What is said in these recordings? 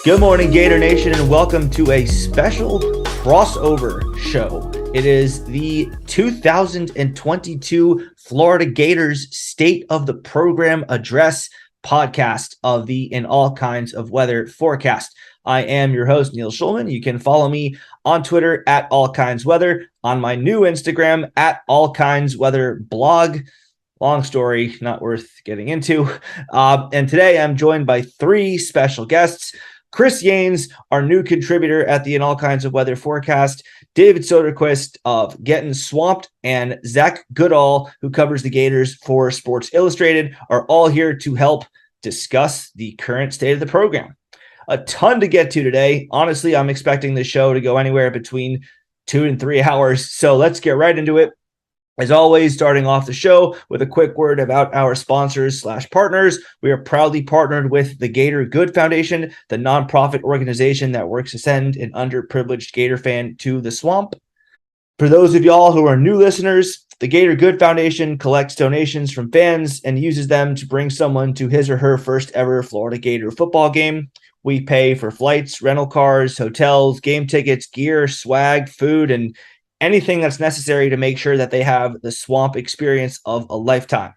Good morning, Gator Nation, and welcome to a special crossover show. It is the 2022 Florida Gators State of the Program Address podcast of the In All Kinds of Weather forecast. I am your host, Neil Shulman. You can follow me on Twitter at All Kinds Weather, on my new Instagram at All Kinds Weather blog. Long story, not worth getting into. And today I'm joined by three special guests. Chris Yanes, our new contributor at the In All Kinds of Weather forecast, David Soderquist of Gettin Swamped, and Zach Goodall, who covers the Gators for Sports Illustrated, are all here to help discuss the current state of the program. A ton to get to today. Honestly, I'm expecting the show to go anywhere between 2 and 3 hours. So let's get right into it. As always, starting off the show with a quick word about our sponsors/partners. We are proudly partnered with the Gator Good Foundation, the nonprofit organization that works to send an underprivileged Gator fan to the swamp. For those of y'all who are new listeners, the Gator Good Foundation collects donations from fans and uses them to bring someone to his or her first ever Florida Gator football game. We pay for flights, rental cars, hotels, game tickets, gear, swag, food, and anything that's necessary to make sure that they have the swamp experience of a lifetime.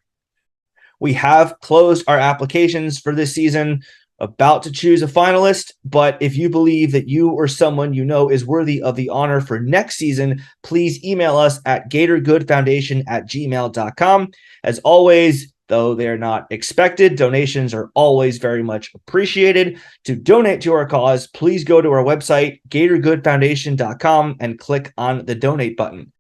We have closed our applications for this season, about to choose a finalist, but if you believe that you or someone you know is worthy of the honor for next season, please email us at gatorgoodfoundation@gmail.com. As always, though they are not expected, donations are always very much appreciated. To donate to our cause, please go to our website, gatorgoodfoundation.com, and click on the donate button.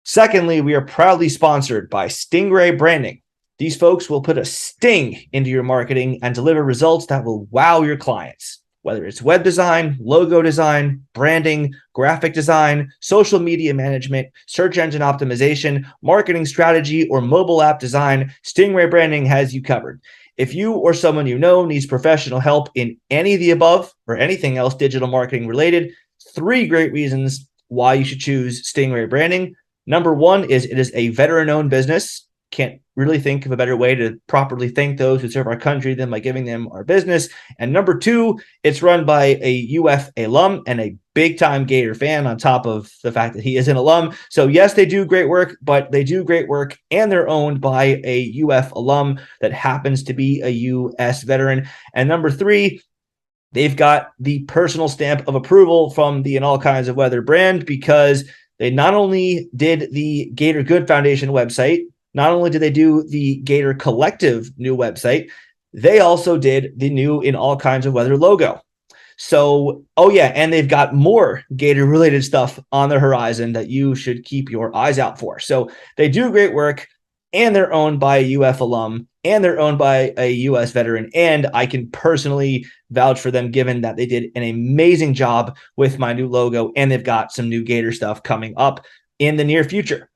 Secondly, we are proudly sponsored by Stingray Branding. These folks will put a sting into your marketing and deliver results that will wow your clients. Whether it's web design, logo design, branding, graphic design, social media management, search engine optimization, marketing strategy, or mobile app design, Stingray Branding has you covered. If you or someone you know needs professional help in any of the above or anything else digital marketing related, 3 great reasons why you should choose Stingray Branding. Number 1 is it is a veteran-owned business. Can't really think of a better way to properly thank those who serve our country than by giving them our business. And number 2, it's run by a UF alum and a big-time Gator fan on top of the fact that he is an alum. So yes, they do great work, but they do great work and they're owned by a UF alum that happens to be a US veteran. And number 3, they've got the personal stamp of approval from the In All Kinds of Weather brand because they not only did the Gator Good Foundation website, not only did they do the Gator Collective new website, they also did the new In All Kinds of Weather logo. So, and they've got more Gator-related stuff on the horizon that you should keep your eyes out for. So they do great work, and they're owned by a UF alum, and they're owned by a US veteran, and I can personally vouch for them given that they did an amazing job with my new logo, and they've got some new Gator stuff coming up in the near future.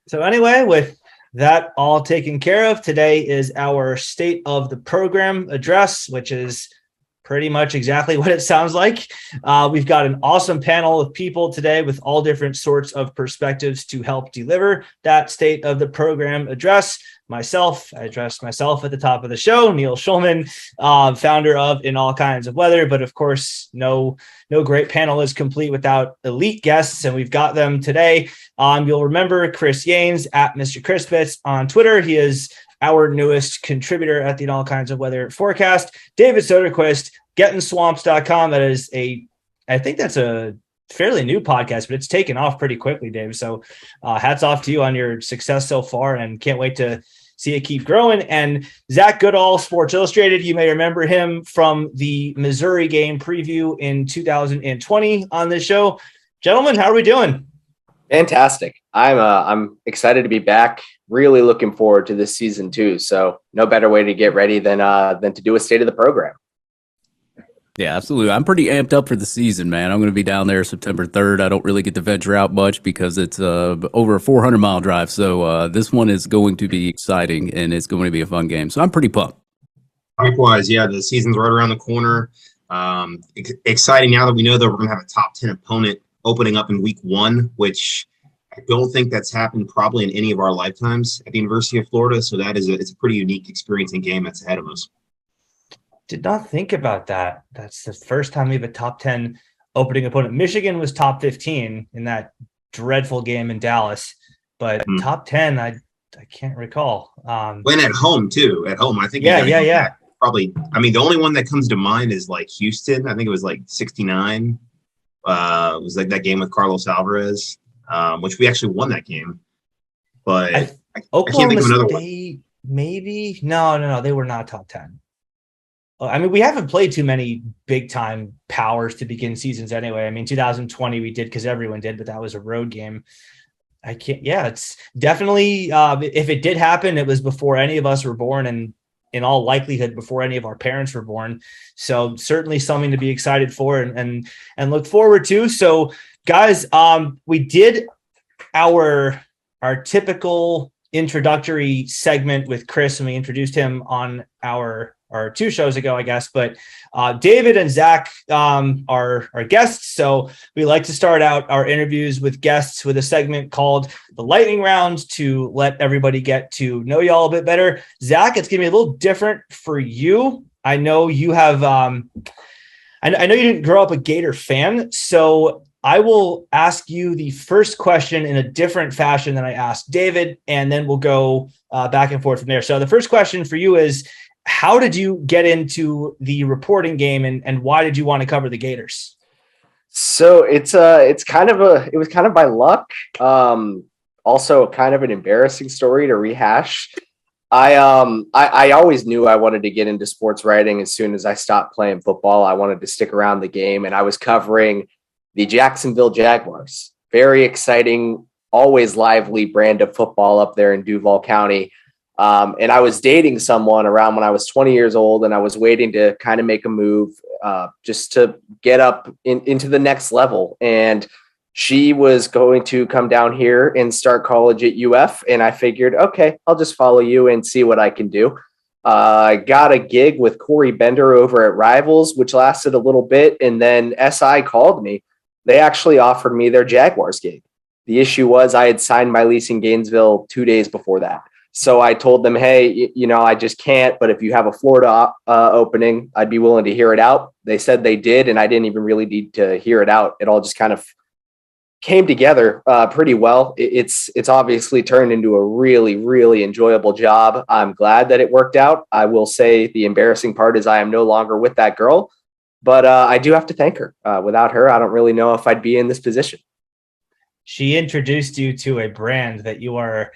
So anyway, with that all taken care of, today is our State of the Program address, which is pretty much exactly what it sounds like. We've got an awesome panel of people today with all different sorts of perspectives to help deliver that State of the Program address. I addressed myself at the top of the show, Neil Shulman, founder of In All Kinds of Weather. But of course, no great panel is complete without elite guests, and we've got them today. You'll remember Chris Yanes at Mr. Crispits on Twitter. He is our newest contributor at the In All Kinds of Weather forecast. David Soderquist, gettinswamped.com. That is I think that's a fairly new podcast, but it's taken off pretty quickly, Dave. So hats off to you on your success so far, and can't wait to see it keep growing. And Zach Goodall, Sports Illustrated. You may remember him from the Missouri game preview in 2020 on this show. Gentlemen, how are we doing? Fantastic. I'm excited to be back. Really looking forward to this season too. So no better way to get ready than to do a state of the program. Yeah, absolutely. I'm pretty amped up for the season, man. I'm going to be down there September 3rd. I don't really get to venture out much because it's over a 400-mile drive. So this one is going to be exciting, and it's going to be a fun game. So I'm pretty pumped. Likewise, yeah, the season's right around the corner. Exciting now that we know that we're going to have a top 10 opponent opening up in week 1, which I don't think that's happened probably in any of our lifetimes at the University of Florida. So that is it's a pretty unique experience and game that's ahead of us. Did not think about that. That's the first time we have a top 10 opening opponent. Michigan was top 15 in that dreadful game in Dallas, but top 10, I can't recall. When at home too. At home, I think. Yeah. Probably. I mean, the only one that comes to mind is like Houston. I think it was like 69. It was like that game with Carlos Alvarez, which we actually won that game. But I can't think of another one. Maybe no, they were not top 10. I mean, we haven't played too many big time powers to begin seasons anyway. I mean, 2020 we did because everyone did, but that was a road game. I can't. Yeah, it's definitely. If it did happen, it was before any of us were born, and in all likelihood, before any of our parents were born. So certainly something to be excited for and look forward to. So, guys, we did our typical introductory segment with Chris, and we introduced him on our 2 shows ago, I guess. But David and Zach are guests. So we like to start out our interviews with guests with a segment called the Lightning Round to let everybody get to know y'all a bit better. Zach, it's going to be a little different for you. I know you have I know you didn't grow up a Gator fan, so I will ask you the first question in a different fashion than I asked David, and then we'll go back and forth from there. So the first question for you is, how did you get into the reporting game, and why did you want to cover the Gators? So it was kind of by luck. Also kind of an embarrassing story to rehash. I always knew I wanted to get into sports writing as soon as I stopped playing football. I wanted to stick around the game, and I was covering the Jacksonville Jaguars. Very exciting, always lively brand of football up there in Duval County. And I was dating someone around when I was 20 years old, and I was waiting to kind of make a move just to get up into the next level. And she was going to come down here and start college at UF. And I figured, okay, I'll just follow you and see what I can do. I got a gig with Corey Bender over at Rivals, which lasted a little bit. And then SI called me. They actually offered me their Jaguars gig. The issue was I had signed my lease in Gainesville 2 days before that. So I told them, hey, I just can't, but if you have a Florida opening, I'd be willing to hear it out. They said they did, and I didn't even really need to hear it out. It all just kind of came together pretty well. It's obviously turned into a really, really enjoyable job. I'm glad that it worked out. I will say the embarrassing part is I am no longer with that girl, but I do have to thank her. Without her, I don't really know if I'd be in this position. She introduced you to a brand that you are,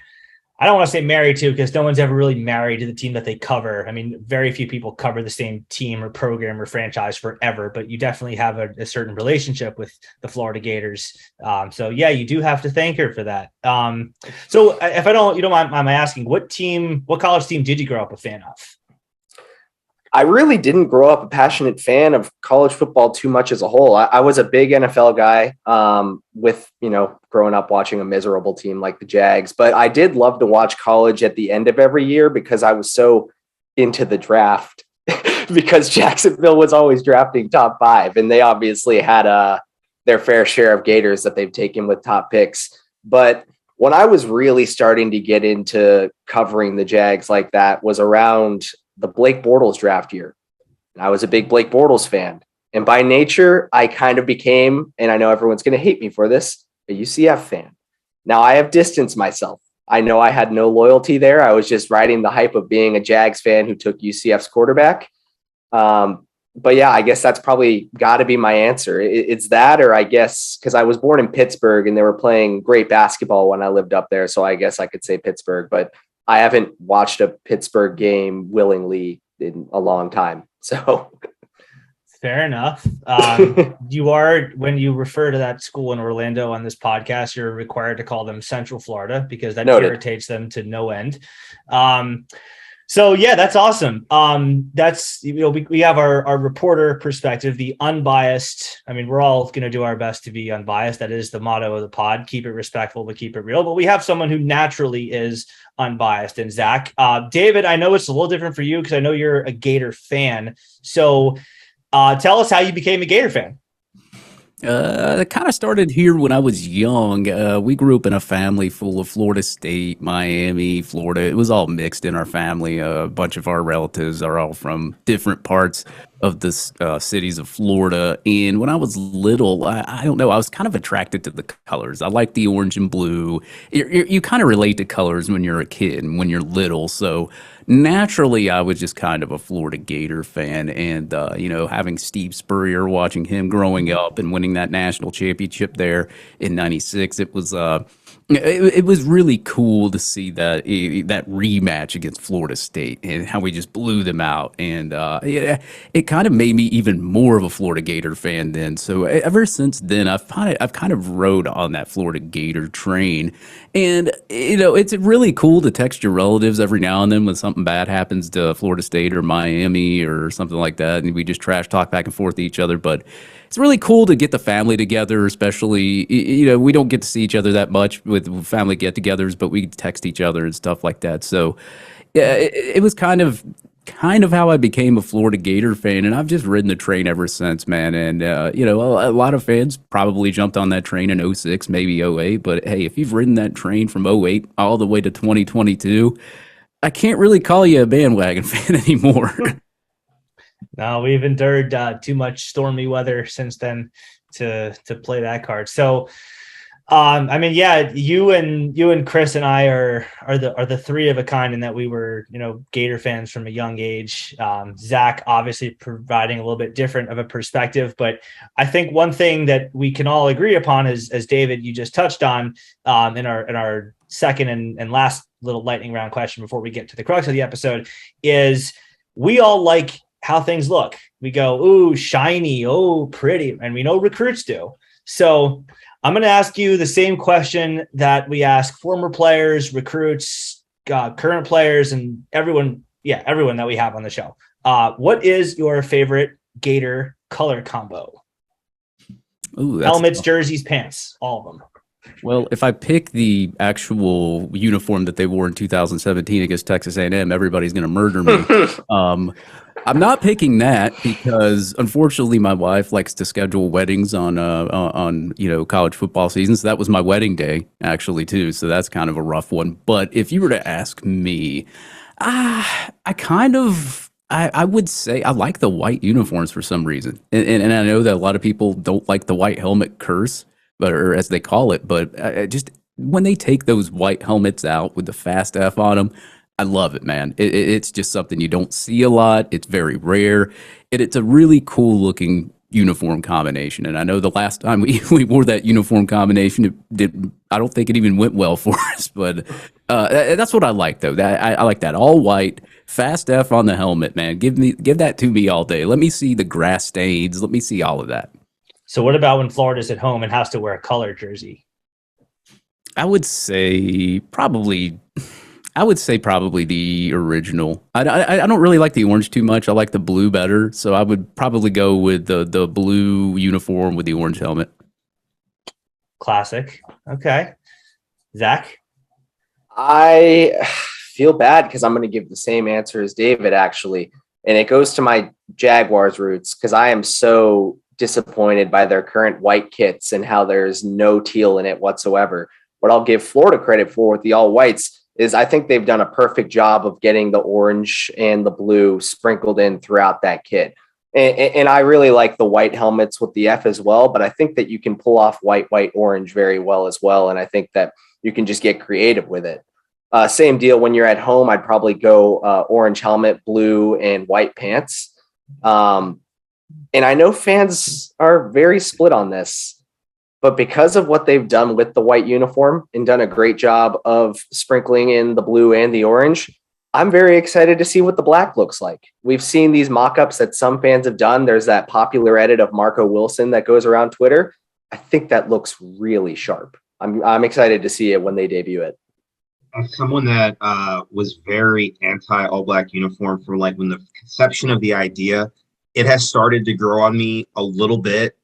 I don't want to say married to, because no one's ever really married to the team that they cover. I mean, very few people cover the same team or program or franchise forever, but you definitely have a certain relationship with the Florida Gators. So yeah, you do have to thank her for that. So if you don't mind my asking, what college team did you grow up a fan of? I really didn't grow up a passionate fan of college football too much as a whole. I was a big NFL guy with, growing up watching a miserable team like the Jags. But I did love to watch college at the end of every year because I was so into the draft because Jacksonville was always drafting top 5. And they obviously had their fair share of Gators that they've taken with top picks. But when I was really starting to get into covering the Jags like that was around the Blake Bortles draft year. And I was a big Blake Bortles fan. And by nature, I kind of became, and I know everyone's going to hate me for this, a UCF fan. Now I have distanced myself. I know I had no loyalty there. I was just riding the hype of being a Jags fan who took UCF's quarterback. But yeah, I guess that's probably got to be my answer. It's that, or I guess because I was born in Pittsburgh and they were playing great basketball when I lived up there. So I guess I could say Pittsburgh, but I haven't watched a Pittsburgh game willingly in a long time. So fair enough. You are, when you refer to that school in Orlando on this podcast, you're required to call them Central Florida because that irritates them to no end. So yeah, that's awesome. That's, we have our reporter perspective, the unbiased. I mean, we're all going to do our best to be unbiased. That is the motto of the pod. Keep it respectful, but keep it real. But we have someone who naturally is unbiased, and Zach. David, I know it's a little different for you because I know you're a Gator fan. So tell us how you became a Gator fan. It kind of started here when I was young. We grew up in a family full of Florida State, Miami, Florida. It was all mixed in our family. A bunch of our relatives are all from different parts of the cities of Florida. And when I was little, I don't know, I was kind of attracted to the colors. I like the orange and blue. You kind of relate to colors when you're a kid and when you're little. So naturally, I was just kind of a Florida Gator fan. And, having Steve Spurrier, watching him growing up and winning that national championship there in '96, it was really cool to see that rematch against Florida State and how we just blew them out. And it kind of made me even more of a Florida Gator fan then. So ever since then, I've kind of rode on that Florida Gator train. And it's really cool to text your relatives every now and then when something bad happens to Florida State or Miami or something like that, and we just trash talk back and forth to each other. But it's really cool to get the family together, especially, we don't get to see each other that much with family get-togethers, but we text each other and stuff like that. So yeah, it was kind of how I became a Florida Gator fan, and I've just ridden the train ever since, man. And a lot of fans probably jumped on that train in '06, maybe '08, but hey, if you've ridden that train from '08 all the way to 2022, I can't really call you a bandwagon fan anymore. No, we've endured too much stormy weather since then to play that card. So, you and Chris and I are the three of a kind in that we were, Gator fans from a young age. Zach obviously providing a little bit different of a perspective, but I think one thing that we can all agree upon is, as David, you just touched on in our second and last little lightning round question before we get to the crux of the episode, is we all like how things look. We go, ooh, shiny, oh, pretty. And we know recruits do. So I'm going to ask you the same question that we ask former players, recruits, current players, and everyone that we have on the show. What is your favorite Gator color combo? Ooh, helmets, jerseys, pants, all of them. Well, if I pick the actual uniform that they wore in 2017 against Texas A&M, everybody's going to murder me. I'm not picking that because, unfortunately, my wife likes to schedule weddings on college football season. So that was my wedding day, actually, too. So that's kind of a rough one. But if you were to ask me, I would say I like the white uniforms for some reason. And I know that a lot of people don't like the white helmet curse, or as they call it. But just when they take those white helmets out with the fast F on them, I love it, man. It's just something you don't see a lot. It's very rare. And it's a really cool looking uniform combination. And I know the last time we wore that uniform combination, I don't think it even went well for us. But that's what I like, though. I like that all white, fast F on the helmet, man. Give that to me all day. Let me see the grass stains. Let me see all of that. So what about when Florida's at home and has to wear a color jersey? I would say probably the original. I don't really like the orange too much. I like the blue better. So I would probably go with the blue uniform with the orange helmet. Classic. Okay. Zach? I feel bad because I'm going to give the same answer as David, actually. And it goes to my Jaguars roots because I am so disappointed by their current white kits and how there's no teal in it whatsoever. What I'll give Florida credit for with the all whites is I think they've done a perfect job of getting the orange and the blue sprinkled in throughout that kit. And I really like the white helmets with the F as well, but I think that you can pull off white, orange very well as well. And I think that you can just get creative with it. Same deal when you're at home, I'd probably go orange helmet, blue and white pants. And I know fans are very split on this, but because of what they've done with the white uniform and done a great job of sprinkling in the blue and the orange, I'm very excited to see what the black looks like. We've seen these mock-ups that some fans have done. There's that popular edit of Marco Wilson that goes around Twitter. I think that looks really sharp. I'm excited to see it when they debut it. As someone that was very anti all black uniform for like when the conception of the idea, it has started to grow on me a little bit.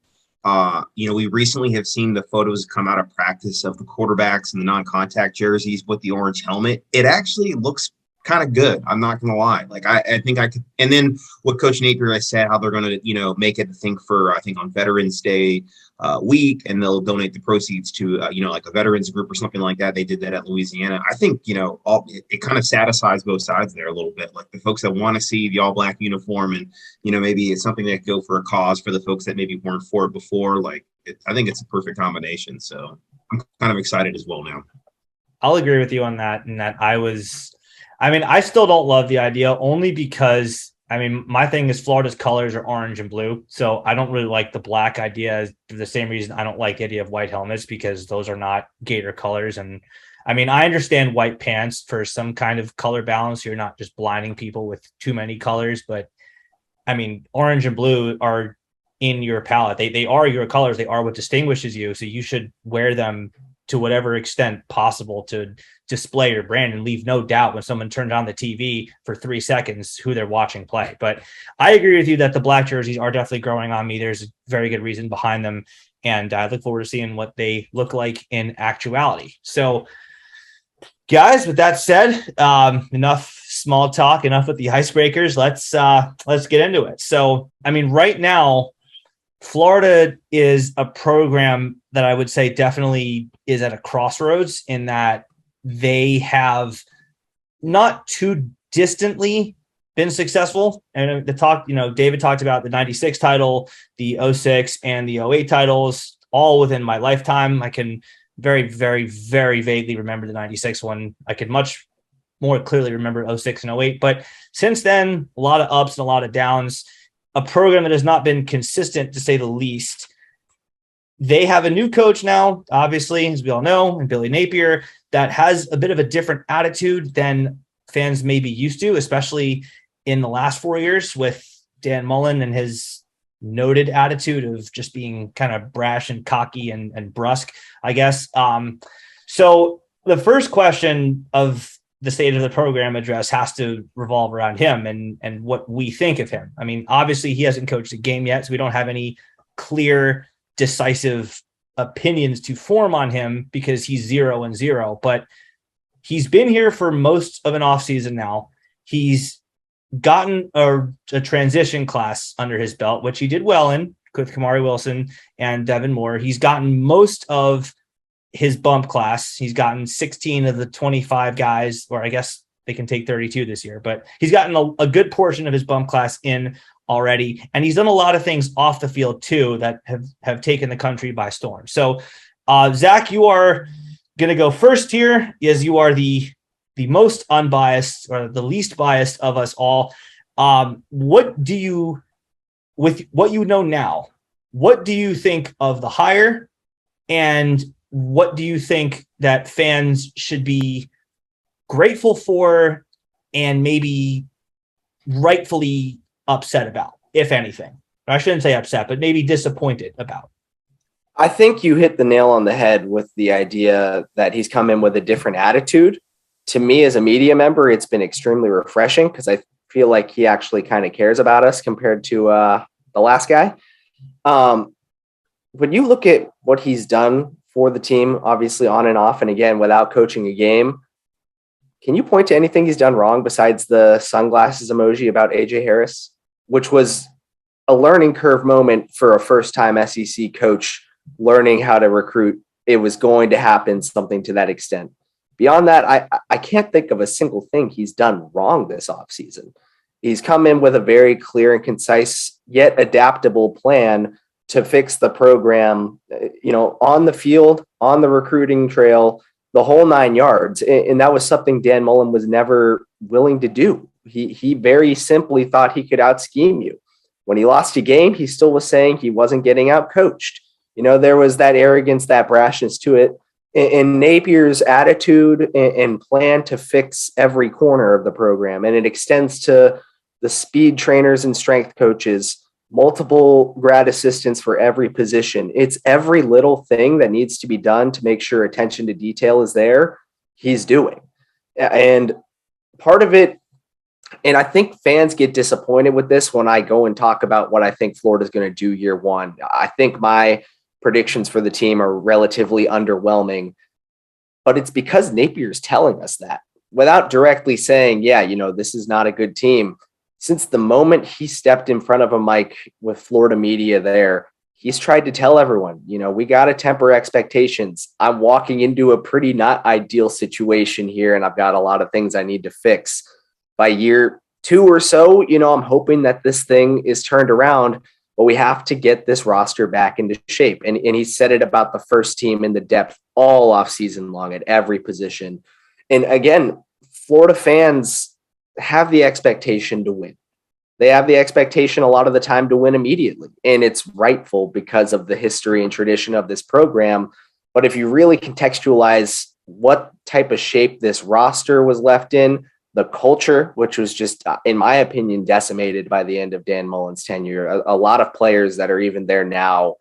We recently have seen the photos come out of practice of the quarterbacks and the non-contact jerseys with the orange helmet. It actually looks kind of good. I'm not going to lie. Like I think I could. And then what Coach Napier has said, how they're going to, make it a thing for, I think on Veterans Day, week, and they'll donate the proceeds to like a veterans group or something like that. They did that at Louisiana. I think it kind of satisfies both sides there a little bit. Like the folks that want to see the all black uniform, and maybe it's something that go for a cause for the folks that maybe weren't for it before. I think it's a perfect combination. So I'm kind of excited as well now. I'll agree with you on that. And that I still don't love the idea, only because my thing is Florida's colors are orange and blue. So I don't really like the black idea for the same reason I don't like the idea of white helmets, because those are not Gator colors. And I understand white pants for some kind of color balance. You're not just blinding people with too many colors, but orange and blue are in your palette. They are your colors. They are what distinguishes you. So you should wear them to whatever extent possible to display your brand and leave no doubt when someone turned on the TV for 3 seconds who they're watching play. But I agree with you that the black jerseys are definitely growing on me. There's a very good reason behind them. And I look forward to seeing what they look like in actuality. So guys, with that said, enough small talk, enough with the icebreakers. Let's get into it. So, right now, Florida is a program that I would say definitely is at a crossroads, in that they have not too distantly been successful. And David talked about the 96 title, the 06 and the 08 titles, all within my lifetime. I can very, very, very vaguely remember the 96 one. I could much more clearly remember 06 and 08. But since then, a lot of ups and a lot of downs. A program that has not been consistent, to say the least. They have a new coach now, obviously, as we all know, and Billy Napier, that has a bit of a different attitude than fans may be used to, especially in the last 4 years with Dan Mullen and his noted attitude of just being kind of brash and cocky and brusque, I guess. So the first question of the state of the program address has to revolve around him and what we think of him. Obviously he hasn't coached a game yet, so we don't have any clear, decisive opinions to form on him because he's 0-0, but he's been here for most of an offseason now. He's gotten a transition class under his belt, which he did well in with Kamari Wilson and Devin Moore. He's gotten most of his bump class. He's gotten 16 of the 25 guys, or I guess they can take 32 this year, but he's gotten a good portion of his bump class in already. And he's done a lot of things off the field too, that have taken the country by storm. So Zach, you are going to go first here, as you are the most unbiased or the least biased of us all. What do you, with what you know now, what do you think of the hire, and what do you think that fans should be grateful for and maybe rightfully upset about, if anything? I shouldn't say upset, but maybe disappointed about. I think you hit the nail on the head with the idea that he's come in with a different attitude. To me, as a media member, it's been extremely refreshing because I feel like he actually kind of cares about us compared to the last guy. When you look at what he's done for the team, obviously on and off, and again, without coaching a game, can you point to anything he's done wrong besides the sunglasses emoji about AJ Harris, which was a learning curve moment for a first-time SEC coach learning how to recruit? It was going to happen, something to that extent. Beyond that, I can't think of a single thing he's done wrong this offseason. He's come in with a very clear and concise yet adaptable plan to fix the program, on the field, on the recruiting trail, the whole 9 yards. And that was something Dan Mullen was never willing to do. He very simply thought he could out-scheme you. When he lost a game, he still was saying he wasn't getting out-coached. There was that arrogance, that brashness to it. In Napier's attitude and plan to fix every corner of the program, and it extends to the speed trainers and strength coaches, multiple grad assistants for every position. It's every little thing that needs to be done to make sure attention to detail is there, he's doing. And part of it, and I think fans get disappointed with this when I go and talk about what I think Florida's going to do year one. I think my predictions for the team are relatively underwhelming, but it's because Napier's telling us that without directly saying, this is not a good team. Since the moment he stepped in front of a mic with Florida media there, he's tried to tell everyone, we got to temper expectations. I'm walking into a pretty not ideal situation here, and I've got a lot of things I need to fix. By year 2 or so, I'm hoping that this thing is turned around, but we have to get this roster back into shape. And he said it about the first team in the depth all off season long at every position. And again, Florida fans have the expectation to win. They have the expectation a lot of the time to win immediately. And it's rightful because of the history and tradition of this program. But if you really contextualize what type of shape this roster was left in, the culture, which was just, in my opinion, decimated by the end of Dan Mullen's tenure, a lot of players that are even there now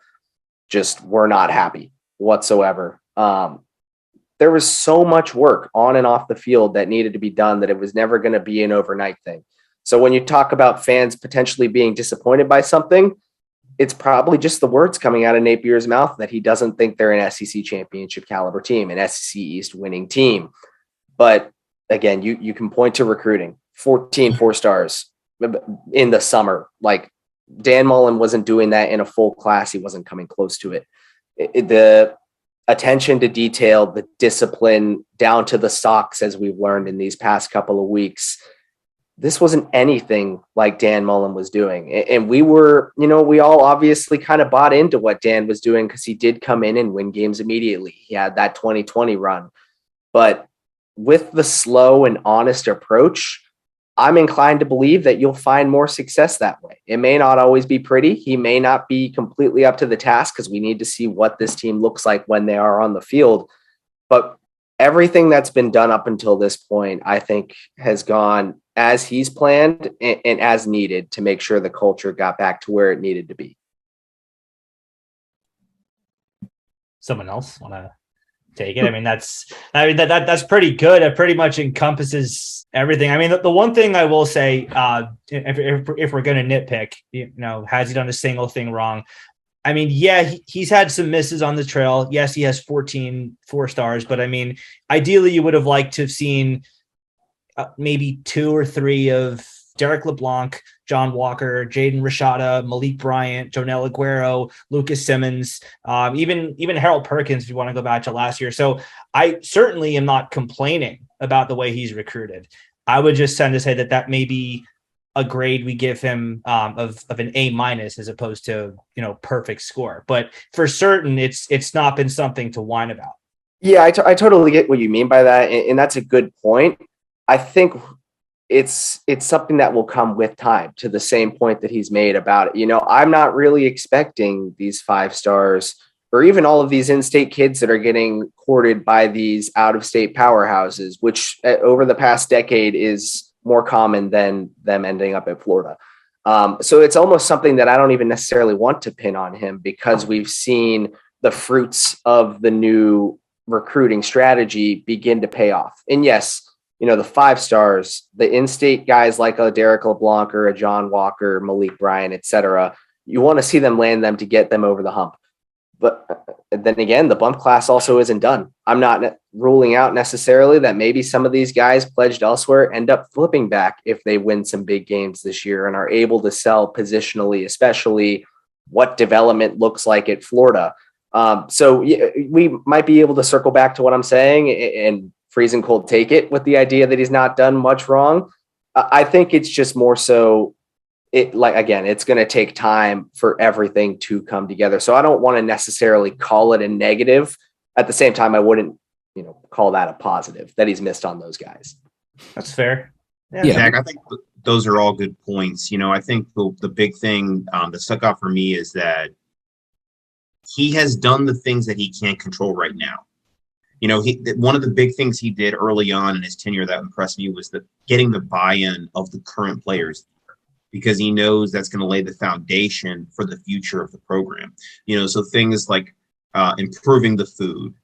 just were not happy whatsoever. There was so much work on and off the field that needed to be done that it was never going to be an overnight thing. So when you talk about fans potentially being disappointed by something, it's probably just the words coming out of Napier's mouth that he doesn't think they're an SEC championship caliber team, an SEC East winning team. But again, you can point to recruiting, 14 4-stars in the summer. Like, Dan Mullen wasn't doing that in a full class. He wasn't coming close to it. The attention to detail, the discipline down to the socks, as we've learned in these past couple of weeks, this wasn't anything like Dan Mullen was doing. And we were, we all obviously kind of bought into what Dan was doing because he did come in and win games immediately. He had that 2020 run. But with the slow and honest approach, I'm inclined to believe that you'll find more success that way. It may not always be pretty. He may not be completely up to the task because we need to see what this team looks like when they are on the field. But everything that's been done up until this point, I think, has gone as he's planned and as needed to make sure the culture got back to where it needed to be. Someone else want to take it? I mean, that's pretty good. It pretty much encompasses everything. I mean, the one thing I will say, if we're going to nitpick, has he done a single thing wrong? I mean, yeah, he's had some misses on the trail. Yes, he has 14 4-stars, but I mean, ideally you would have liked to have seen maybe 2 or 3 of Derek LeBlanc, John Walker, Jaden Rashada, Malik Bryant, Jonel Aguero, Lucas Simmons, even Harold Perkins, if you want to go back to last year. So I certainly am not complaining about the way he's recruited. I would just tend to say that may be a grade we give him of an A- as opposed to, perfect score. But for certain, it's not been something to whine about. Yeah, I totally get what you mean by that. And that's a good point. I think it's something that will come with time, to the same point that he's made about it. I'm not really expecting these 5-stars or even all of these in-state kids that are getting courted by these out-of-state powerhouses, which over the past decade is more common than them ending up at Florida. So it's almost something that I don't even necessarily want to pin on him, because we've seen the fruits of the new recruiting strategy begin to pay off. And yes, the 5-stars, the in-state guys like a Derek LeBlanc or a John Walker, Malik Bryant, et cetera, you want to see them land them to get them over the hump. But then again, the bump class also isn't done. I'm not ruling out necessarily that maybe some of these guys pledged elsewhere end up flipping back if they win some big games this year and are able to sell positionally, especially what development looks like at Florida. So we might be able to circle back to what I'm saying and freezing cold take it with the idea that he's not done much wrong. I think it's just more so it's going to take time for everything to come together. So I don't want to necessarily call it a negative. At the same time, I wouldn't, call that a positive that he's missed on those guys. That's fair. Yeah. Zach, I think those are all good points. I think the big thing that stuck out for me is that he has done the things that he can't control right now. One of the big things he did early on in his tenure that impressed me was getting the buy-in of the current players, because he knows that's going to lay the foundation for the future of the program. So things like improving the food,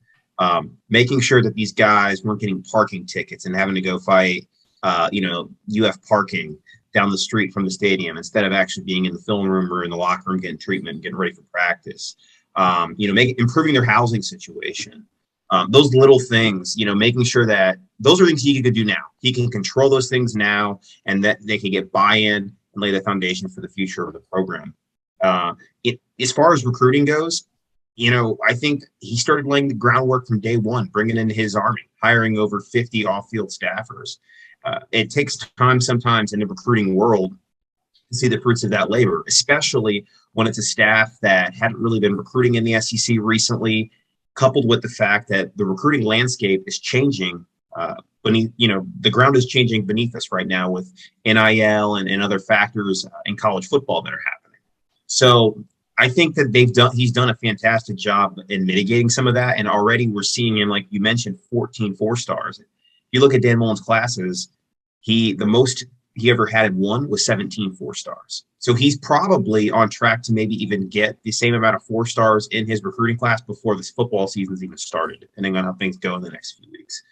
making sure that these guys weren't getting parking tickets and having to go fight, UF parking down the street from the stadium instead of actually being in the film room or in the locker room getting treatment and getting ready for practice. Improving their housing situation. Those little things, making sure that those are things he could do now. He can control those things now, and that they can get buy-in and lay the foundation for the future of the program. As far as recruiting goes, I think he started laying the groundwork from day one, bringing in his army, hiring over 50 off-field staffers. It takes time sometimes in the recruiting world to see the fruits of that labor, especially when it's a staff that hadn't really been recruiting in the SEC recently, coupled with the fact that the recruiting landscape is changing beneath, the ground is changing beneath us right now with NIL and other factors in college football that are happening. So I think that he's done a fantastic job in mitigating some of that. And already we're seeing him, like you mentioned, 14 4-stars. If you look at Dan Mullen's classes, the most he ever had in one was 17 4-stars. So he's probably on track to maybe even get the same amount of 4-stars in his recruiting class before this football season's even started, depending on how things go in the next few weeks.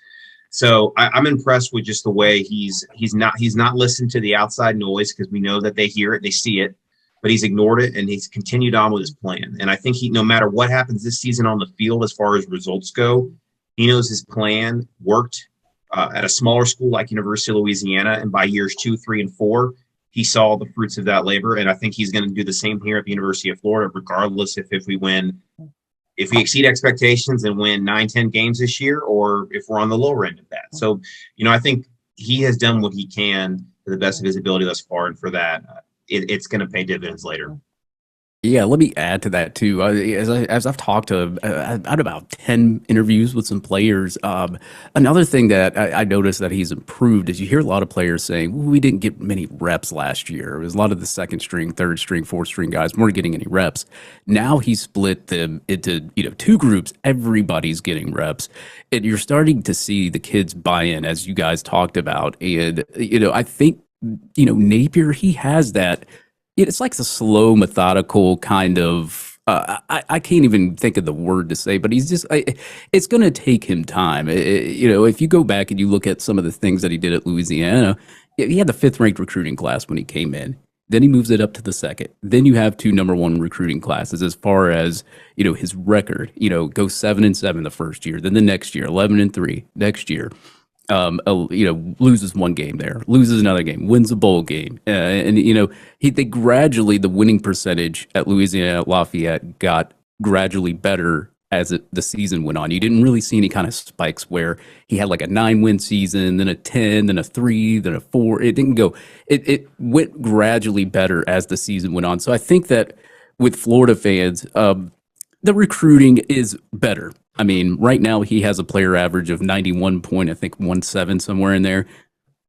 So I'm impressed with just the way he's not listened to the outside noise, because we know that they hear it, they see it, but he's ignored it and he's continued on with his plan. And I think no matter what happens this season on the field, as far as results go, he knows his plan worked at a smaller school like University of Louisiana. And by years 2, 3, and 4, he saw the fruits of that labor. And I think he's going to do the same here at the University of Florida, regardless if we exceed expectations and win 9-10 games this year, or if we're on the lower end of that. So, I think he has done what he can to the best of his ability thus far. And for that, it's going to pay dividends later. Yeah, let me add to that too. As I've talked to about 10 interviews with some players, another thing that I noticed that he's improved is you hear a lot of players saying, well, we didn't get many reps last year. It was a lot of the second string, third string, fourth string guys weren't getting any reps. Now he split them into 2 groups. Everybody's getting reps, and you're starting to see the kids buy in, as you guys talked about. And I think Napier, he has that. It's like the slow, methodical kind of, I can't even think of the word to say, but he's just, it's going to take him time. If you go back and you look at some of the things that he did at Louisiana, he had the 5th ranked recruiting class when he came in. Then he moves it up to the 2nd. Then you have 2 number 1 recruiting classes as far as, his record, go 7-7 the first year. Then the next year, 11-3 next year. Loses one game there, loses another game, wins a bowl game. They gradually, the winning percentage at Louisiana Lafayette got gradually better as the season went on. You didn't really see any kind of spikes where he had like a 9-win season, then a 10, then a 3, then a 4. It didn't go, it went gradually better as the season went on. So I think that with Florida fans, the recruiting is better. I mean, right now he has a player average of 91.17 somewhere in there.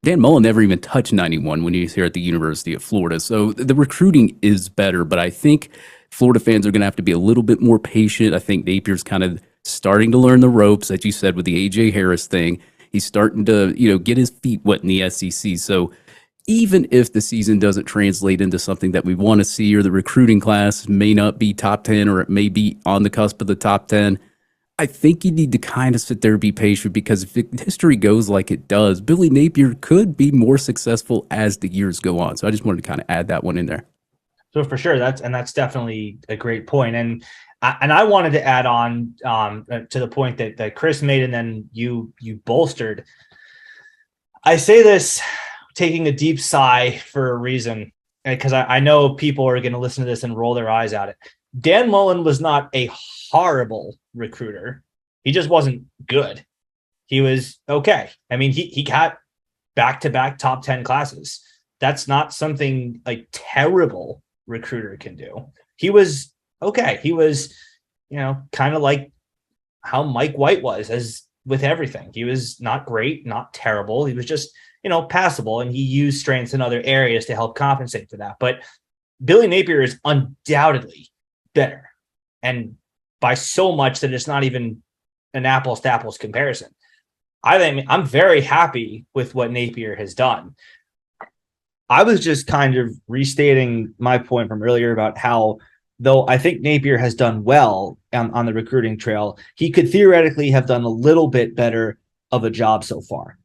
Dan Mullen never even touched 91 when he was here at the University of Florida. So the recruiting is better, but I think Florida fans are going to have to be a little bit more patient. I think Napier's kind of starting to learn the ropes, as you said, with the A.J. Harris thing. He's starting to, get his feet wet in the SEC. So even if the season doesn't translate into something that we want to see, or the recruiting class may not be top 10, or it may be on the cusp of the top 10, I think you need to kind of sit there and be patient, because if history goes like it does, Billy Napier could be more successful as the years go on. So I just wanted to kind of add that one in there. So for sure, that's definitely a great point. And I wanted to add on to the point that Chris made, and then you bolstered. I say this taking a deep sigh for a reason, because I know people are going to listen to this and roll their eyes at it. Dan Mullen was not a horrible recruiter. He just wasn't good. He was okay. I mean, he got back-to-back top 10 classes. That's not something a terrible recruiter can do. He was okay. He was, kind of like how Mike White was, as with everything. He was not great, not terrible. He was just, passable, and he used strengths in other areas to help compensate for that. But Billy Napier is undoubtedly better, and by so much that it's not even an apples to apples comparison. I think I'm very happy with what Napier has done. I was just kind of restating my point from earlier about how, though I think Napier has done well on the recruiting trail, he could theoretically have done a little bit better of a job so far.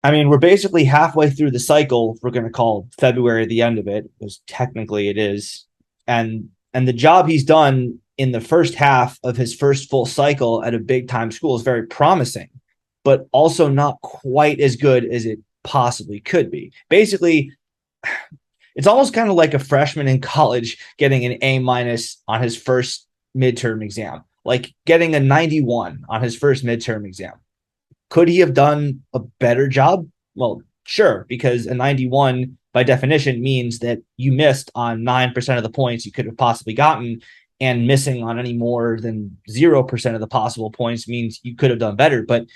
I mean, we're basically halfway through the cycle. If we're going to call February the end of it, because technically it is. And the job he's done in the first half of his first full cycle at a big time school is very promising, but also not quite as good as it possibly could be. Basically, it's almost kind of like a freshman in college getting an A- on his first midterm exam, like getting a 91 on his first midterm exam. Could he have done a better job? Well, sure, because a 91 by definition means that you missed on 9% of the points you could have possibly gotten, and missing on any more than 0% of the possible points means you could have done better. But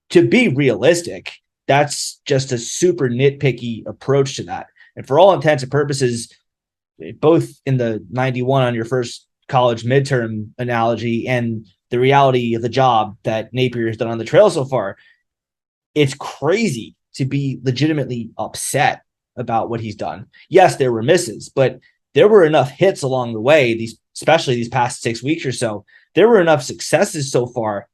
to be realistic, that's just a super nitpicky approach to that. And for all intents and purposes, both in the 91 on your first college midterm analogy and the reality of the job that Napier has done on the trail so far, it's crazy to be legitimately upset about what he's done. Yes, there were misses, but there were enough hits along the way, especially these past 6 weeks or so. There were enough successes so far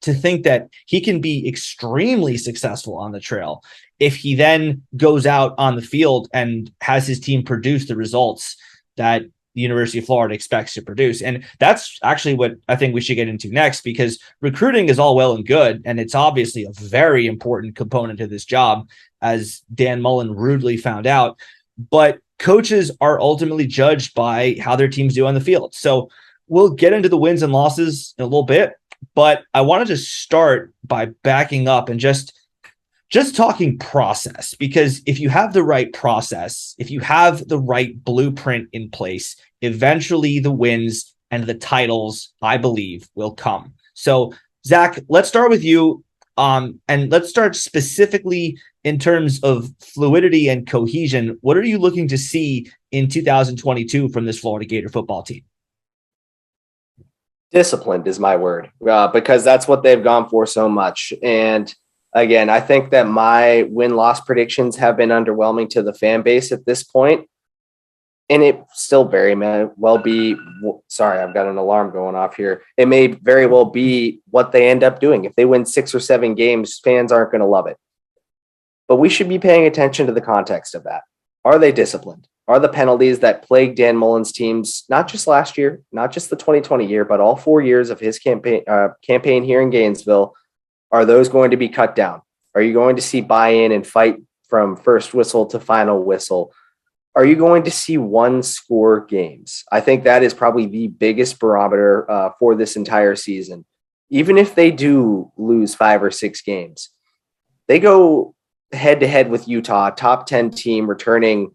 to think that he can be extremely successful on the trail if he then goes out on the field and has his team produce the results that the University of Florida expects to produce. And that's actually what I think we should get into next, because recruiting is all well and good, and it's obviously a very important component of this job, as Dan Mullen rudely found out. But coaches are ultimately judged by how their teams do on the field. So we'll get into the wins and losses in a little bit, but I wanted to start by backing up and just talking process, because if you have the right process, if you have the right blueprint in place, eventually the wins and the titles, I believe, will come. So, Zach, let's start with you. And let's start specifically in terms of fluidity and cohesion. What are you looking to see in 2022 from this Florida Gator football team? Disciplined is my word, because that's what they've gone for so much. And again, I think that my win-loss predictions have been underwhelming to the fan base at this point. And it still very well be, sorry, I've got an alarm going off here. It may very well be what they end up doing. If they win 6 or 7 games, fans aren't going to love it. But we should be paying attention to the context of that. Are they disciplined? Are the penalties that plagued Dan Mullen's teams, not just last year, not just the 2020 year, but all 4 years of his campaign here in Gainesville, are those going to be cut down? Are you going to see buy-in and fight from first whistle to final whistle? Are you going to see one-score games? I think that is probably the biggest barometer for this entire season. Even if they do lose 5 or 6 games, they go head-to-head with Utah, top 10 team, returning,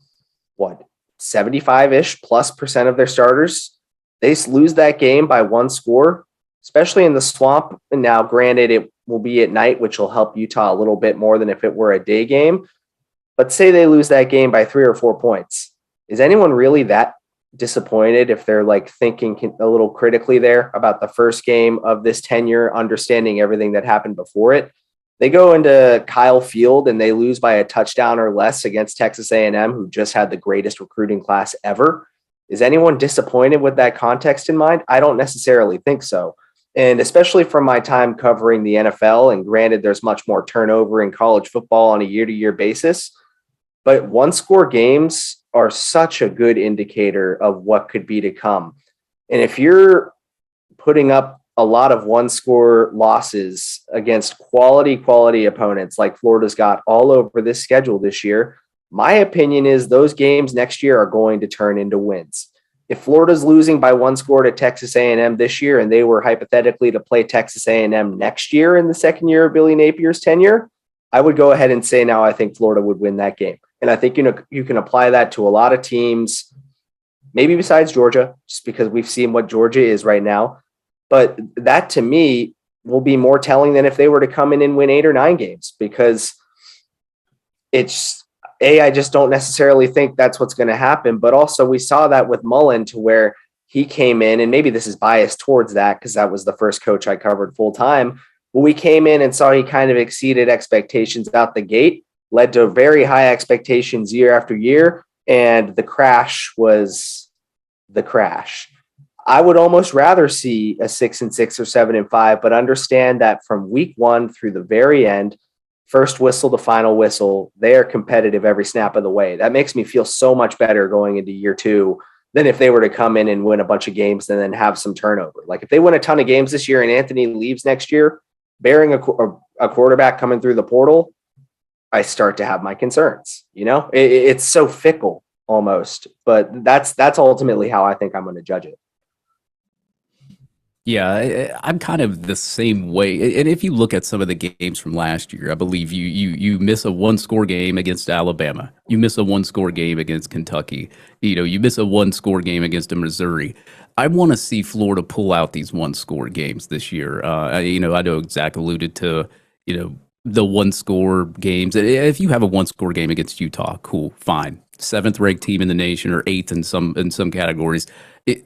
75-ish plus % of their starters. They lose that game by 1 score, especially in the swamp. And now, granted, it will be at night, which will help Utah a little bit more than if it were a day game. But say they lose that game by 3 or 4 points. Is anyone really that disappointed if they're thinking a little critically there about the first game of this tenure, understanding everything that happened before it? They go into Kyle Field and they lose by a touchdown or less against Texas A&M, who just had the greatest recruiting class ever. Is anyone disappointed with that context in mind? I don't necessarily think so. And especially from my time covering the NFL, and granted, there's much more turnover in college football on a year-to-year basis, but 1-score games are such a good indicator of what could be to come. And if you're putting up a lot of 1-score losses against quality opponents like Florida's got all over this schedule this year, my opinion is those games next year are going to turn into wins. If Florida's losing by 1 score to Texas A&M this year, and they were hypothetically to play Texas A&M next year in the second year of Billy Napier's tenure, I would go ahead and say now I think Florida would win that game. And I think you can apply that to a lot of teams, maybe besides Georgia, just because we've seen what Georgia is right now. But that, to me, will be more telling than if they were to come in and win 8 or 9 games, because I just don't necessarily think that's what's going to happen. But also we saw that with Mullen, to where he came in, and maybe this is biased towards that because that was the first coach I covered full time. But we came in and saw he kind of exceeded expectations out the gate, led to very high expectations year after year. And the crash was the crash. I would almost rather see a 6-6 or 7-5, but understand that from week 1 through the very end, first whistle to final whistle, they are competitive every snap of the way. That makes me feel so much better going into year 2 than if they were to come in and win a bunch of games and then have some turnover. Like if they win a ton of games this year and Anthony leaves next year, bearing a quarterback coming through the portal, I start to have my concerns. It's so fickle almost, but that's ultimately how I think I'm going to judge it. Yeah, I'm kind of the same way. And if you look at some of the games from last year, I believe you miss a one-score game against Alabama. You miss a one-score game against Kentucky. You miss a one-score game against Missouri. I want to see Florida pull out these one-score games this year. I know Zach alluded to, the one-score games. If you have a one-score game against Utah, cool, fine. 7th-ranked team in the nation, or 8th in some categories.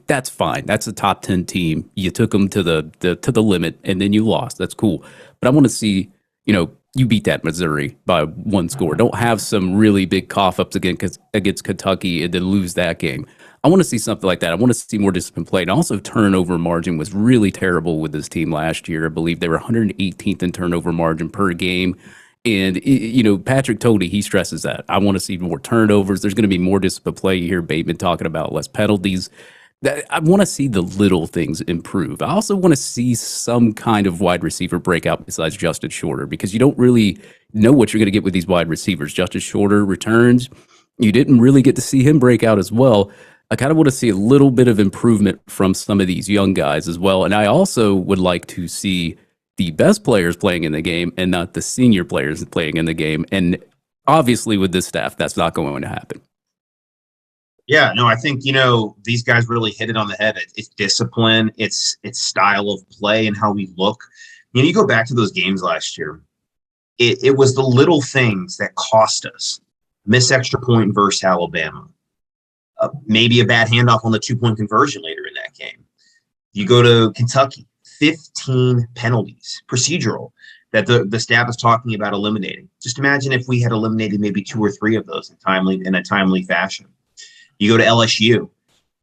That's fine. That's a top 10 team. You took them to the limit, and then you lost. That's cool. But I want to see, you beat that Missouri by one score. Don't have some really big cough-ups against Kentucky and then lose that game. I want to see something like that. I want to see more discipline played. And also, turnover margin was really terrible with this team last year. I believe they were 118th in turnover margin per game. And, Patrick Tony, he stresses that. I want to see more turnovers. There's going to be more discipline play. You hear Bateman talking about less penalties. I want to see the little things improve. I also want to see some kind of wide receiver breakout besides Justin Shorter, because you don't really know what you're going to get with these wide receivers. Justin Shorter returns. You didn't really get to see him break out as well. I kind of want to see a little bit of improvement from some of these young guys as well. And I also would like to see the best players playing in the game and not the senior players playing in the game. And obviously with this staff, that's not going to happen. Yeah, no, I think, these guys really hit it on the head. It's discipline, it's style of play and how we look. You go back to those games last year, it was the little things that cost us. Miss extra point versus Alabama. Maybe a bad handoff on the 2-point conversion later in that game. You go to Kentucky, 15 penalties, procedural, that the staff is talking about eliminating. Just imagine if we had eliminated maybe 2 or 3 of those in a timely fashion. You go to LSU, a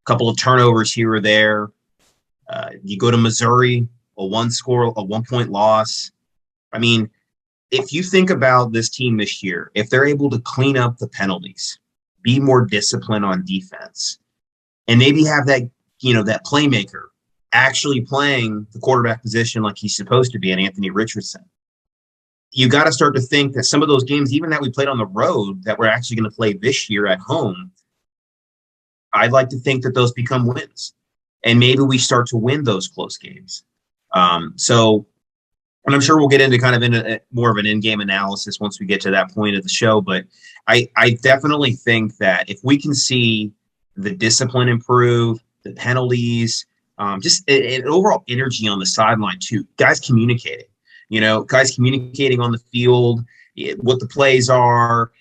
couple of turnovers here or there. You go to Missouri, a 1-point loss. I mean, if you think about this team this year, if they're able to clean up the penalties, be more disciplined on defense, and maybe have that, that playmaker actually playing the quarterback position like he's supposed to be, and Anthony Richardson, you got to start to think that some of those games, even that we played on the road, that we're actually going to play this year at home, I'd like to think that those become wins, and maybe we start to win those close games. And I'm sure we'll get into kind of more of an in-game analysis once we get to that point of the show. But I definitely think that if we can see the discipline improve, the penalties, just an overall energy on the sideline too, guys communicating on the field, what the plays are.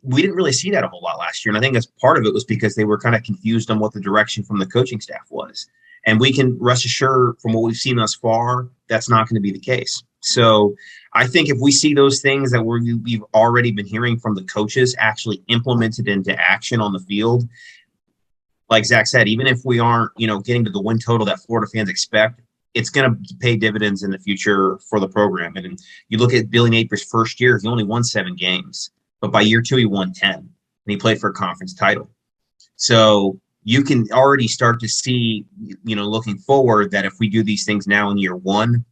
We didn't really see that a whole lot last year. And I think that's part of it was because they were kind of confused on what the direction from the coaching staff was. And we can rest assured from what we've seen thus far, that's not going to be the case. So I think if we see those things that we've already been hearing from the coaches actually implemented into action on the field, like Zach said, even if we aren't, getting to the win total that Florida fans expect, it's going to pay dividends in the future for the program. And you look at Billy Napier's first year, he only won 7 games. But by year 2, he won 10, and he played for a conference title. So you can already start to see, looking forward, that if we do these things now in year 1,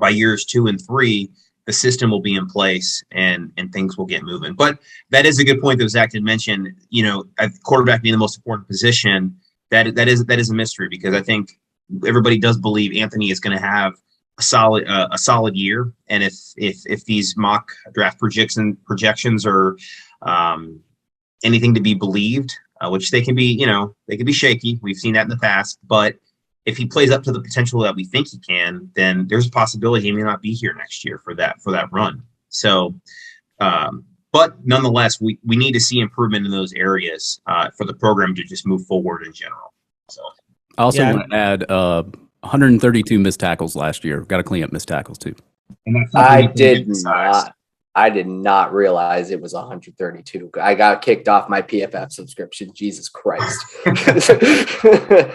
by years 2 and 3, the system will be in place and things will get moving. But that is a good point that Zach had mentioned. Quarterback being the most important position, that is a mystery, because I think everybody does believe Anthony is going to have a solid year, and if these mock draft projections are anything to be believed, which they can be, they can be shaky. We've seen that in the past, but if he plays up to the potential that we think he can, then there's a possibility he may not be here next year for that run. So, but nonetheless, we need to see improvement in those areas for the program to just move forward in general. So, I also want to add 132 missed tackles last year. Got to clean up missed tackles too. And that's I did not realize it was 132. I got kicked off my PFF subscription. Jesus Christ.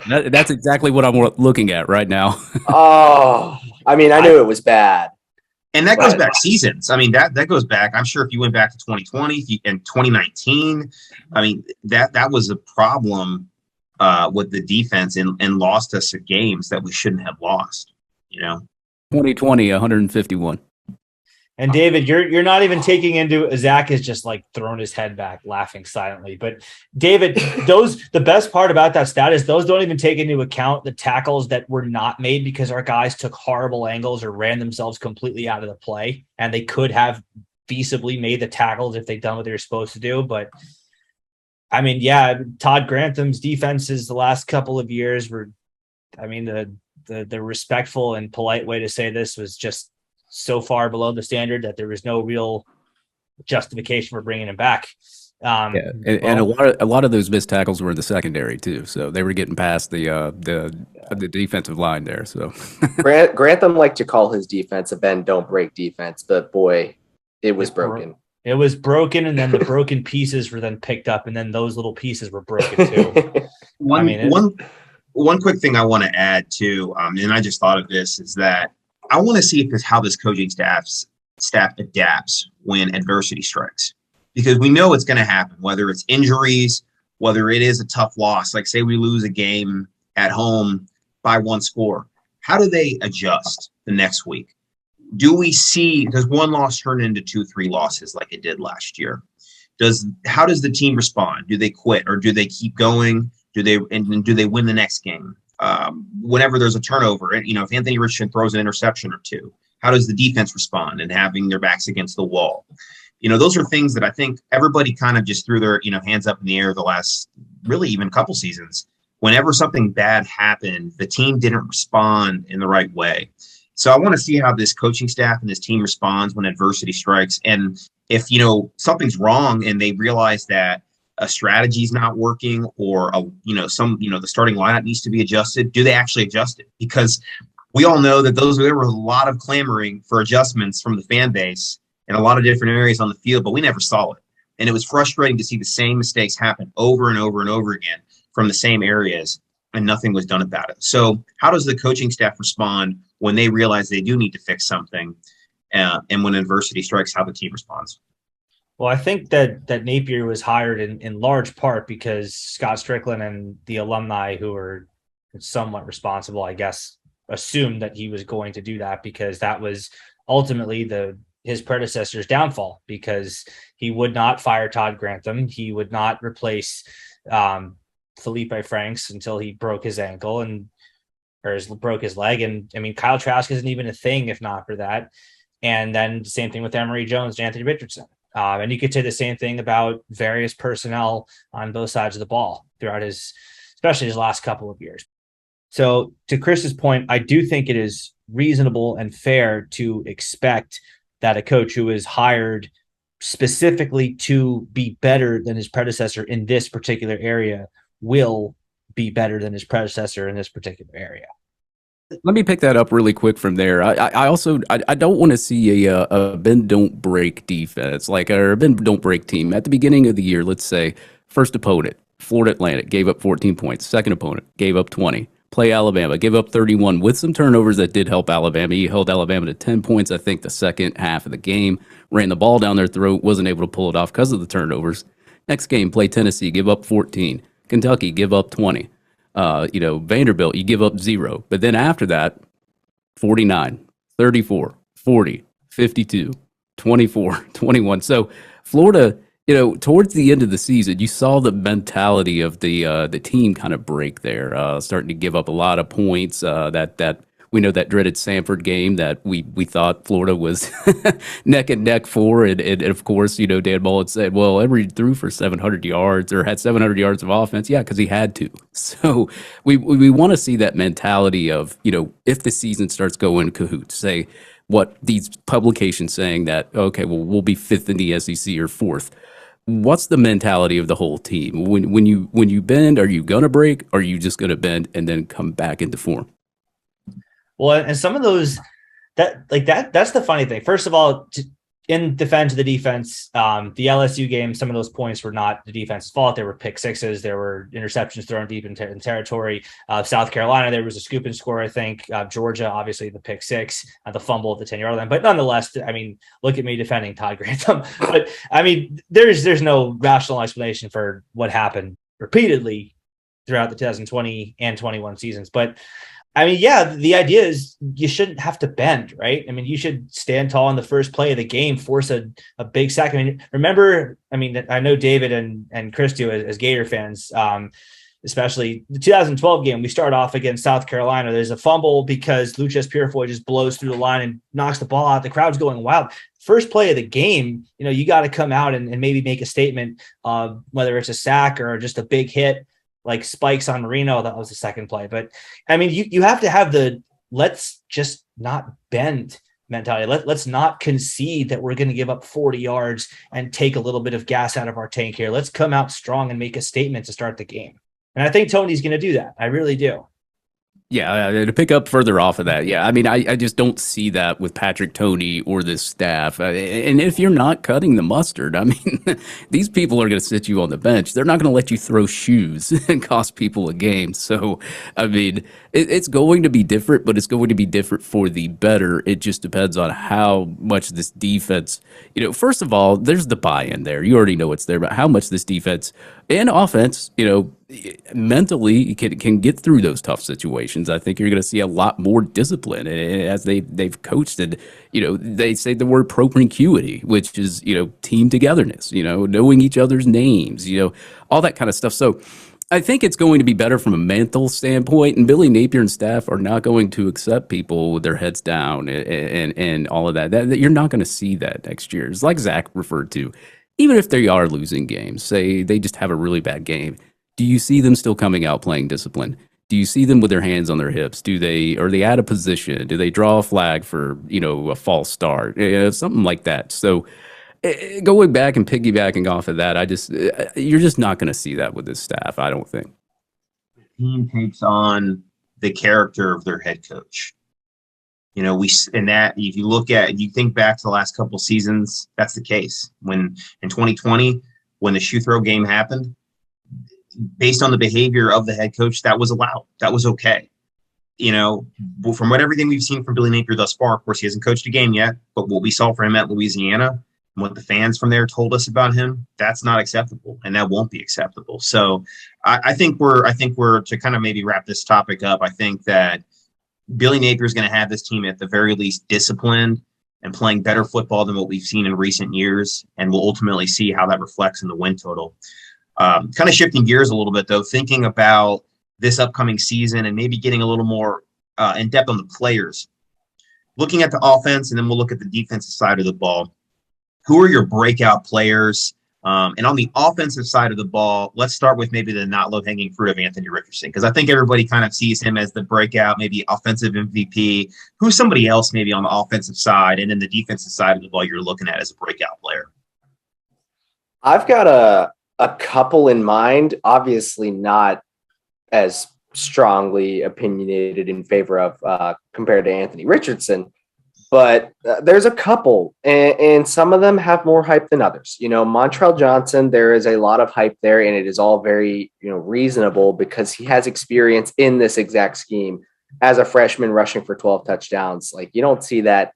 That's exactly what I'm looking at right now. I knew it was bad. And that goes back seasons. I mean, that goes back. I'm sure if you went back to 2020 and 2019, I mean, that was a problem with the defense and lost us games that we shouldn't have lost, 2020, 151. And David, you're not even taking into Zach is just like throwing his head back, laughing silently. But David, the best part about that stat is those don't even take into account the tackles that were not made because our guys took horrible angles or ran themselves completely out of the play, and they could have feasibly made the tackles if they'd done what they were supposed to do. But I mean, yeah, Todd Grantham's defenses the last couple of years were, I mean, the respectful and polite way to say this was just so far below the standard that there was no real justification for bringing him back. And a lot of those missed tackles were in the secondary too, so they were getting past the defensive line there. So Grantham liked to call his defense a bend don't break defense, but boy, it was broken. It was broken, and then the broken pieces were then picked up, and then those little pieces were broken too. One quick thing I want to add too, and I just thought of this, is that I want to see how this coaching staff adapts when adversity strikes, because we know it's going to happen, whether it's injuries, whether it is a tough loss, like say we lose a game at home by one score. How do they adjust the next week? Does one loss turn into 2-3 losses like it did last year? How does the team respond? Do they quit or do they keep going? Do they win the next game? Whenever there's a turnover, and if Anthony Richardson throws an interception or two, how does the defense respond and having their backs against the wall? Those are things that I think everybody kind of just threw their hands up in the air the last really even couple seasons. Whenever something bad happened, the team didn't respond in the right way. So I want to see how this coaching staff and this team responds when adversity strikes. And if, something's wrong and they realize that a strategy is not working or the starting lineup needs to be adjusted, do they actually adjust it? Because we all know that there were a lot of clamoring for adjustments from the fan base in a lot of different areas on the field, but we never saw it. And it was frustrating to see the same mistakes happen over and over and over again from the same areas, and nothing was done about it. So how does the coaching staff respond when they realize they do need to fix something, and when adversity strikes, how the team responds? Well, I think that Napier was hired in large part because Scott Strickland and the alumni who were somewhat responsible, I guess, assumed that he was going to do that, because that was ultimately his predecessor's downfall, because he would not fire Todd Grantham. He would not replace Felipe Franks until he broke his ankle broke his leg. And I mean, Kyle Trask isn't even a thing if not for that. And then the same thing with Emory Jones and Anthony Richardson. And you could say the same thing about various personnel on both sides of the ball throughout especially his last couple of years. So to Chris's point, I do think it is reasonable and fair to expect that a coach who is hired specifically to be better than his predecessor in this particular area will be better than his predecessor in this particular area. Let me pick that up really quick from there. I also don't want to see a bend don't break defense, or a bend don't break team at the beginning of the year. Let's say first opponent, Florida Atlantic, gave up 14 points. Second opponent gave up 20. Play Alabama, gave up 31 with some turnovers that did help Alabama. He held Alabama to 10 points, I think, the second half of the game. Ran the ball down their throat, wasn't able to pull it off because of the turnovers. Next game, play Tennessee, give up 14. Kentucky, give up 20. Vanderbilt, you give up 0. But then after that, 49, 34, 40, 52, 24, 21. So Florida, towards the end of the season, you saw the mentality of the team kind of break there, starting to give up a lot of points. That we know that dreaded Samford game that we thought Florida was neck and neck for, and of course, Dan Mullen said, well, Emory threw for 700 yards or had 700 yards of offense, yeah, because he had to. So we want to see that mentality of if the season starts going cahoots, say what these publications saying that okay, well we'll be 5th in the SEC or 4th. What's the mentality of the whole team when you bend? Are you gonna break? Or are you just gonna bend and then come back into form? Well, and some of those that's the funny thing. First of all, in defense of the defense, the LSU game, some of those points were not the defense's fault. There were pick sixes. There were interceptions thrown deep in territory. South Carolina, there was a scoop and score, I think. Georgia, obviously the pick six, the fumble at the 10-yard line. But nonetheless, I mean, look at me defending Todd Grantham. But I mean, there's no rational explanation for what happened repeatedly throughout the 2020 and 21 seasons. But I mean, yeah, the idea is you shouldn't have to bend, right? I mean, you should stand tall in the first play of the game, force a big sack. I mean, remember, I mean, I know David and Chris do as Gator fans, especially the 2012 game. We start off against South Carolina. There's a fumble because Lucius Purifoy just blows through the line and knocks the ball out. The crowd's going wild. First play of the game, you got to come out and maybe make a statement, whether it's a sack or just a big hit, like spikes on Marino. That was the second play. But I mean, you have to have the let's just not bend mentality. Let's not concede that we're going to give up 40 yards and take a little bit of gas out of our tank here. Let's come out strong and make a statement to start the game. And I think Tony's going to do that. I really do. Yeah, to pick up further off of that, yeah, I mean, I just don't see that with Patrick Toney or this staff. And if you're not cutting the mustard, I mean, these people are going to sit you on the bench. They're not going to let you throw shoes and cost people a game. So, I mean, it's going to be different, but it's going to be different for the better. It just depends on how much this defense, first of all, there's the buy-in there. You already know it's there, but how much this defense and offense, mentally can get through those tough situations. I think you're going to see a lot more discipline as they've coached it. They say the word propinquity, which is, team togetherness, knowing each other's names, all that kind of stuff. So I think it's going to be better from a mental standpoint, and Billy Napier and staff are not going to accept people with their heads down and all of that. You're not going to see that next year. It's like Zach referred to. Even if they are losing games, say they just have a really bad game, do you see them still coming out playing discipline? Do you see them with their hands on their hips? Are they out of position? Do they draw a flag for, a false start? Something like that. So going back and piggybacking off of that, you're just not going to see that with this staff, I don't think. The team takes on the character of their head coach. If you think back to the last couple seasons, that's the case. When in 2020, when the shoe throw game happened, based on the behavior of the head coach, that was allowed. That was okay. From everything we've seen from Billy Napier thus far, of course, he hasn't coached a game yet, but what we saw from him at Louisiana and what the fans from there told us about him, that's not acceptable, and that won't be acceptable. So I think we're to kind of maybe wrap this topic up. I think that Billy Napier is going to have this team at the very least disciplined and playing better football than what we've seen in recent years, and we'll ultimately see how that reflects in the win total. Kind of shifting gears a little bit, though, thinking about this upcoming season and maybe getting a little more in depth on the players. Looking at the offense, and then we'll look at the defensive side of the ball. Who are your breakout players? And on the offensive side of the ball, let's start with maybe the not low-hanging fruit of Anthony Richardson, because I think everybody kind of sees him as the breakout, maybe offensive MVP. Who's somebody else maybe on the offensive side, and then the defensive side of the ball you're looking at as a breakout player? I've got a couple in mind, obviously not as strongly opinionated in favor of compared to Anthony Richardson, but there's a couple, and some of them have more hype than others. Montrell Johnson, there is a lot of hype there, and it is all very, reasonable because he has experience in this exact scheme as a freshman rushing for 12 touchdowns. Like, you don't see that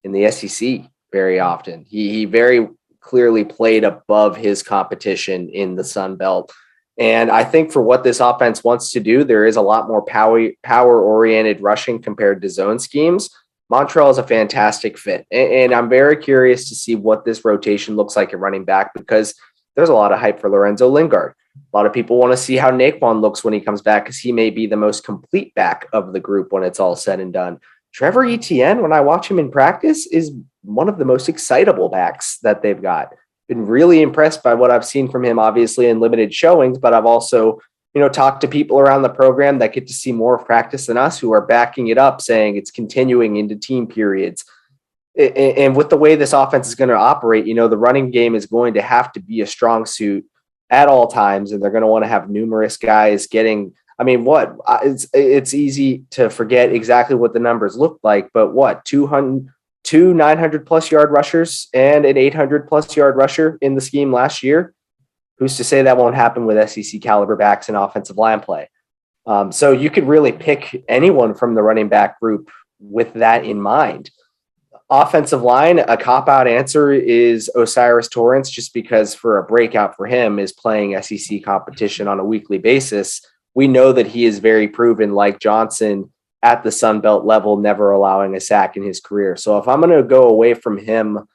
in the SEC very often. He very clearly played above his competition in the Sun Belt. And I think for what this offense wants to do, there is a lot more power-oriented rushing compared to zone schemes. Montrell is a fantastic fit. And I'm very curious to see what this rotation looks like at running back, because there's a lot of hype for Lorenzo Lingard. A lot of people want to see how Naquan looks when he comes back, because he may be the most complete back of the group when it's all said and done. Trevor Etienne, when I watch him in practice, is one of the most excitable backs that they've got. Been really impressed by what I've seen from him, obviously in limited showings, but I've also, talked to people around the program that get to see more of practice than us, who are backing it up, saying it's continuing into team periods. And with the way this offense is going to operate, the running game is going to have to be a strong suit at all times, and they're going to want to have numerous guys getting. It's easy to forget exactly what the numbers look like, but two 900+ yard rushers and an 800+ yard rusher in the scheme last year. Who's to say that won't happen with SEC caliber backs and offensive line play? So you could really pick anyone from the running back group with that in mind. Offensive line, a cop-out answer is Osiris Torrance, just because for a breakout for him is playing SEC competition on a weekly basis. We know that he is very proven, like Johnson, at the Sun Belt level, never allowing a sack in his career. So if I'm going to go away from him,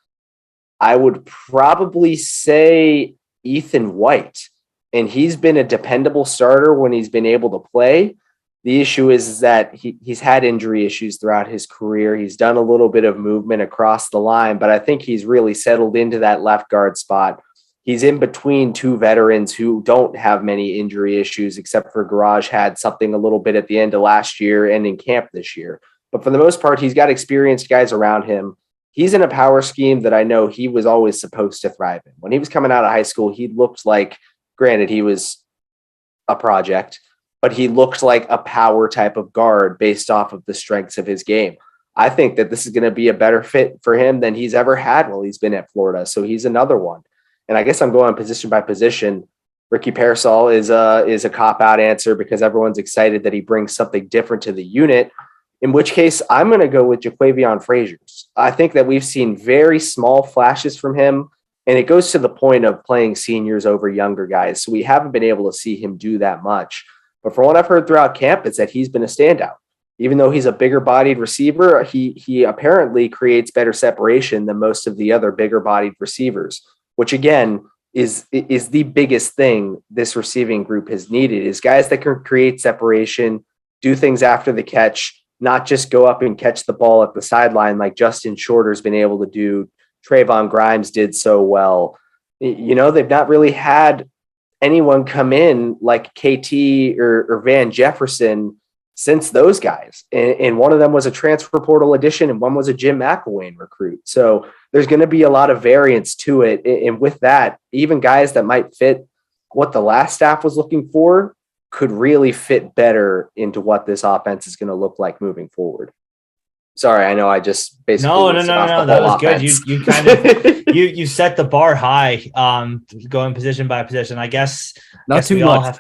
I would probably say Ethan White. And he's been a dependable starter when he's been able to play. The issue is that he's had injury issues throughout his career. He's done a little bit of movement across the line, but I think he's really settled into that left guard spot. He's in between two veterans who don't have many injury issues, except for Garage had something a little bit at the end of last year and in camp this year. But for the most part, he's got experienced guys around him. He's in a power scheme that I know he was always supposed to thrive in. When he was coming out of high school, he looked like, granted, he was a project, but he looked like a power type of guard based off of the strengths of his game. I think that this is going to be a better fit for him than he's ever had while he's been at Florida. So he's another one. And I guess I'm going position by position. Ricky Pearsall is a cop-out answer because everyone's excited that he brings something different to the unit, in which case I'm going to go with Jaquavion Fraziers. I think that we've seen very small flashes from him, and it goes to the point of playing seniors over younger guys. So we haven't been able to see him do that much. But from what I've heard throughout camp, it's that he's been a standout. Even though he's a bigger-bodied receiver, he apparently creates better separation than most of the other bigger-bodied receivers, which again is the biggest thing this receiving group has needed, is guys that can create separation, do things after the catch, not just go up and catch the ball at the sideline like Justin Shorter's been able to do. Trayvon Grimes did so well. You know, they've not really had anyone come in like KT or Van Jefferson since those guys. And one of them was a transfer portal addition and one was a Jim McElwain recruit. So there's going to be a lot of variance to it. And with that, even guys that might fit what the last staff was looking for could really fit better into what this offense is going to look like moving forward. Sorry, I know I just basically no. That was good. You kind of you set the bar high, going position by position. I guess not too much.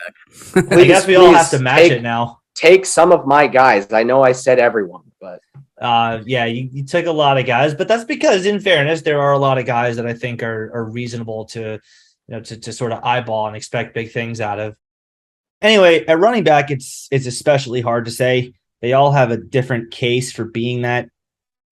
I guess we all have to match it now. Take some of my guys. I know I said everyone, but yeah, you took a lot of guys, but that's because, in fairness, there are a lot of guys that I think are reasonable to sort of eyeball and expect big things out of. Anyway, at running back, it's especially hard to say. They all have a different case for being that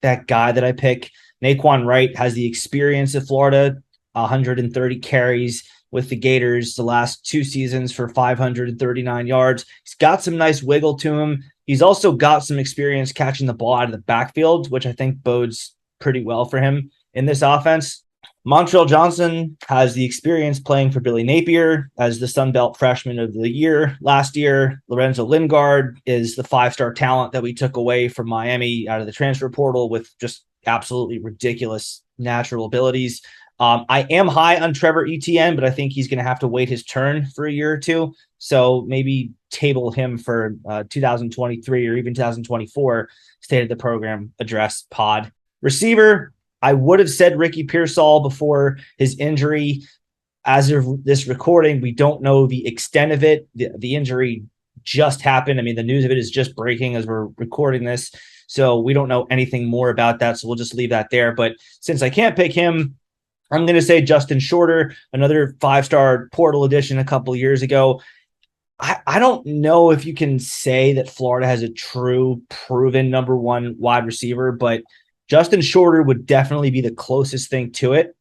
guy that I pick. Naquan Wright has the experience of Florida, 130 carries with the Gators the last 2 seasons for 539 yards. He's got some nice wiggle to him. He's also got some experience catching the ball out of the backfield, which I think bodes pretty well for him in this offense. Montrell Johnson has the experience playing for Billy Napier as the Sun Belt Freshman of the Year last year. Lorenzo Lingard is the 5-star talent that we took away from Miami out of the transfer portal with just absolutely ridiculous natural abilities. I am high on Trevor Etienne, but I think he's going to have to wait his turn for a year or two. So maybe table him for 2023 or even 2024 State of the Program Address pod. Receiver, I would have said Ricky Pearsall before his injury. As of this recording, we don't know the extent of it. The injury just happened. I mean, the news of it is just breaking as we're recording this. So we don't know anything more about that. So we'll just leave that there. But since I can't pick him, I'm going to say Justin Shorter, another 5-star portal addition a couple of years ago. I don't know if you can say that Florida has a true proven number one wide receiver, but Justin Shorter would definitely be the closest thing to it.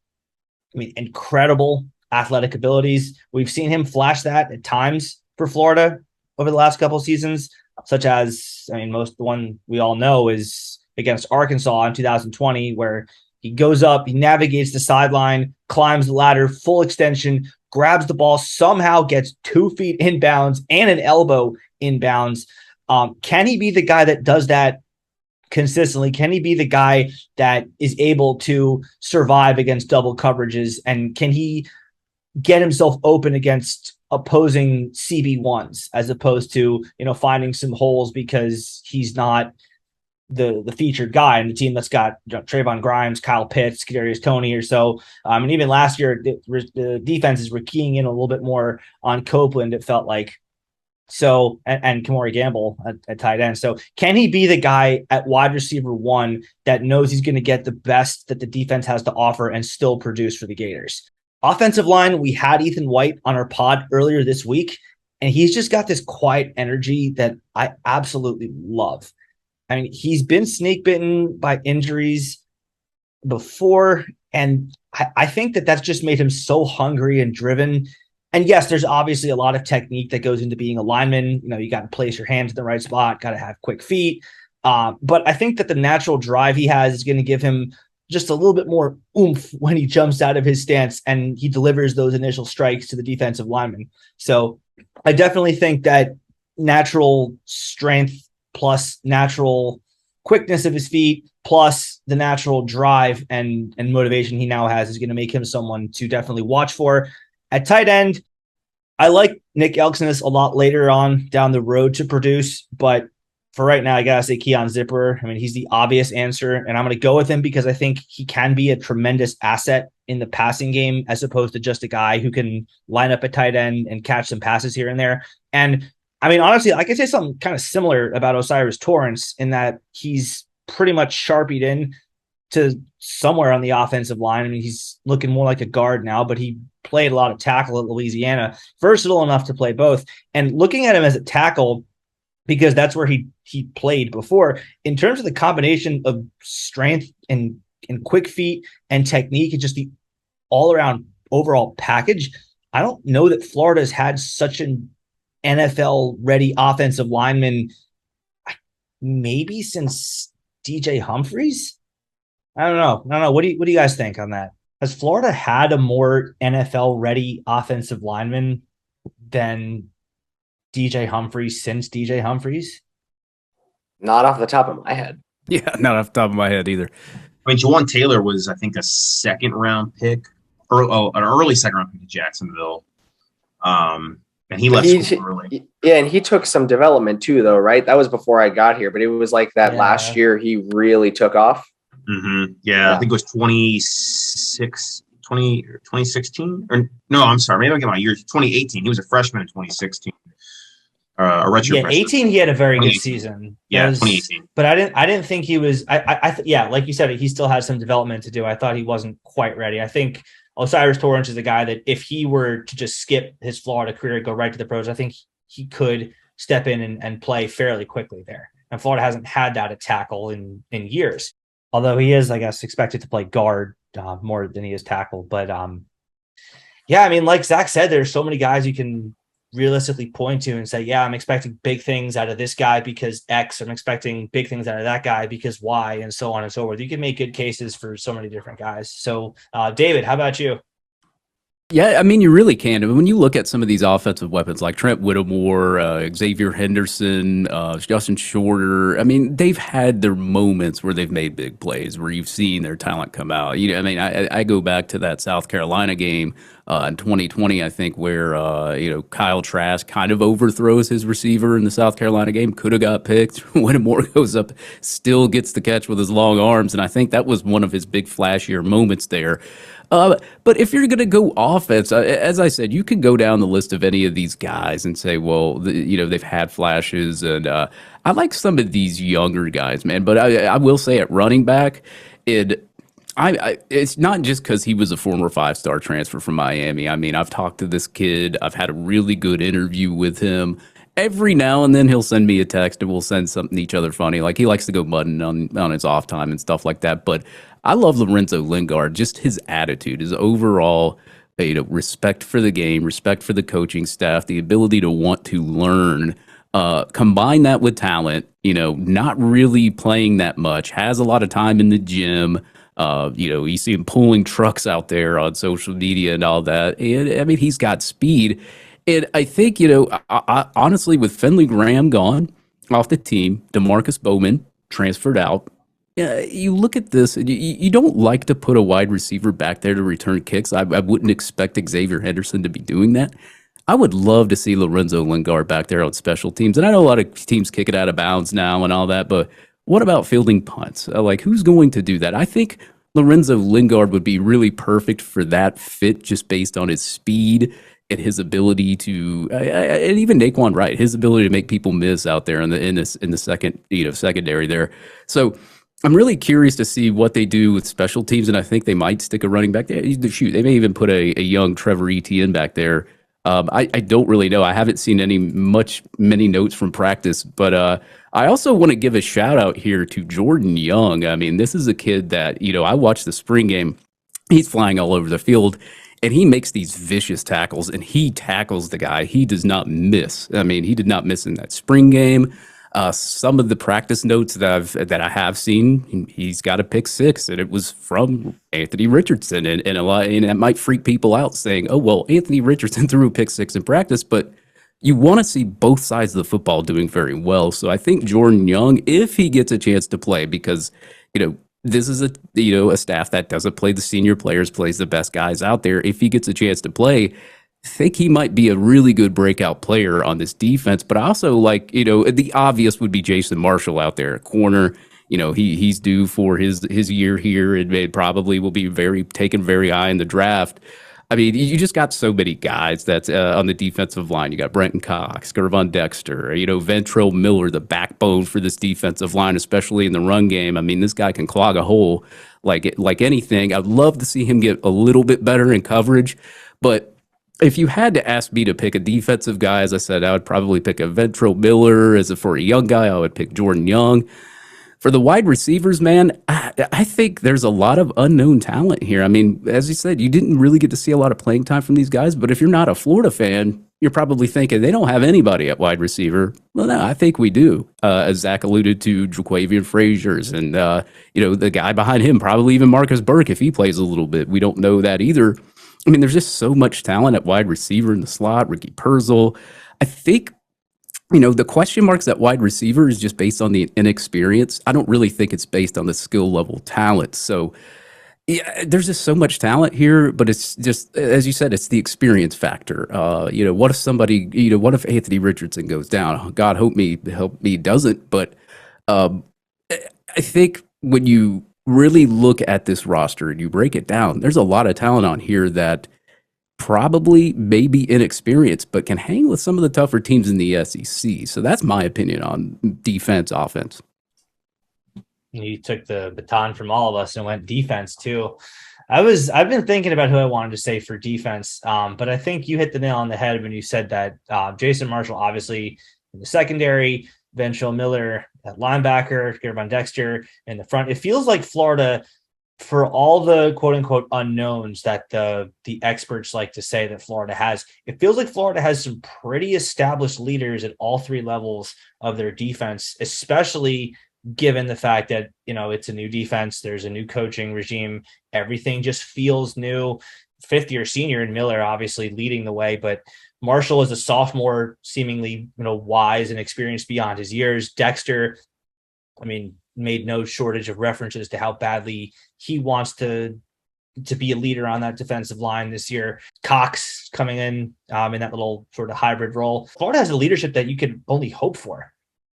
I mean, incredible athletic abilities. We've seen him flash that at times for Florida over the last couple of seasons, such as, I mean, the one we all know is against Arkansas in 2020, where he goes up, he navigates the sideline, climbs the ladder, full extension, grabs the ball, somehow gets 2 feet inbounds and an elbow inbounds. Can he be the guy that does that consistently? Can he be the guy that is able to survive against double coverages? And can he get himself open against opposing CB1s as opposed to, finding some holes because he's not the featured guy in the team that's got Trayvon Grimes, Kyle Pitts, Kadarius Toney or so. And even last year, the defenses were keying in a little bit more on Copeland, it felt like. So, and Kamari Gamble at tight end. So can he be the guy at wide receiver 1 that knows he's going to get the best that the defense has to offer and still produce for the Gators? Offensive line, we had Ethan White on our pod earlier this week, and he's just got this quiet energy that I absolutely love. I mean, he's been snake bitten by injuries before, and I think that's just made him so hungry and driven. And yes, there's obviously a lot of technique that goes into being a lineman. You know, you got to place your hands in the right spot, got to have quick feet. But I think that the natural drive he has is going to give him just a little bit more oomph when he jumps out of his stance and he delivers those initial strikes to the defensive lineman. So I definitely think that natural strength plus natural quickness of his feet plus the natural drive and motivation he now has is going to make him someone to definitely watch for. At tight end, I like Nick Elksnis a lot later on down the road to produce, but for right now, I got to say Keon Zipper. I mean, he's the obvious answer, and I'm going to go with him because I think he can be a tremendous asset in the passing game as opposed to just a guy who can line up a tight end and catch some passes here and there. And I mean, honestly, I could say something kind of similar about Osiris Torrance in that he's pretty much sharpied in to somewhere on the offensive line. I mean, he's looking more like a guard now, but he played a lot of tackle at Louisiana, versatile enough to play both. And looking at him as a tackle, because that's where he played before, in terms of the combination of strength and quick feet and technique and just the all-around overall package, I don't know that Florida's had such an NFL-ready offensive lineman maybe since DJ Humphries. I don't know. What do you guys think on that? Has Florida had a more NFL-ready offensive lineman than DJ Humphries since DJ Humphries? Not off the top of my head. Yeah, not off the top of my head either. I mean, Jawan Taylor was, I think, a second-round pick, an early second-round pick to Jacksonville. And he left school early. Yeah, and he took some development too, though, right? That was before I got here, but it was like that last year he really took off. Mm-hmm. Yeah, I think it was 2016. Or no, I'm sorry. Maybe I get my years. 2018. He was a freshman in 2016. A redshirt freshman. 18. He had a very good season. Yeah, 2018. But I didn't think he was. Yeah, like you said, he still had some development to do. I thought he wasn't quite ready. I think Osiris Torrance is a guy that if he were to just skip his Florida career and go right to the pros, I think he could step in and play fairly quickly there. And Florida hasn't had that at tackle in years. Although he is, I guess, expected to play guard more than he is tackle. But yeah, I mean, like Zach said, there's so many guys you can realistically point to and say, yeah, I'm expecting big things out of this guy because X, I'm expecting big things out of that guy because Y, and so on and so forth. You can make good cases for so many different guys. So, David, how about you? Yeah, I mean, you really can. When you look at some of these offensive weapons like Trent Whittemore, Xavier Henderson, Justin Shorter, I mean, they've had their moments where they've made big plays, where you've seen their talent come out. You know, I mean, I go back to that South Carolina game in 2020, I think, where, Kyle Trask kind of overthrows his receiver in the South Carolina game, could have got picked. Whittemore goes up, still gets the catch with his long arms, and I think that was one of his big flashier moments there. But if you're going to go offense, as I said, you can go down the list of any of these guys and say, well, they've had flashes. And I like some of these younger guys, man. But I will say at running back, it's not just because he was a former 5-star transfer from Miami. I mean, I've talked to this kid. I've had a really good interview with him. Every now and then he'll send me a text and we'll send something to each other funny. Like he likes to go mudding on his off time and stuff like that. But I love Lorenzo Lingard, just his attitude, his overall respect for the game, respect for the coaching staff, the ability to want to learn. Combine that with talent, not really playing that much, has a lot of time in the gym. You see him pulling trucks out there on social media and all that. And I mean, he's got speed. And I think, I honestly, with Finley Graham gone off the team, DeMarcus Bowman transferred out. You look at this, and you don't like to put a wide receiver back there to return kicks. I wouldn't expect Xavier Henderson to be doing that. I would love to see Lorenzo Lingard back there on special teams. And I know a lot of teams kick it out of bounds now and all that, but what about fielding punts? Who's going to do that? I think Lorenzo Lingard would be really perfect for that fit just based on his speed and his ability to, and even Naquan Wright, his ability to make people miss out there in the second, secondary there. So I'm really curious to see what they do with special teams, and I think they might stick a running back there. Shoot, they may even put a young Trevor Etienne back there I don't really know. I haven't seen many notes from practice, but I also want to give a shout out here to Jordan Young. I mean, this is a kid that, I watched the spring game. He's flying all over the field and he makes these vicious tackles and he tackles the guy. He does not miss. I mean, he did not miss in that spring game. Some of the practice notes that I have seen, he's got a pick six, and it was from Anthony Richardson, and that might freak people out, saying, "Oh well, Anthony Richardson threw a pick six in practice," but you want to see both sides of the football doing very well. So I think Jordan Young, if he gets a chance to play, because this is a staff that doesn't play the senior players, plays the best guys out there. If he gets a chance to play, think he might be a really good breakout player on this defense. But I also the obvious would be Jason Marshall out there at corner. He's due for his year here. It probably will be taken very high in the draft. I mean, you just got so many guys that's on the defensive line. You got Brenton Cox, Gervon Dexter, Ventrell Miller, the backbone for this defensive line, especially in the run game. I mean, this guy can clog a hole like anything. I'd love to see him get a little bit better in coverage, but if you had to ask me to pick a defensive guy, as I said, I would probably pick a Ventrell Miller. For a young guy, I would pick Jordan Young. For the wide receivers, man, I think there's a lot of unknown talent here. I mean, as you said, you didn't really get to see a lot of playing time from these guys, but if you're not a Florida fan, you're probably thinking they don't have anybody at wide receiver. Well, no, I think we do. As Zach alluded to, Jaquavian Frazier's and, the guy behind him, probably even Marcus Burke, if he plays a little bit. We don't know that either. I mean, there's just so much talent at wide receiver in the slot. Ricky Purzel. I think, the question marks at wide receiver is just based on the inexperience. I don't really think it's based on the skill level talent. So, yeah, there's just so much talent here, but it's just, as you said, it's the experience factor. What if Anthony Richardson goes down? God help me doesn't. But I think when you really look at this roster and you break it down, there's a lot of talent on here that probably may be inexperienced, but can hang with some of the tougher teams in the SEC. So that's my opinion on defense, offense. You took the baton from all of us and went defense too. I've been thinking about who I wanted to say for defense, but I think you hit the nail on the head when you said that Jason Marshall, obviously in the secondary, Ventrell Miller at linebacker, Gervon Dexter in the front. It feels like Florida, for all the quote unquote unknowns that the experts like to say that Florida has, it feels like Florida has some pretty established leaders at all three levels of their defense, especially given the fact that, it's a new defense. There's a new coaching regime. Everything just feels new. Fifth year senior and Miller obviously leading the way, but Marshall is a sophomore, seemingly, wise and experienced beyond his years. Dexter, made no shortage of references to how badly he wants to be a leader on that defensive line this year. Cox coming in that little sort of hybrid role. Florida has a leadership that you could only hope for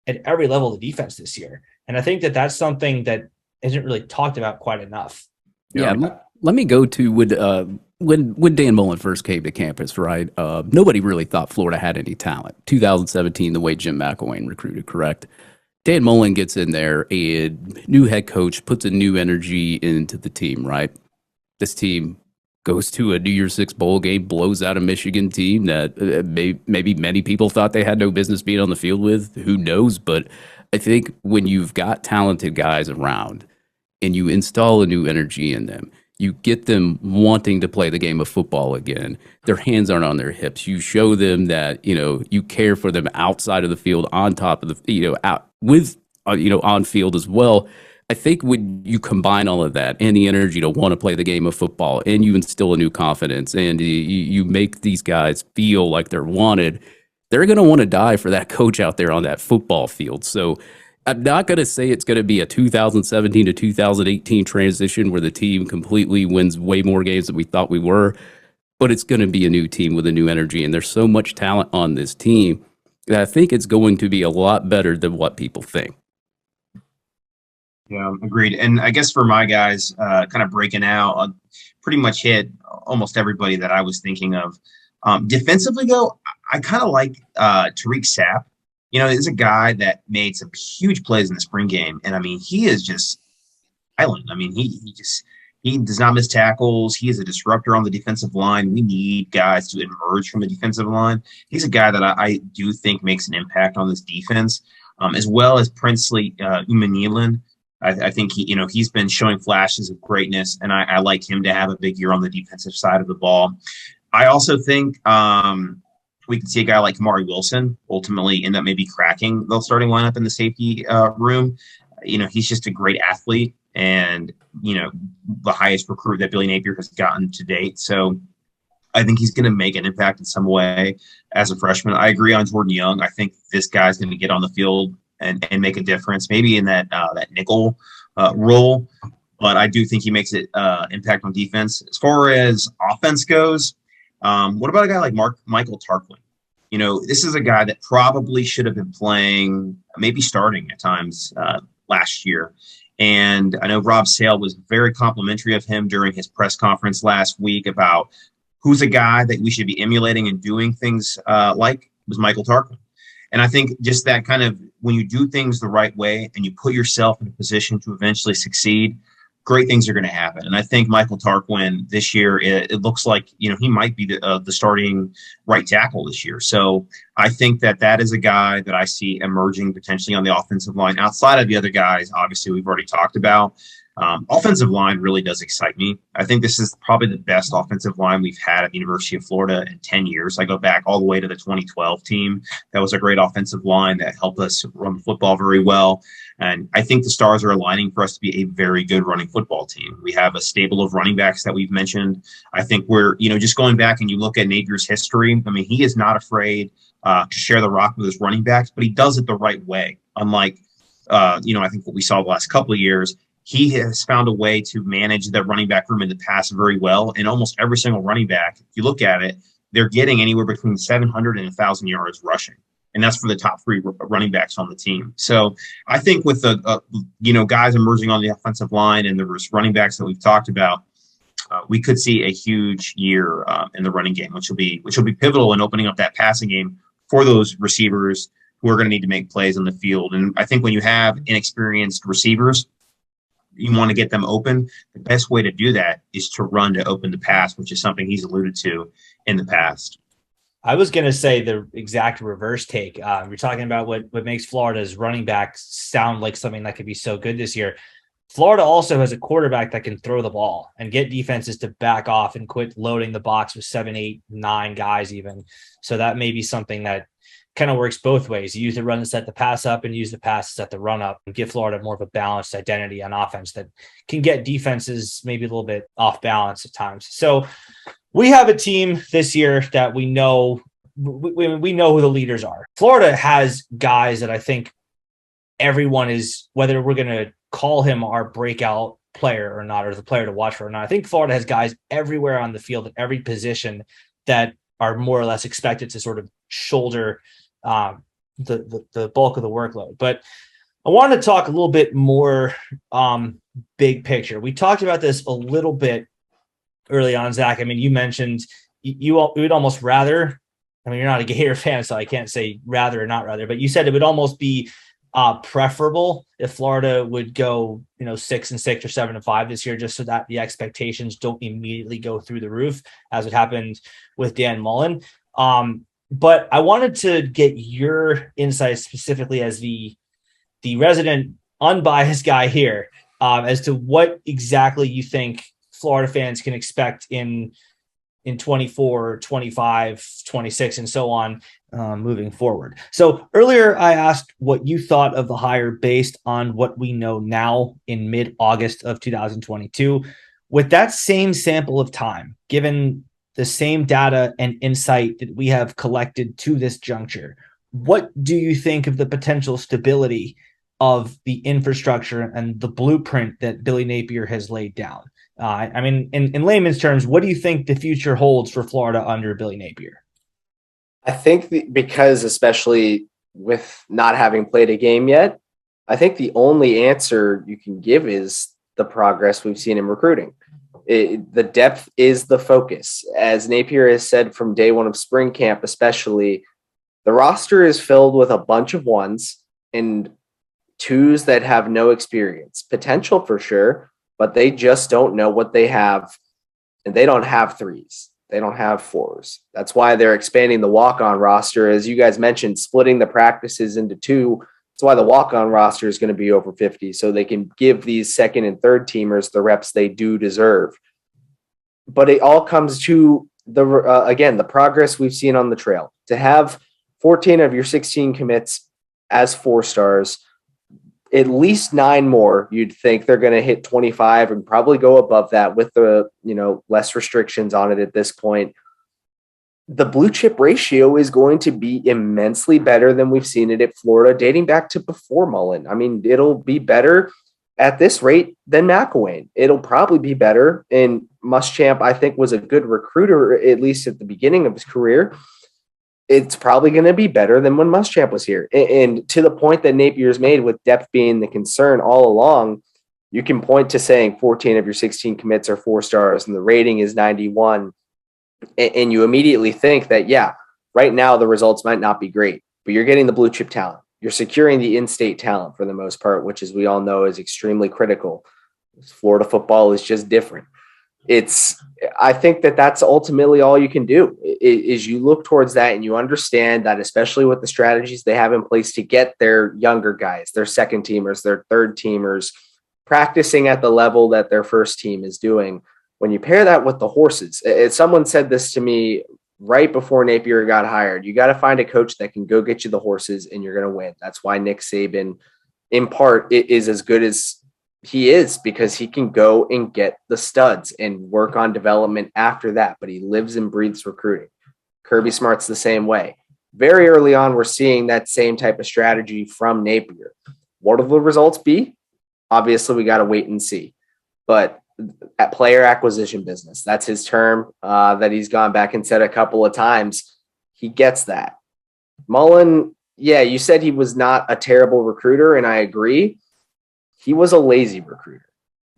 at every level of the defense this year. And I think that that's something that isn't really talked about quite enough. Yeah, let me go to when Dan Mullen first came to campus, right? Nobody really thought Florida had any talent. 2017, the way Jim McElwain recruited, correct? Dan Mullen gets in there, and new head coach puts a new energy into the team, right? This team goes to a New Year's Six bowl game, blows out a Michigan team that maybe many people thought they had no business being on the field with. Who knows? But I think when you've got talented guys around and you install a new energy in them, you get them wanting to play the game of football again. Their hands aren't on their hips. You show them that, you care for them outside of the field, on top of the, out with, on field as well. I think when you combine all of that and the energy to want to play the game of football, and you instill a new confidence, and you make these guys feel like they're wanted, they're going to want to die for that coach out there on that football field. So I'm not going to say it's going to be a 2017 to 2018 transition where the team completely wins way more games than we thought we were, but it's going to be a new team with a new energy. And there's so much talent on this team that I think it's going to be a lot better than what people think. Yeah, agreed. And I guess for my guys, kind of breaking out, pretty much hit almost everybody that I was thinking of. Defensively, though, I kind of like Tariq Sapp. He's a guy that made some huge plays in the spring game. And, he is just island. He does not miss tackles. He is a disruptor on the defensive line. We need guys to emerge from the defensive line. He's a guy that I do think makes an impact on this defense, as well as Princely Umanilan. I think he's been showing flashes of greatness, and I like him to have a big year on the defensive side of the ball. I also think we can see a guy like Kamari Wilson ultimately end up maybe cracking the starting lineup in the safety room. He's just a great athlete and, the highest recruit that Billy Napier has gotten to date. So I think he's going to make an impact in some way as a freshman. I agree on Jordan Young. I think this guy's going to get on the field and make a difference, maybe in that nickel role. But I do think he makes it impact on defense. As far as offense goes, what about a guy like Michael Tarquin? This is a guy that probably should have been playing, maybe starting at times last year. And I know Rob Sale was very complimentary of him during his press conference last week about who's a guy that we should be emulating and doing things like was Michael Tarquin. And I think just that kind of, when you do things the right way and you put yourself in a position to eventually succeed, great things are going to happen. And I think Michael Tarquin this year, it looks like, he might be the starting right tackle this year. So I think that is a guy that I see emerging potentially on the offensive line outside of the other guys. Obviously, we've already talked about. Offensive line really does excite me. I think this is probably the best offensive line we've had at the University of Florida in 10 years. I go back all the way to the 2012 team. That was a great offensive line that helped us run the football very well. And I think the stars are aligning for us to be a very good running football team. We have a stable of running backs that we've mentioned. I think we're, just going back and you look at Napier's history, I mean, he is not afraid to share the rock with his running backs, but he does it the right way. Unlike, I think what we saw the last couple of years, he has found a way to manage the running back room in the pass very well. And almost every single running back, if you look at it, they're getting anywhere between 700 and 1,000 yards rushing. And that's for the top three running backs on the team. So I think with the, guys emerging on the offensive line and the running backs that we've talked about, we could see a huge year in the running game, which will be pivotal in opening up that passing game for those receivers who are going to need to make plays on the field. And I think when you have inexperienced receivers, you want to get them open. The best way to do that is to run to open the pass, which is something he's alluded to in the past. I was going to say the exact reverse take. You're talking about what makes Florida's running backs sound like something that could be so good this year. Florida also has a quarterback that can throw the ball and get defenses to back off and quit loading the box with 7, 8, 9 guys even. So that may be something that kind of works both ways. You use the run to set the pass up and use the pass to set the run up and give Florida more of a balanced identity on offense that can get defenses maybe a little bit off balance at times. So we have a team this year that we know who the leaders are. Florida has guys that I think everyone is, whether we're going to call him our breakout player or not, or the player to watch for or not. I think Florida has guys everywhere on the field at every position that are more or less expected to sort of shoulder the bulk of the workload. But I wanted to talk a little bit more big picture. We talked about this a little bit early on, Zach. I mean, you mentioned you would almost rather, I mean, you're not a Gator fan, so I can't say rather or not rather, but you said it would almost be preferable if Florida would go, 6-6 or 7-5 this year, just so that the expectations don't immediately go through the roof as it happened with Dan Mullen. But I wanted to get your insights specifically as the resident unbiased guy here, as to what exactly you think Florida fans can expect in 24, 25, 26, and so on moving forward. So earlier I asked what you thought of the hire based on what we know now in mid-August of 2022. With that same sample of time, given the same data and insight that we have collected to this juncture, what do you think of the potential stability of the infrastructure and the blueprint that Billy Napier has laid down? I mean, in layman's terms, what do you think the future holds for Florida under Billy Napier? I think because especially with not having played a game yet, I think the only answer you can give is the progress we've seen in recruiting. The depth is the focus. As Napier has said from day one of spring camp, especially, the roster is filled with a bunch of ones and twos that have no experience. Potential for sure, but they just don't know what they have, and they don't have threes. They don't have fours. That's why they're expanding the walk-on roster. As you guys mentioned, splitting the practices into two. That's why the walk-on roster is going to be over 50, so they can give these second and third teamers the reps they do deserve. But it all comes to the progress we've seen on the trail. To have 14 of your 16 commits as 4-stars, at least 9 more, you'd think they're going to hit 25 and probably go above that with the, less restrictions on it at this point. The blue chip ratio is going to be immensely better than we've seen it at Florida dating back to before Mullen. I mean, it'll be better at this rate than McElwain. It'll probably be better. And Muschamp, I think, was a good recruiter, at least at the beginning of his career. It's probably going to be better than when Muschamp was here. And to the point that Napier's made, with depth being the concern all along, you can point to saying 14 of your 16 commits are 4-stars and the rating is 91. And you immediately think that, yeah, right now the results might not be great, but you're getting the blue chip talent. You're securing the in-state talent for the most part, which, as we all know, is extremely critical. Florida football is just different. I think that that's ultimately all you can do is you look towards that, and you understand that, especially with the strategies they have in place to get their younger guys, their second teamers, their third teamers, practicing at the level that their first team is doing. When you pair that with the horses, someone said this to me right before Napier got hired, you got to find a coach that can go get you the horses and you're going to win. That's why Nick Saban, in part, is as good as he is, because he can go and get the studs and work on development after that, but he lives and breathes recruiting. Kirby Smart's the same way. Very early on, we're seeing that same type of strategy from Napier. What will the results be? Obviously, we got to wait and see. But at player acquisition business, that's his term that he's gone back and said a couple of times. He gets that. Mullen, yeah, you said he was not a terrible recruiter, and I agree. He was a lazy recruiter.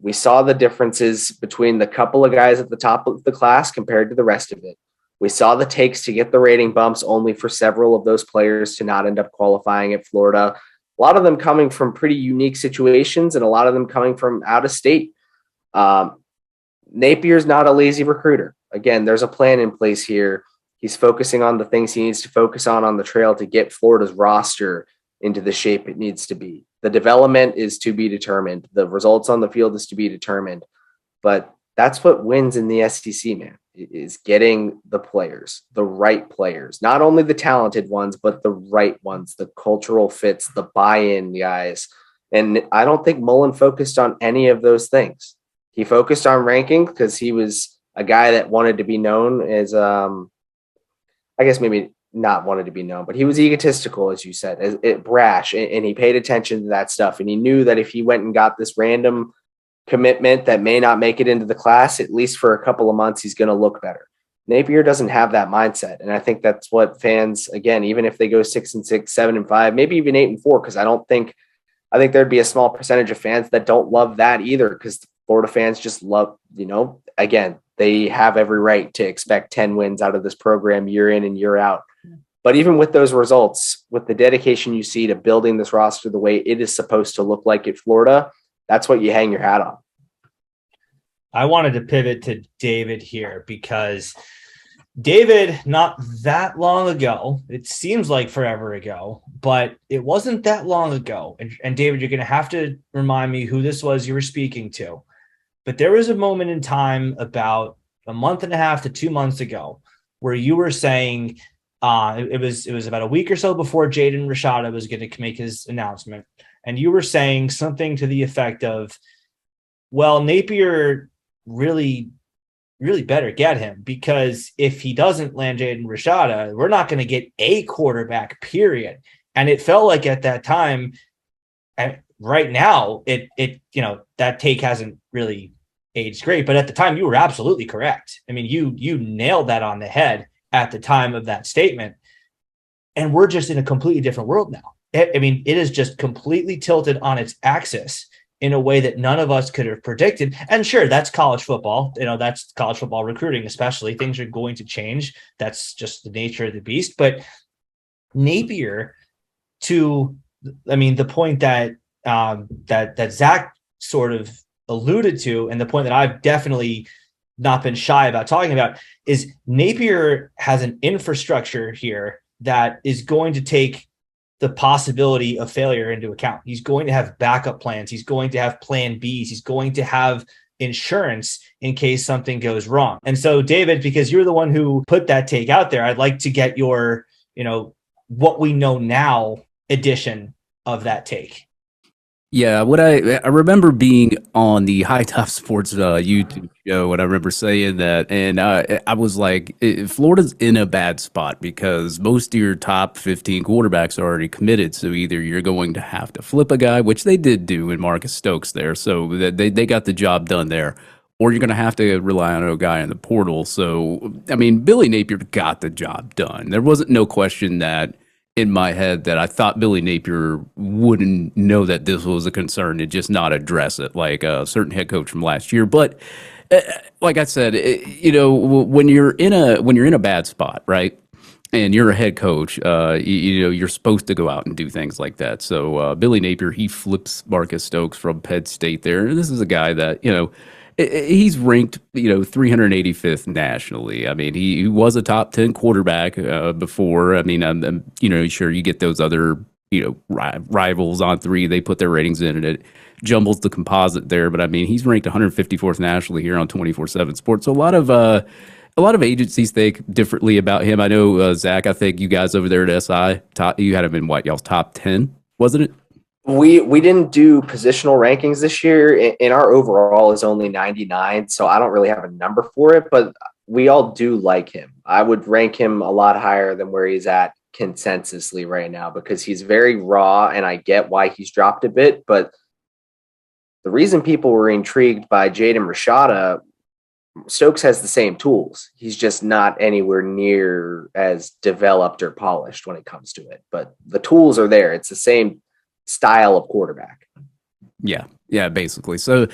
We saw the differences between the couple of guys at the top of the class compared to the rest of it. We saw the takes to get the rating bumps, only for several of those players to not end up qualifying at Florida. A lot of them coming from pretty unique situations, and a lot of them coming from out of state. Napier's not a lazy recruiter. Again, there's a plan in place here. He's focusing on the things he needs to focus on the trail to get Florida's roster into the shape it needs to be. The development is to be determined. The results on the field is to be determined. But that's what wins in the SEC, man, is getting the players, the right players, not only the talented ones, but the right ones, the cultural fits, the buy-in guys. And I don't think Mullen focused on any of those things. He focused on ranking because he was a guy that wanted to be known as, I guess maybe not wanted to be known, but he was egotistical, as you said, brash, and he paid attention to that stuff. And he knew that if he went and got this random commitment that may not make it into the class, at least for a couple of months, he's going to look better. Napier doesn't have that mindset. And I think that's what fans, again, even if they go 6-6, 7-5, maybe even 8-4, because I think there'd be a small percentage of fans that don't love that either, because Florida fans just love, again, they have every right to expect 10 wins out of this program year in and year out. But even with those results, with the dedication you see to building this roster the way it is supposed to look like at Florida, that's what you hang your hat on. I wanted to pivot to David here because David, not that long ago, it seems like forever ago, but it wasn't that long ago. And David, you're going to have to remind me who this was you were speaking to. But there was a moment in time about a month and a half to 2 months ago where you were saying it was about a week or so before Jaden Rashada was going to make his announcement. And you were saying something to the effect of, well, Napier really better get him, because if he doesn't land Jaden Rashada, we're not going to get a quarterback, period. And it felt like at that time, and right now, that take hasn't really aged great. But at the time, you were absolutely correct. I mean, you nailed that on the head at the time of that statement. And we're just in a completely different world now. I mean, it is just completely tilted on its axis in a way that none of us could have predicted. And sure, that's college football. That's college football recruiting, especially. Things are going to change. That's just the nature of the beast. But Napier, the point that Zach sort of alluded to, and the point that I've definitely not been shy about talking about, is Napier has an infrastructure here that is going to take the possibility of failure into account. He's going to have backup plans. He's going to have plan Bs. He's going to have insurance in case something goes wrong. And so, David, because you're the one who put that take out there, I'd like to get your, what we know now edition of that take. Yeah, what I remember being on the High Top Sports YouTube show, and I remember saying that, and I was like, Florida's in a bad spot because most of your top 15 quarterbacks are already committed. So either you're going to have to flip a guy, which they did do in Marcus Stokes there, so they got the job done there, or you're going to have to rely on a guy in the portal. So, I mean, Billy Napier got the job done. There wasn't no question that in my head that I thought Billy Napier wouldn't know that this was a concern and just not address it like a certain head coach from last year. But like I said, when you're in a bad spot, right, and you're a head coach, you're supposed to go out and do things like that. So Billy Napier, he flips Marcus Stokes from Penn State there. And this is a guy that, he's ranked, 385th nationally. I mean, he was a top 10 quarterback before. I mean, I'm sure you get those other, rivals on three. They put their ratings in and it jumbles the composite there. But I mean, he's ranked 154th nationally here on 24/7 Sports. So a lot of agencies think differently about him. I know, Zach, I think you guys over there at SI, you had him in what, y'all's top 10, wasn't it? We didn't do positional rankings this year, and our overall is only 99, so I don't really have a number for it, but we all do like him. I would rank him a lot higher than where he's at consensusly right now because he's very raw, and I get why he's dropped a bit, but the reason people were intrigued by Jaden Rashada, Stokes has the same tools. He's just not anywhere near as developed or polished when it comes to it, but the tools are there. It's the same style of quarterback. Yeah, basically. So,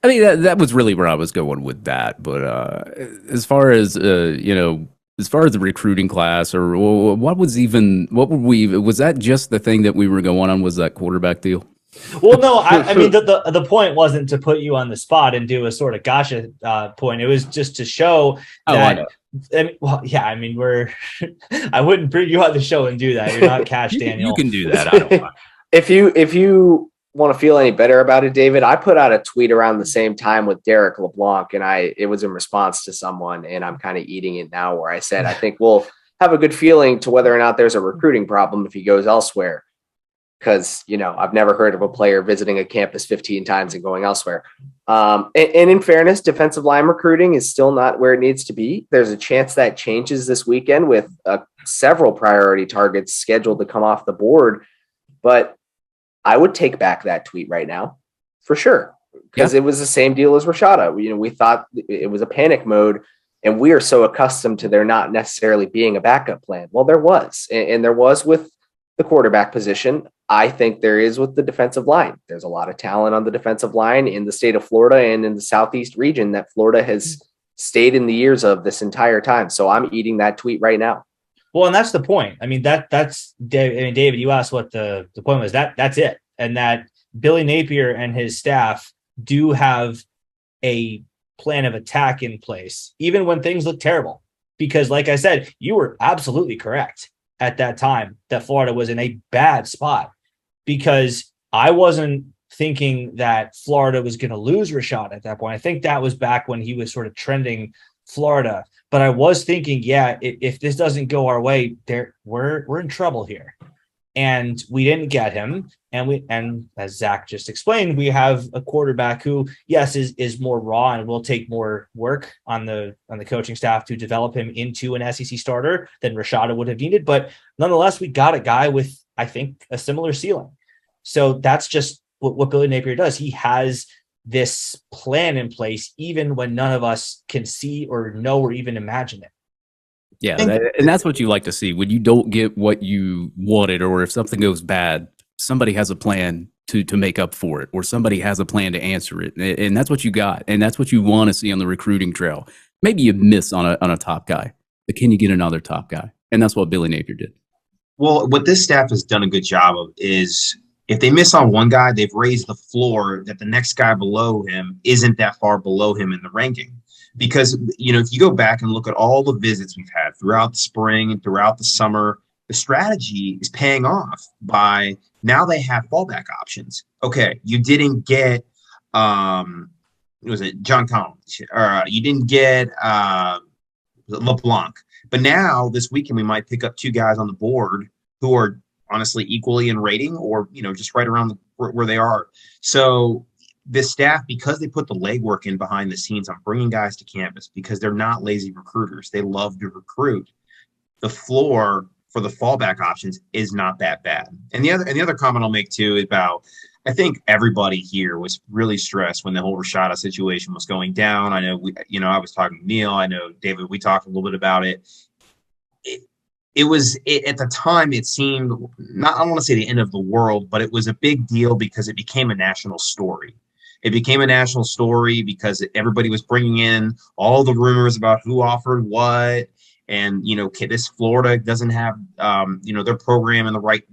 I mean, that was really where I was going with that. But as far as as far as the recruiting class, or was that just the thing that we were going on? Was that quarterback deal? Well, no, I mean, the point wasn't to put you on the spot and do a sort of gotcha point. It was just to show that. I mean, I wouldn't bring you on the show and do that. You're not Cash Daniel. You can do that. I don't mind. If you want to feel any better about it, David, I put out a tweet around the same time with Derek LeBlanc, and it was in response to someone, and I'm kind of eating it now, where I said I think we'll have a good feeling to whether or not there's a recruiting problem if he goes elsewhere. Because, I've never heard of a player visiting a campus 15 times and going elsewhere. And in fairness, defensive line recruiting is still not where it needs to be. There's a chance that changes this weekend with several priority targets scheduled to come off the board. But I would take back that tweet right now for sure, because It was the same deal as Rashada. We thought it was a panic mode, and we are so accustomed to there not necessarily being a backup plan. Well, there was, and there was with the quarterback position. I think there is with the defensive line. There's a lot of talent on the defensive line in the state of Florida and in the Southeast region that Florida has stayed in the ears of this entire time. So I'm eating that tweet right now. Well, and that's the point. I mean, that's David, you asked what the point was. That's it. And that Billy Napier and his staff do have a plan of attack in place, even when things look terrible. Because like I said, you were absolutely correct at that time that Florida was in a bad spot, because I wasn't thinking that Florida was going to lose Rashad at that point. I think that was back when he was sort of trending Florida. But I was thinking, if this doesn't go our way, we're in trouble here. And we didn't get him. And as Zach just explained, we have a quarterback who, yes, is more raw and will take more work on the coaching staff to develop him into an SEC starter than Rashada would have needed. But nonetheless, we got a guy with, I think, a similar ceiling. So that's just what Billy Napier does. He has this plan in place, even when none of us can see or know or even imagine it. Yeah, and that's what you like to see when you don't get what you wanted, or if something goes bad, somebody has a plan to make up for it, or somebody has a plan to answer it, and that's what you got, and that's what you want to see on the recruiting trail. Maybe you miss on a top guy, but can you get another top guy? And that's what Billy Napier did. Well, what this staff has done a good job of is if they miss on one guy, they've raised the floor that the next guy below him isn't that far below him in the ranking. Because, if you go back and look at all the visits we've had throughout the spring and throughout the summer, the strategy is paying off by now they have fallback options. Okay, you didn't get was it John Collins, or you didn't get LeBlanc. But now this weekend we might pick up two guys on the board who are honestly equally in rating, or just right around where they are. So the staff, because they put the legwork in behind the scenes on bringing guys to campus, because they're not lazy recruiters, they love to recruit. The floor for the fallback options is not that bad. And the other comment I'll make too is about, I think everybody here was really stressed when the whole Rashada situation was going down. I know I was talking to Neil. I know David. We talked a little bit about it. It was at the time, it seemed not, I don't want to say the end of the world, but it was a big deal because it became a national story. It became a national story because everybody was bringing in all the rumors about who offered what. And, this Florida doesn't have, their program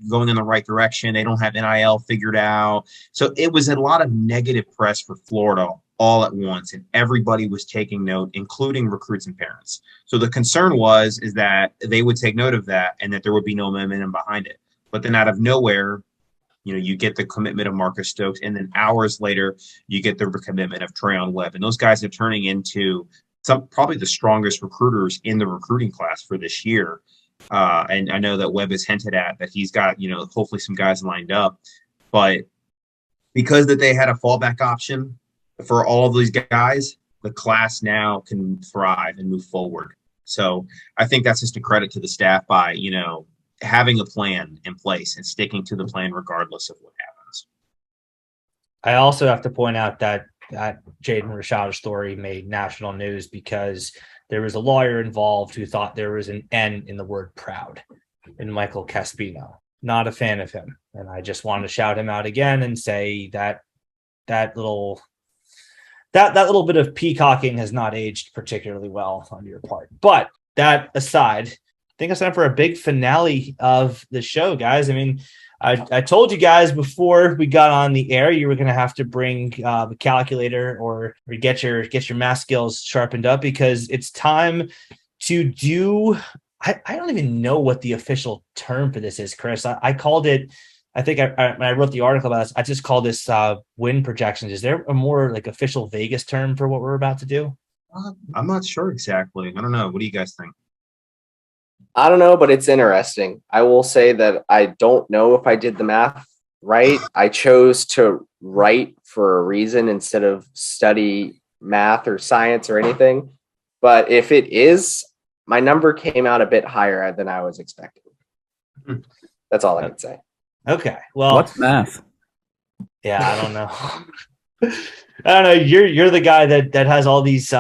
going in the right direction. They don't have NIL figured out. So it was a lot of negative press for Florida all at once, and everybody was taking note, including recruits and parents. So the concern is that they would take note of that and that there would be no momentum behind it. But then out of nowhere, you get the commitment of Marcus Stokes, and then hours later, you get the commitment of Trayon Webb. And those guys are turning into probably the strongest recruiters in the recruiting class for this year. And I know that Webb has hinted at that he's got, hopefully some guys lined up. But because that they had a fallback option for all of these guys, the class now can thrive and move forward. So I think that's just a credit to the staff by, having a plan in place and sticking to the plan regardless of what happens. I also have to point out that Jaden Rashada story made national news because there was a lawyer involved who thought there was an N in the word proud in Michael Caspino. Not a fan of him. And I just wanted to shout him out again and say that little bit of peacocking has not aged particularly well on your part. But that aside, I think it's time for a big finale of the show, guys. I mean, I told you guys before we got on the air, you were going to have to bring the calculator or get your math skills sharpened up, because it's time to do. I don't even know what the official term for this is, Chris. I called it. I think when I wrote the article about this, I just called this win projections. Is there a more official Vegas term for what we're about to do? I'm not sure exactly. I don't know. What do you guys think? I don't know, but it's interesting. I will say that I don't know if I did the math right. I chose to write for a reason instead of study math or science or anything. But if it is, my number came out a bit higher than I was expecting. That's all I can say. Okay. Well, what's math? Yeah, I don't know. I don't know. You're the guy that has all these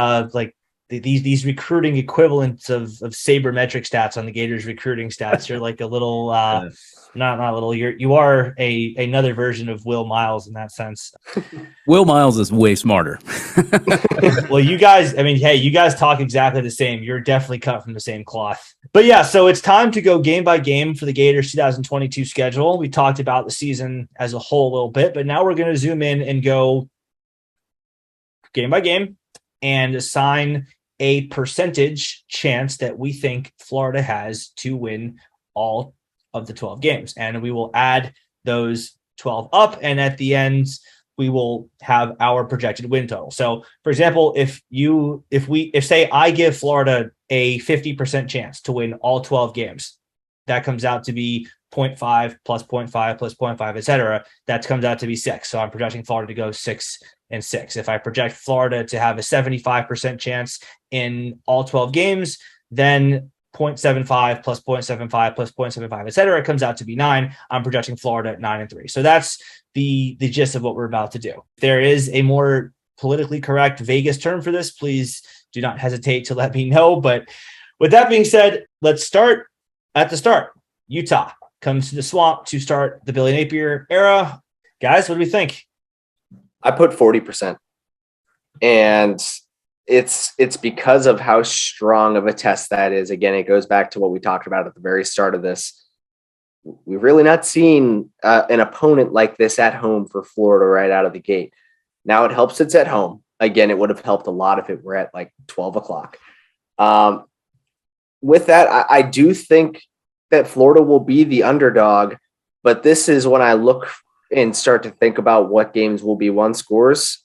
these recruiting equivalents of sabermetric stats on the Gators recruiting stats. You're like a little not a little. You are another version of Will Miles in that sense. Will Miles is way smarter. Well, you guys, I mean, hey, you guys talk exactly the same. You're definitely cut from the same cloth. But yeah, so it's time to go game by game for the Gators 2022 schedule. We talked about the season as a whole a little bit, but now we're going to zoom in and go game by game and assign a percentage chance that we think Florida has to win all of the 12 games. And we will add those 12 up. And at the end, we will have our projected win total. So for example, if say I give Florida a 50% chance to win all 12 games, that comes out to be 0.5 plus 0.5 plus 0.5, et cetera. That comes out to be 6. So I'm projecting Florida to go 6-6. If I project Florida to have a 75% chance in all 12 games, then 0.75 plus 0.75 plus 0.75, et cetera, comes out to be 9. I'm projecting Florida at 9-3. So that's the gist of what we're about to do. If there is a more politically correct Vegas term for this, please do not hesitate to let me know. But with that being said, let's start at the start. Utah comes to the Swamp to start the Billy Napier era. Guys, what do we think? I put 40%. And it's because of how strong of a test that is. Again, it goes back to what we talked about at the very start of this. we've really not seen an opponent like this at home for Florida right out of the gate. Now it helps it's at home. Again, it would have helped a lot if it were at like 12 o'clock. With that, I do think that Florida will be the underdog, but this is when I look and start to think about what games will be one scores.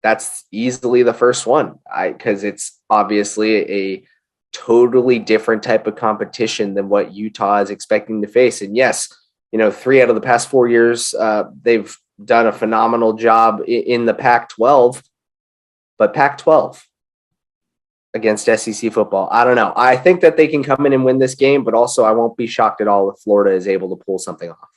That's easily the first one, because it's obviously a totally different type of competition than what Utah is expecting to face. And yes, 3 out of the past 4 years, they've done a phenomenal job in the Pac-12, but Pac-12 against SEC football, I don't know. I think that they can come in and win this game, but also I won't be shocked at all if Florida is able to pull something off.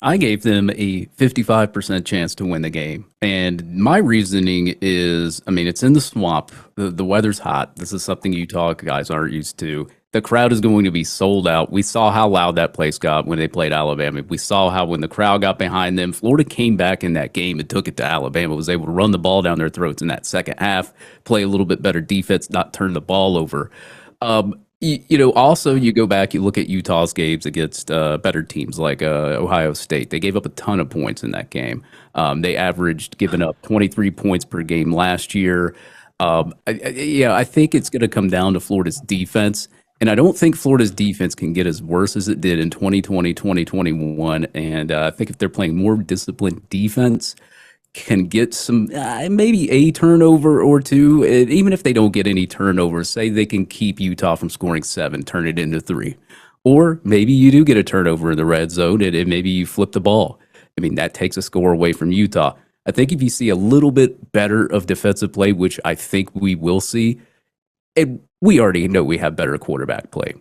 I gave them a 55% chance to win the game. And my reasoning is, it's in the swamp. The weather's hot. This is something Utah guys aren't used to. The crowd is going to be sold out. We saw how loud that place got when they played Alabama. We saw how when the crowd got behind them, Florida came back in that game and took it to Alabama, was able to run the ball down their throats in that second half, play a little bit better defense, not turn the ball over. Also, you go back, you look at Utah's games against better teams like Ohio State. They gave up a ton of points in that game. They averaged giving up 23 points per game last year. I think it's going to come down to Florida's defense. And I don't think Florida's defense can get as worse as it did in 2020, 2021. And I think if they're playing more disciplined defense, can get some, maybe a turnover or two. And even if they don't get any turnovers, say they can keep Utah from scoring 7, turn it into 3. Or maybe you do get a turnover in the red zone and maybe you flip the ball. That takes a score away from Utah. I think if you see a little bit better of defensive play, which I think we will see, and we already know we have better quarterback play.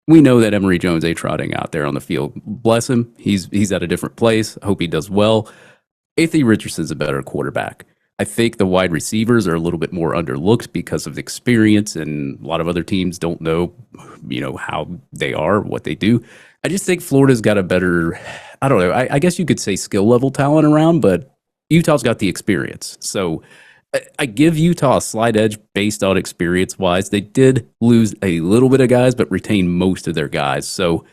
We know that Emory Jones ain't trotting out there on the field. Bless him. He's at a different place. I hope he does well. Anthony Richardson's a better quarterback. I think the wide receivers are a little bit more underlooked because of experience, and a lot of other teams don't know, how they are, what they do. I just think Florida's got a better, I don't know, I guess you could say skill level talent around, but Utah's got the experience. So I give Utah a slight edge based on experience-wise. They did lose a little bit of guys, but retain most of their guys. So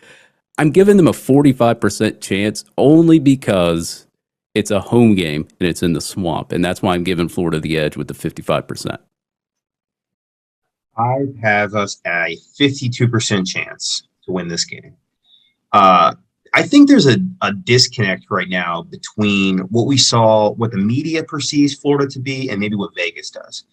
I'm giving them a 45% chance only because it's a home game and it's in the swamp. And that's why I'm giving Florida the edge with the 55%. I have us at a 52% chance to win this game. I think there's a disconnect right now between what we saw, what the media perceives Florida to be, and maybe what Vegas does.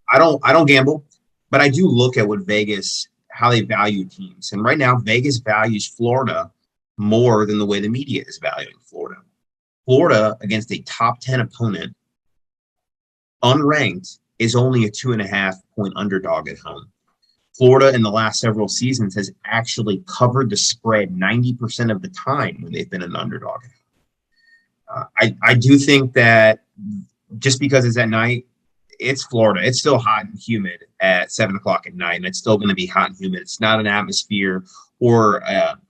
I don't gamble, but I do look at what Vegas, how they value teams. And right now, Vegas values Florida more than the way the media is valuing Florida. Florida against a top 10 opponent, unranked, is only a 2.5 point underdog at home. Florida in the last several seasons has actually covered the spread 90% of the time when they've been an underdog. I do think that just because it's at night, it's Florida. It's still hot and humid at 7 o'clock at night, and it's still going to be hot and humid. It's not an atmosphere or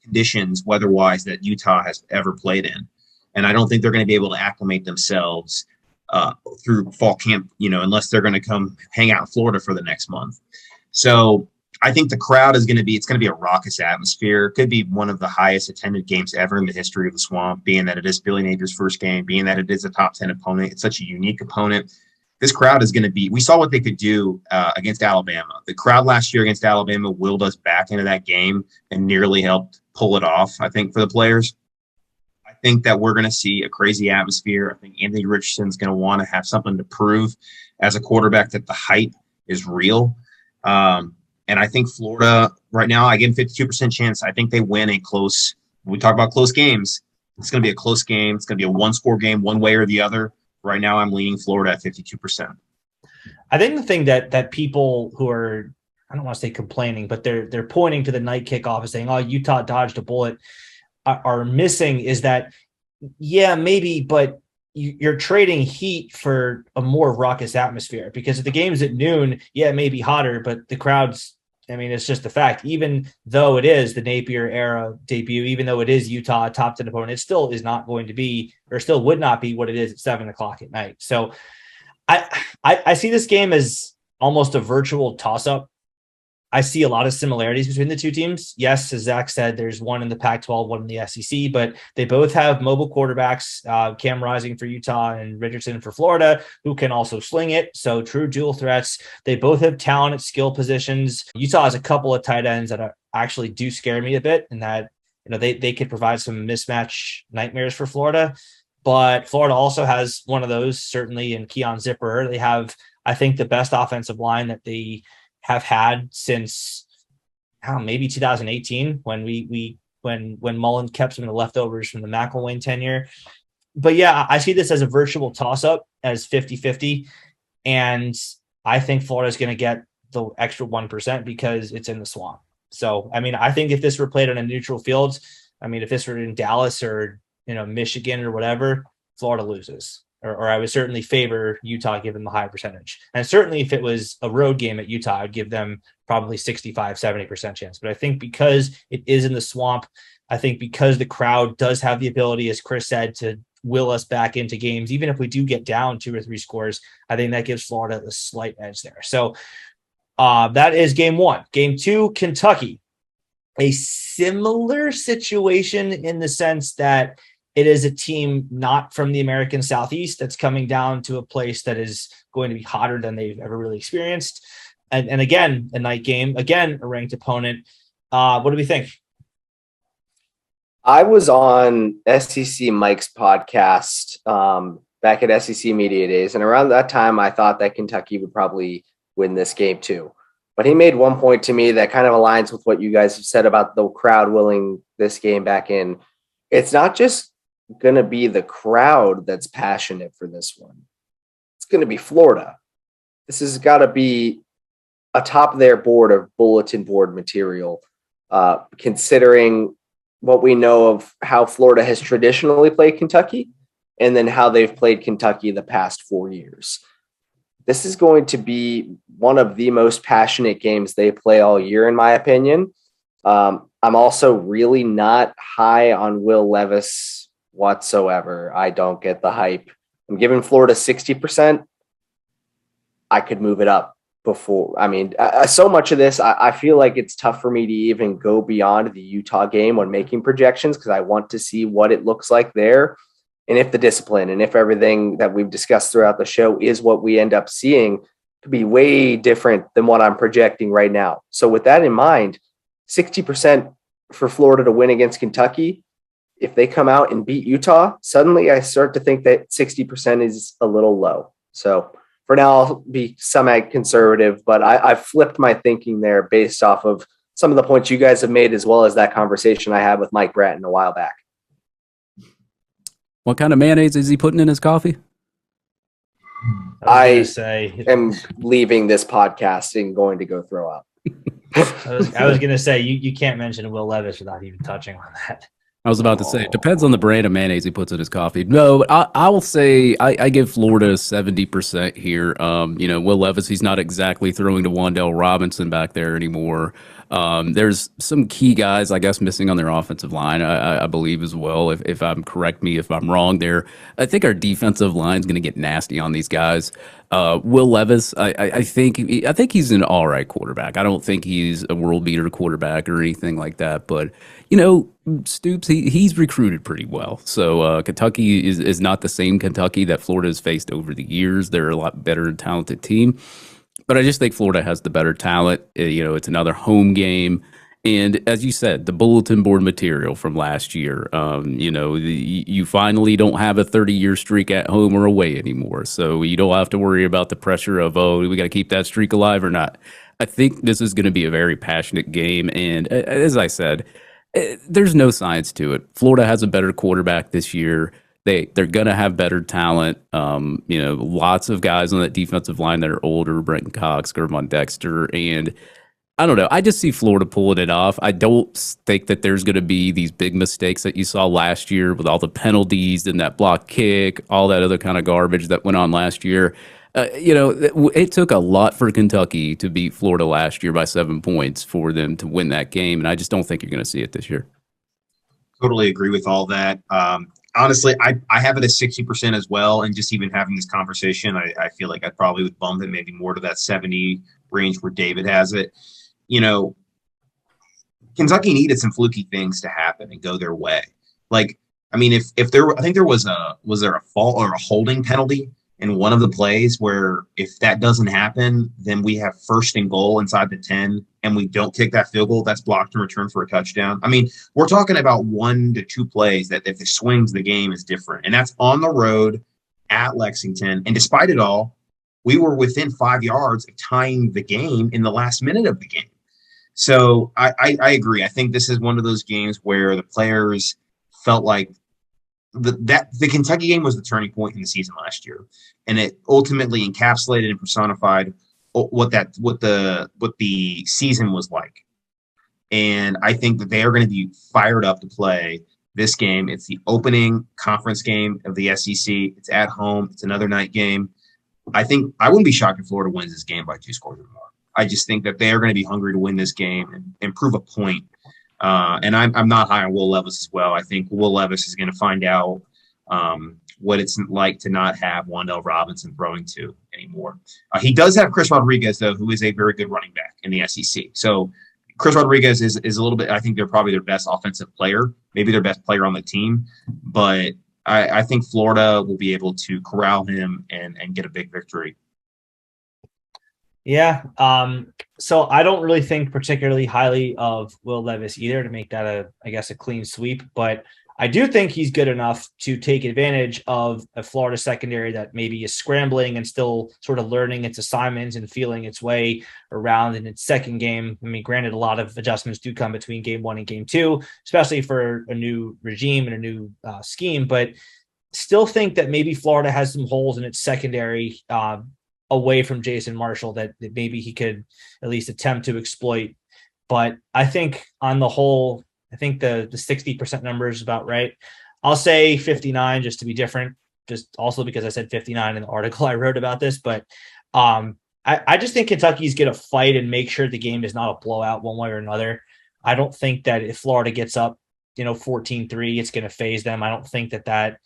conditions weather-wise that Utah has ever played in. And I don't think they're going to be able to acclimate themselves through fall camp, unless they're going to come hang out in Florida for the next month. So I think the crowd it's going to be a raucous atmosphere. It could be one of the highest attended games ever in the history of the Swamp, being that it is Billy Napier's first game, being that it is a top 10 opponent. It's such a unique opponent. This crowd is going to be – we saw what they could do against Alabama. The crowd last year against Alabama willed us back into that game and nearly helped pull it off, I think, for the players. I think that we're going to see a crazy atmosphere. I think Anthony Richardson's going to want to have something to prove as a quarterback that the hype is real. And I think Florida right now, I give them 52% chance. I think they win a close. When we talk about close games, it's going to be a close game. It's going to be a one-score game, one way or the other. Right now, I'm leaning Florida at 52%. I think the thing that people who are, I don't want to say complaining, but they're pointing to the night kickoff and saying, "Oh, Utah dodged a bullet," are missing is that, yeah, maybe, but you're trading heat for a more raucous atmosphere, because if the game's at noon, yeah, it may be hotter, but the crowd's, it's just the fact. Even though it is the Napier era debut, even though it is Utah, a top 10 opponent, it still is not going to be, or still would not be what it is at 7 o'clock at night. So I see this game as almost a virtual toss-up. I see a lot of similarities between the two teams. Yes, as Zach said, there's one in the Pac-12, one in the SEC, but they both have mobile quarterbacks, Cam Rising for Utah and Richardson for Florida, who can also sling it. So true dual threats. They both have talent at skill positions. Utah has a couple of tight ends that actually do scare me a bit, and that they could provide some mismatch nightmares for Florida. But Florida also has one of those, certainly in Keon Zipper. They have, I think, the best offensive line that they have had since maybe 2018 when Mullen kept some of the leftovers from the McElwain tenure. But yeah, I see this as a virtual toss-up as 50-50. And I think Florida's going to get the extra 1% because it's in the swamp. So, I mean, I think if this were played on a neutral field, if this were in Dallas or, Michigan or whatever, Florida loses. Or I would certainly favor Utah given the high percentage. And certainly if it was a road game at Utah, I'd give them probably 65-70% chance. But I think because it is in the swamp, I think because the crowd does have the ability, as Chris said, to will us back into games, even if we do get down 2 or 3 scores, I think that gives Florida the slight edge there. So that is game 1. Game 2, Kentucky. A similar situation in the sense that it is a team not from the American Southeast that's coming down to a place that is going to be hotter than they've ever really experienced. And again, a night game, again, a ranked opponent. What do we think? I was on SEC Mike's podcast back at SEC Media Days, and around that time, I thought that Kentucky would probably win this game too. But he made one point to me that kind of aligns with what you guys have said about the crowd willing this game back in. It's not just going to be the crowd that's passionate for this one. It's going to be Florida. This has got to be atop their board of bulletin board material, considering what we know of how Florida has traditionally played Kentucky and then how they've played Kentucky the past 4 years. This is going to be one of the most passionate games they play all year, in my opinion. I'm also really not high on Will Levis whatsoever. I don't get the hype. I'm giving Florida 60%. I could move it up before. So much of this, I feel like it's tough for me to even go beyond the Utah game when making projections because I want to see what it looks like there. And if the discipline and if everything that we've discussed throughout the show is what we end up seeing, could be way different than what I'm projecting right now. So with that in mind, 60% for Florida to win against Kentucky. If they come out and beat Utah, suddenly I start to think that 60% is a little low. So for now, I'll be semi-conservative, but I've flipped my thinking there based off of some of the points you guys have made, as well as that conversation I had with Mike Bratton a while back. What kind of mayonnaise is he putting in his coffee? I am leaving this podcast and going to go throw up. I was going to say, you can't mention Will Levis without even touching on that. I was about to say, it depends on the brand of mayonnaise he puts in his coffee. No, but I will say I give Florida 70% here. Will Levis, he's not exactly throwing to Wan'Dale Robinson back there anymore. There's some key guys, I guess, missing on their offensive line, I believe as well. If I'm correct me if I'm wrong there. I think our defensive line is going to get nasty on these guys. Will Levis, I think he's an all right quarterback. I don't think he's a world beater quarterback or anything like that. But Stoops, he's recruited pretty well. So Kentucky is not the same Kentucky that Florida has faced over the years. They're a lot better talented team. But I just think Florida has the better talent. It's another home game. And as you said, the bulletin board material from last year, you finally don't have a 30-year streak at home or away anymore. So you don't have to worry about the pressure of, we got to keep that streak alive or not. I think this is going to be a very passionate game. And as I said, there's no science to it. Florida has a better quarterback this year. They're going to have better talent. Lots of guys on that defensive line that are older, Brenton Cox, Gervon Dexter, and I don't know. I just see Florida pulling it off. I don't think that there's going to be these big mistakes that you saw last year with all the penalties and that block kick, all that other kind of garbage that went on last year. It took a lot for Kentucky to beat Florida last year by 7 points for them to win that game, and I just don't think you're going to see it this year. Totally agree with all that. Honestly, I have it at 60% as well, and just even having this conversation, I feel like I probably would bump it maybe more to that 70 range where David has it. you know, Kentucky needed some fluky things to happen and go their way. Like, I mean, if there, I think there was there a fault or a holding penalty in one of the plays where if that doesn't happen, then we have 1st and goal inside the 10 and we don't kick that field goal, that's blocked and returned for a touchdown. I mean, we're talking about 1 to 2 plays that if it swings, the game is different. And that's on the road at Lexington. And despite it all, we were within 5 yards of tying the game in the last minute of the game. So I agree. I think this is one of those games where the players felt like the Kentucky game was the turning point in the season last year, and it ultimately encapsulated and personified what the season was like. And I think that they are going to be fired up to play this game. It's the opening conference game of the SEC. It's at home. It's another night game. I think I wouldn't be shocked if Florida wins this game by 2 scores or more. I just think that they are going to be hungry to win this game and prove a point. And I'm not high on Will Levis as well. I think Will Levis is going to find out what it's like to not have Wan'Dale Robinson throwing to anymore. He does have Chris Rodriguez, though, who is a very good running back in the SEC. So Chris Rodriguez is a little bit – I think they're probably their best offensive player, maybe their best player on the team. But I think Florida will be able to corral him and get a big victory. Yeah. So I don't really think particularly highly of Will Levis either to make that a clean sweep, but I do think he's good enough to take advantage of a Florida secondary that maybe is scrambling and still sort of learning its assignments and feeling its way around in its second game. I mean, granted, a lot of adjustments do come between game 1 and game 2, especially for a new regime and a new scheme, but still think that maybe Florida has some holes in its secondary away from Jason Marshall that maybe he could at least attempt to exploit. But I think on the whole, I think the 60% number is about right. I'll say 59 just to be different, just also because I said 59 in the article I wrote about this. But I just think Kentucky's going to fight and make sure the game is not a blowout one way or another. I don't think that if Florida gets up, 14-3, it's going to phase them. I don't think that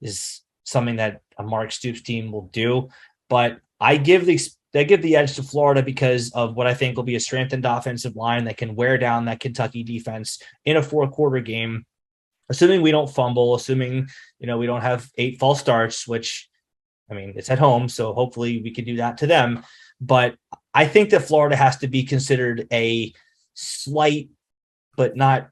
is something that a Mark Stoops team will do. But I give the edge to Florida because of what I think will be a strengthened offensive line that can wear down that Kentucky defense in a 4-quarter game, assuming we don't fumble, assuming, we don't have 8 false starts, which, I mean, it's at home, so hopefully we can do that to them. But I think that Florida has to be considered a slight but not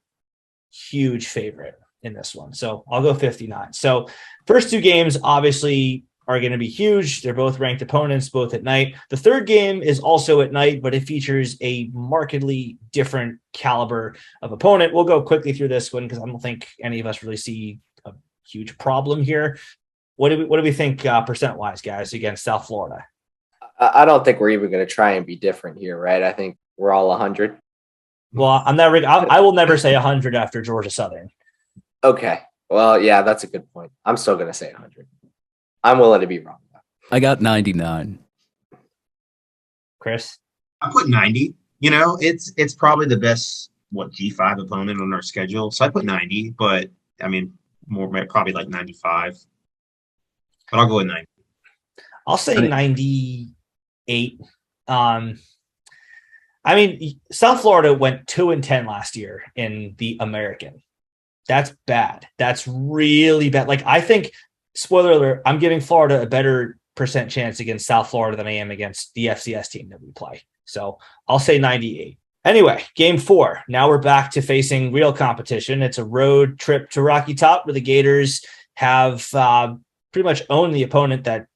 huge favorite in this one. So I'll go 59. So first 2 games, obviously, are going to be huge. They're both ranked opponents, both at night. The third game is also at night, but it features a markedly different caliber of opponent. We'll go quickly through this one because I don't think any of us really see a huge problem here. What do we think percent-wise, guys, against South Florida? I don't think we're even going to try and be different here, right? I think we're all 100. Well, I will never say 100 after Georgia Southern. Okay. Well, yeah, that's a good point. I'm still going to say 100. I'm willing to be wrong. I got 99. Chris? I put 90. It's probably the best, G5 opponent on our schedule. So I put 90, but I mean, probably like 95. But I'll go with 90. I'll say 98. I mean, South Florida went 2-10 last year in the American. That's bad. That's really bad. Like, I think, spoiler alert, I'm giving Florida a better percent chance against South Florida than I am against the FCS team that we play. So I'll say 98. Anyway, game 4. Now we're back to facing real competition. It's a road trip to Rocky Top where the Gators have pretty much owned the opponent that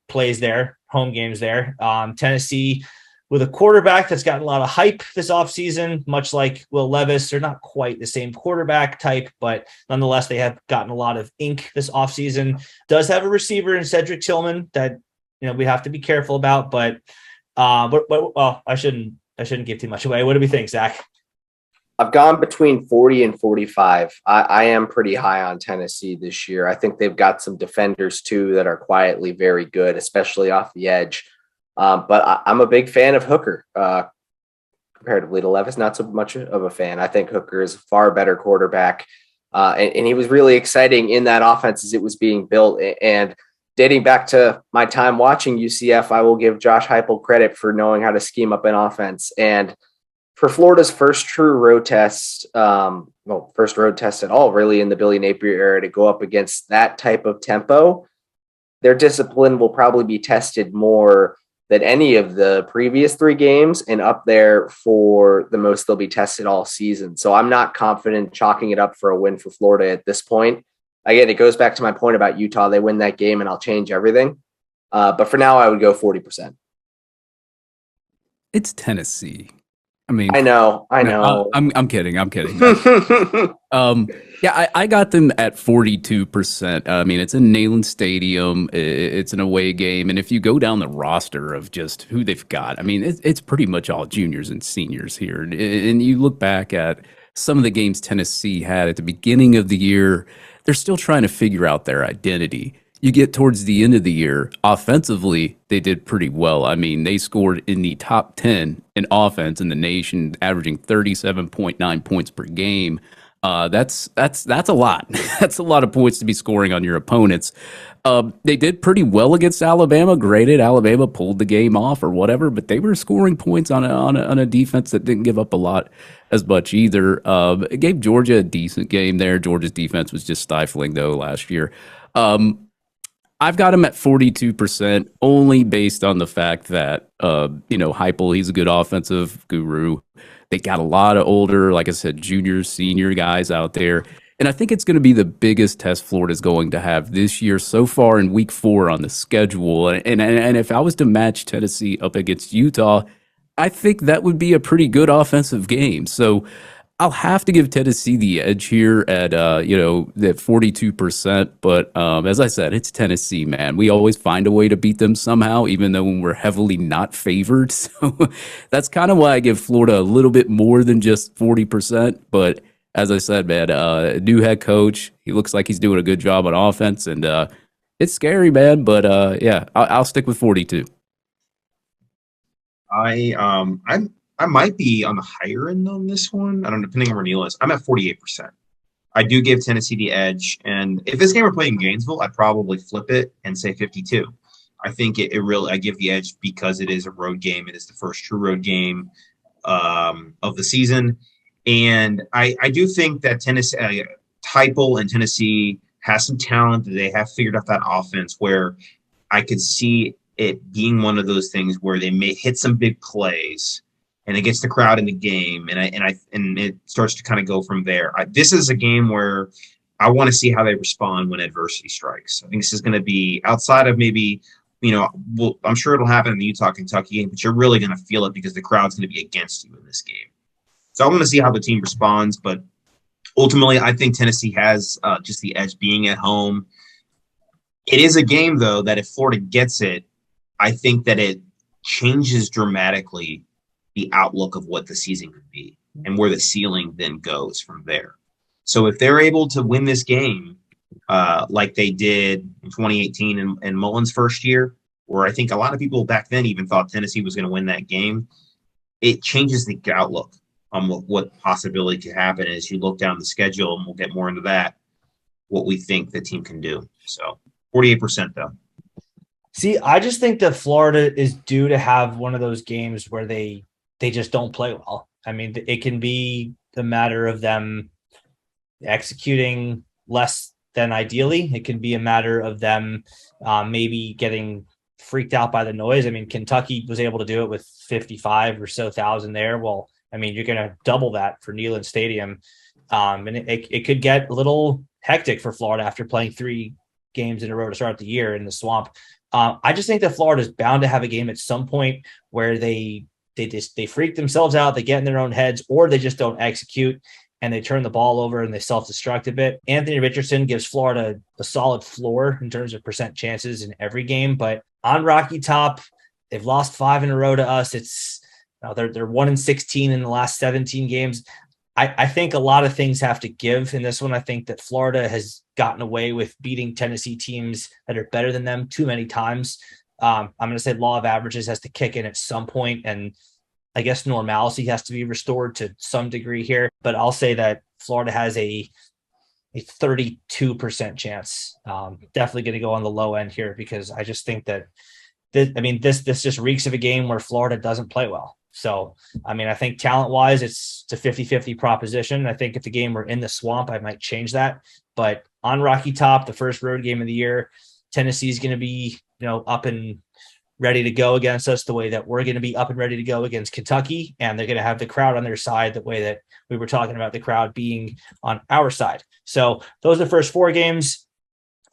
plays there, home games there. Tennessee, with a quarterback that's gotten a lot of hype this offseason, much like Will Levis. They're not quite the same quarterback type, but nonetheless, they have gotten a lot of ink this offseason. Does have a receiver in Cedric Tillman that we have to be careful about, but well, I shouldn't give too much away. What do we think, Zach? I've gone between 40 and 45. I am pretty high on Tennessee this year. I think they've got some defenders too that are quietly very good, especially off the edge. But I'm a big fan of Hooker comparatively to Levis, not so much of a fan. I think Hooker is a far better quarterback. And he was really exciting in that offense as it was being built. And dating back to my time watching UCF, I will give Josh Heupel credit for knowing how to scheme up an offense. And for Florida's first true road test, first road test at all, really, in the Billy Napier era, to go up against that type of tempo, their discipline will probably be tested more than any of the previous 3 games, and up there for the most they'll be tested all season. So I'm not confident chalking it up for a win for Florida at this point. Again, it goes back to my point about Utah. They win that game and I'll change everything. But for now, I would go 40%. It's Tennessee. I mean, I know. I'm kidding. I got them at 42%. I mean, it's in Neyland Stadium. It's an away game. And if you go down the roster of just who they've got, I mean, it's pretty much all juniors and seniors here. And you look back at some of the games Tennessee had at the beginning of the year, they're still trying to figure out their identity. You get towards the end of the year, offensively, they did pretty well. I mean, they scored in the top 10 in offense in the nation, averaging 37.9 points per game. That's a lot. That's a lot of points to be scoring on your opponents. They did pretty well against Alabama. Graded Alabama pulled the game off or whatever, but they were scoring points on a defense that didn't give up a lot as much either. It gave Georgia a decent game there. Georgia's defense was just stifling though last year. I've got him at 42% only based on the fact that, Heupel, he's a good offensive guru. They got a lot of older, like I said, junior, senior guys out there. And I think it's going to be the biggest test Florida's going to have this year so far in week 4 on the schedule. And if I was to match Tennessee up against Utah, I think that would be a pretty good offensive game. So I'll have to give Tennessee the edge here at that 42%. But as I said, it's Tennessee, man. We always find a way to beat them somehow, even though we're heavily not favored. So that's kind of why I give Florida a little bit more than just 40%. But as I said, man, new head coach, he looks like he's doing a good job on offense, and it's scary, man. But I'll stick with 42. I might be on the higher end on this one. I don't know, depending on where Neil is. I'm at 48%. I do give Tennessee the edge. And if this game were played in Gainesville, I'd probably flip it and say 52. I think I give the edge because it is a road game. It is the first true road game of the season. And I do think that Tennessee, Heupel and Tennessee has some talent. They have figured out that offense where I could see it being one of those things where they may hit some big plays and it gets the crowd in the game, and it starts to kind of go from there. This is a game where I want to see how they respond when adversity strikes. I think this is going to be outside of maybe, I'm sure it'll happen in the Utah-Kentucky game, but you're really going to feel it because the crowd's going to be against you in this game. So I want to see how the team responds, but ultimately I think Tennessee has just the edge being at home. It is a game, though, that if Florida gets it, I think that it changes dramatically the outlook of what the season could be and where the ceiling then goes from there. So if they're able to win this game like they did in 2018 in Mullen's first year, where I think a lot of people back then even thought Tennessee was going to win that game, it changes the outlook on what possibility could happen as you look down the schedule, and we'll get more into that, what we think the team can do. So 48% though. See, I just think that Florida is due to have one of those games where they just don't play well. I mean, it can be the matter of them executing less than ideally. It can be a matter of them maybe getting freaked out by the noise. I mean, Kentucky was able to do it with 55 or so thousand there. Well, I mean, you're going to double that for Neyland Stadium. And it could get a little hectic for Florida after playing 3 games in a row to start the year in the swamp. I just think that Florida is bound to have a game at some point where they freak themselves out, they get in their own heads, or they just don't execute and they turn the ball over and they self-destruct a bit. Anthony Richardson gives Florida a solid floor in terms of percent chances in every game, but on Rocky Top, they've lost 5 in a row to us. They're 1-16 in the last 17 games. I think a lot of things have to give in this one. I think that Florida has gotten away with beating Tennessee teams that are better than them too many times. I'm going to say law of averages has to kick in at some point, and I guess normalcy has to be restored to some degree here. But I'll say that Florida has a 32% chance. Definitely going to go on the low end here because I just think that this just reeks of a game where Florida doesn't play well. So, I mean, I think talent-wise, it's a 50-50 proposition. I think if the game were in the Swamp, I might change that. But on Rocky Top, the first road game of the year, Tennessee is going to be, up and ready to go against us the way that we're going to be up and ready to go against Kentucky. And they're going to have the crowd on their side the way that we were talking about the crowd being on our side. So those are the first 4 games.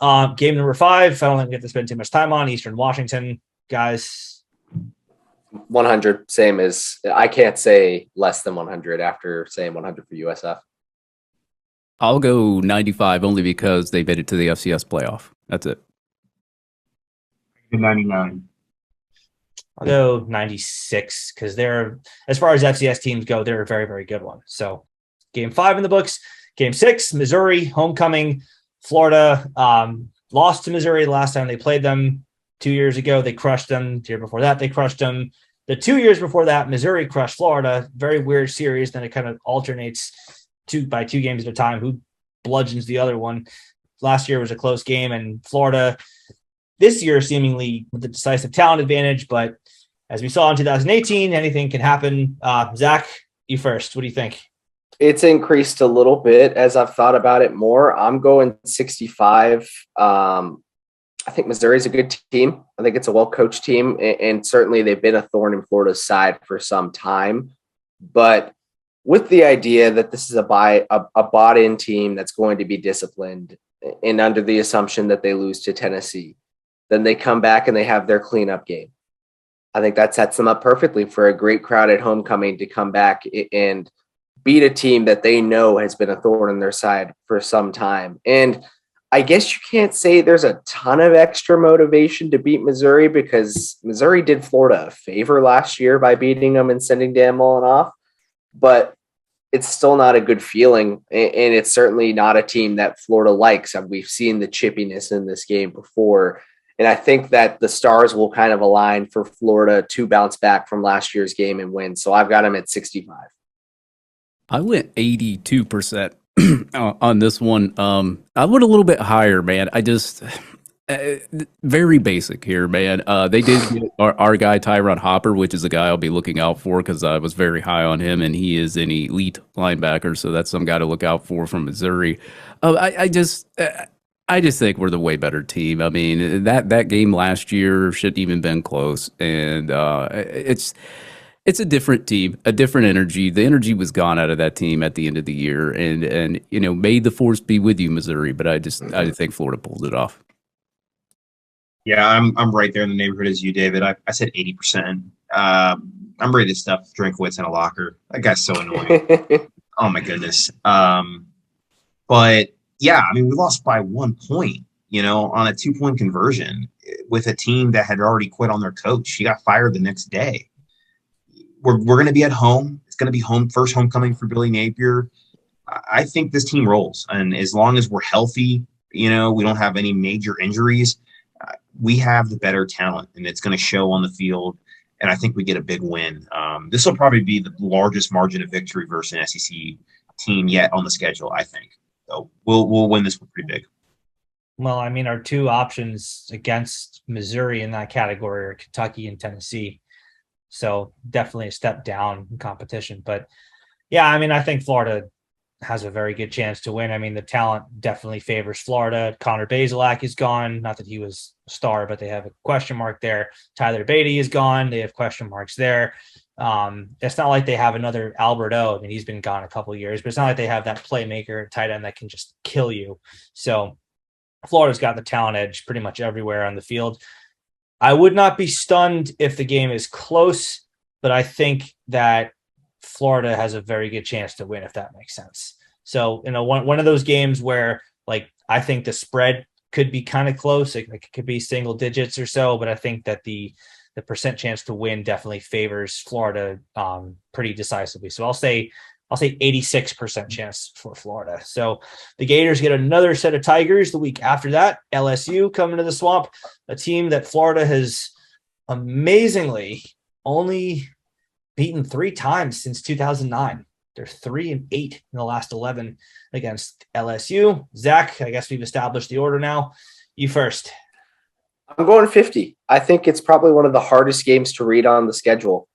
Game number 5, I don't think we have to spend too much time on. Eastern Washington, guys. 100, same as I can't say less than 100 after saying 100 for USF. I'll go 95 only because they made it to the FCS playoff. That's it. 99. I'll go 96 because they're, as far as FCS teams go, they're a very, very good one. So game 5 in the books. Game 6, Missouri, homecoming. Florida lost to Missouri the last time they played them 2 years ago. They crushed them. The year before that, they crushed them. The 2 years before that, Missouri crushed Florida. Very weird series. Then it kind of alternates by 2 games at a time. Who bludgeons the other one? Last year was a close game, and Florida this year seemingly with the decisive talent advantage. But as we saw in 2018, anything can happen. Zach, you first. What do you think? It's increased a little bit as I've thought about it more. I'm going 65. I think Missouri's a good team. I think it's a well-coached team, and certainly they've been a thorn in Florida's side for some time. But with the idea that this is a bought-in team that's going to be disciplined, and under the assumption that they lose to Tennessee, then they come back and they have their cleanup game. I think that sets them up perfectly for a great crowd at homecoming to come back and beat a team that they know has been a thorn in their side for some time. And I guess you can't say there's a ton of extra motivation to beat Missouri because Missouri did Florida a favor last year by beating them and sending Dan Mullen off, but it's still not a good feeling. And it's certainly not a team that Florida likes. And we've seen the chippiness in this game before. And I think that the stars will kind of align for Florida to bounce back from last year's game and win. So I've got them at 65. I went 82% on this one. I went a little bit higher, man. I just very basic here, man. They did get our guy Tyron Hopper, which is a guy I'll be looking out for because I was very high on him, and he is an elite linebacker, so that's some guy to look out for from Missouri. I just think we're the way better team. I mean, that game last year shouldn't even been close, and it's a different team, a different energy. The energy was gone out of that team at the end of the year, and may the force be with you, Missouri. But I think Florida pulled it off. Yeah, I'm right there in the neighborhood as you, David. I said 80%. I'm ready to stuff Drinkwitz in a locker. That guy's so annoying. Oh my goodness. But yeah, I mean, we lost by 1 point, on a 2-point conversion with a team that had already quit on their coach. He got fired the next day. We're going to be at home. It's going to be first homecoming for Billy Napier. I think this team rolls. And as long as we're healthy, we don't have any major injuries, we have the better talent, and it's going to show on the field. And I think we get a big win. This will probably be the largest margin of victory versus an SEC team yet on the schedule, I think. So we'll win this one pretty big. Well, I mean, our 2 options against Missouri in that category are Kentucky and Tennessee. So definitely a step down in competition. But yeah, I mean, I think Florida has a very good chance to win. I mean, the talent definitely favors Florida. Connor Bazelak is gone. Not that he was a star, but they have a question mark there. Tyler Beatty is gone. They have question marks there. It's not like they have another Albert O. I mean, he's been gone a couple of years, but it's not like they have that playmaker tight end that can just kill you. So Florida's got the talent edge pretty much everywhere on the field. I would not be stunned if the game is close, but I think that Florida has a very good chance to win, if that makes sense. So, one of those games where, I think the spread could be kind of close. It could be single digits or so, but I think that the percent chance to win definitely favors Florida pretty decisively. So I'll say 86% chance for Florida. So the Gators get another set of Tigers the week after that. LSU coming to the Swamp, a team that Florida has amazingly only beaten 3 times since 2009. They're 3-8 in the last 11 against LSU. Zach, I guess we've established the order now. You first. I'm going 50. I think it's probably one of the hardest games to read on the schedule.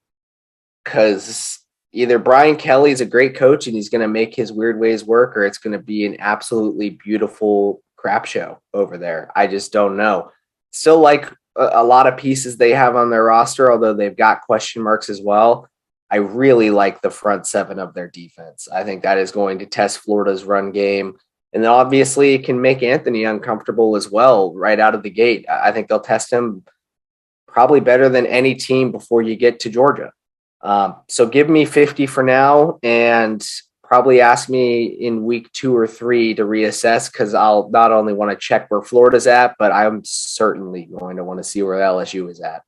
because either Brian Kelly's a great coach and he's going to make his weird ways work, or it's going to be an absolutely beautiful crap show over there. I just don't know. Still like a lot of pieces they have on their roster, although they've got question marks as well. I really like the front seven of their defense. I think that is going to test Florida's run game. And then obviously it can make Anthony uncomfortable as well right out of the gate. I think they'll test him probably better than any team before you get to Georgia. So give me 50 for now, and probably ask me in week 2 or 3 to reassess, because I'll not only want to check where Florida's at, but I'm certainly going to want to see where LSU is at.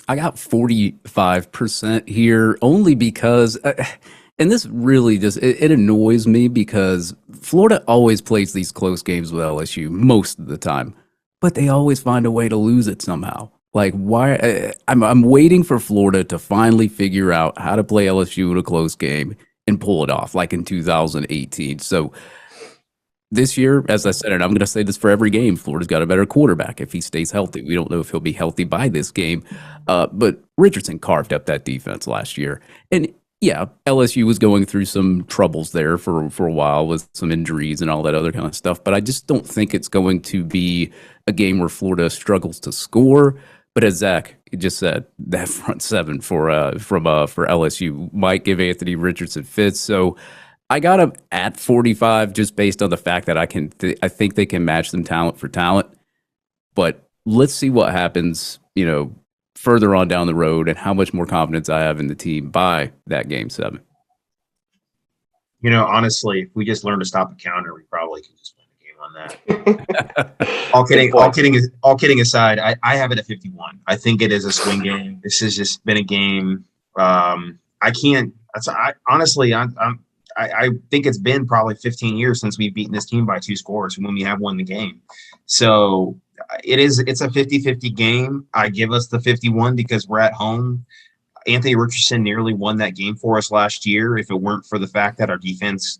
I got 45% here only because, and this really just, it annoys me because Florida always plays these close games with LSU most of the time, but they always find a way to lose it somehow. Like, why? I'm waiting for Florida to finally figure out how to play LSU in a close game and pull it off, like in 2018. So this year, as I said, and I'm going to say this for every game, Florida's got a better quarterback if he stays healthy. We don't know if he'll be healthy by this game, but Richardson carved up that defense last year. And yeah, LSU was going through some troubles there for a while with some injuries and all that other kind of stuff, but I just don't think it's going to be a game where Florida struggles to score. But as Zach just said, that front seven for LSU might give Anthony Richardson fits. So I got him at 45 just based on the fact that I think they can match them talent for talent. But let's see what happens, further on down the road and how much more confidence I have in the team by that game 7. Honestly, if we just learn to stop the counter, we probably can just win the game on that. All kidding aside, I have it at 51. I think it is a swing game. This has just been a game. I think it's been probably 15 years since we've beaten this team by 2 scores when we have won the game. So it's a 50-50 game. I give us the 51 because we're at home. Anthony Richardson nearly won that game for us last year. If it weren't for the fact that our defense,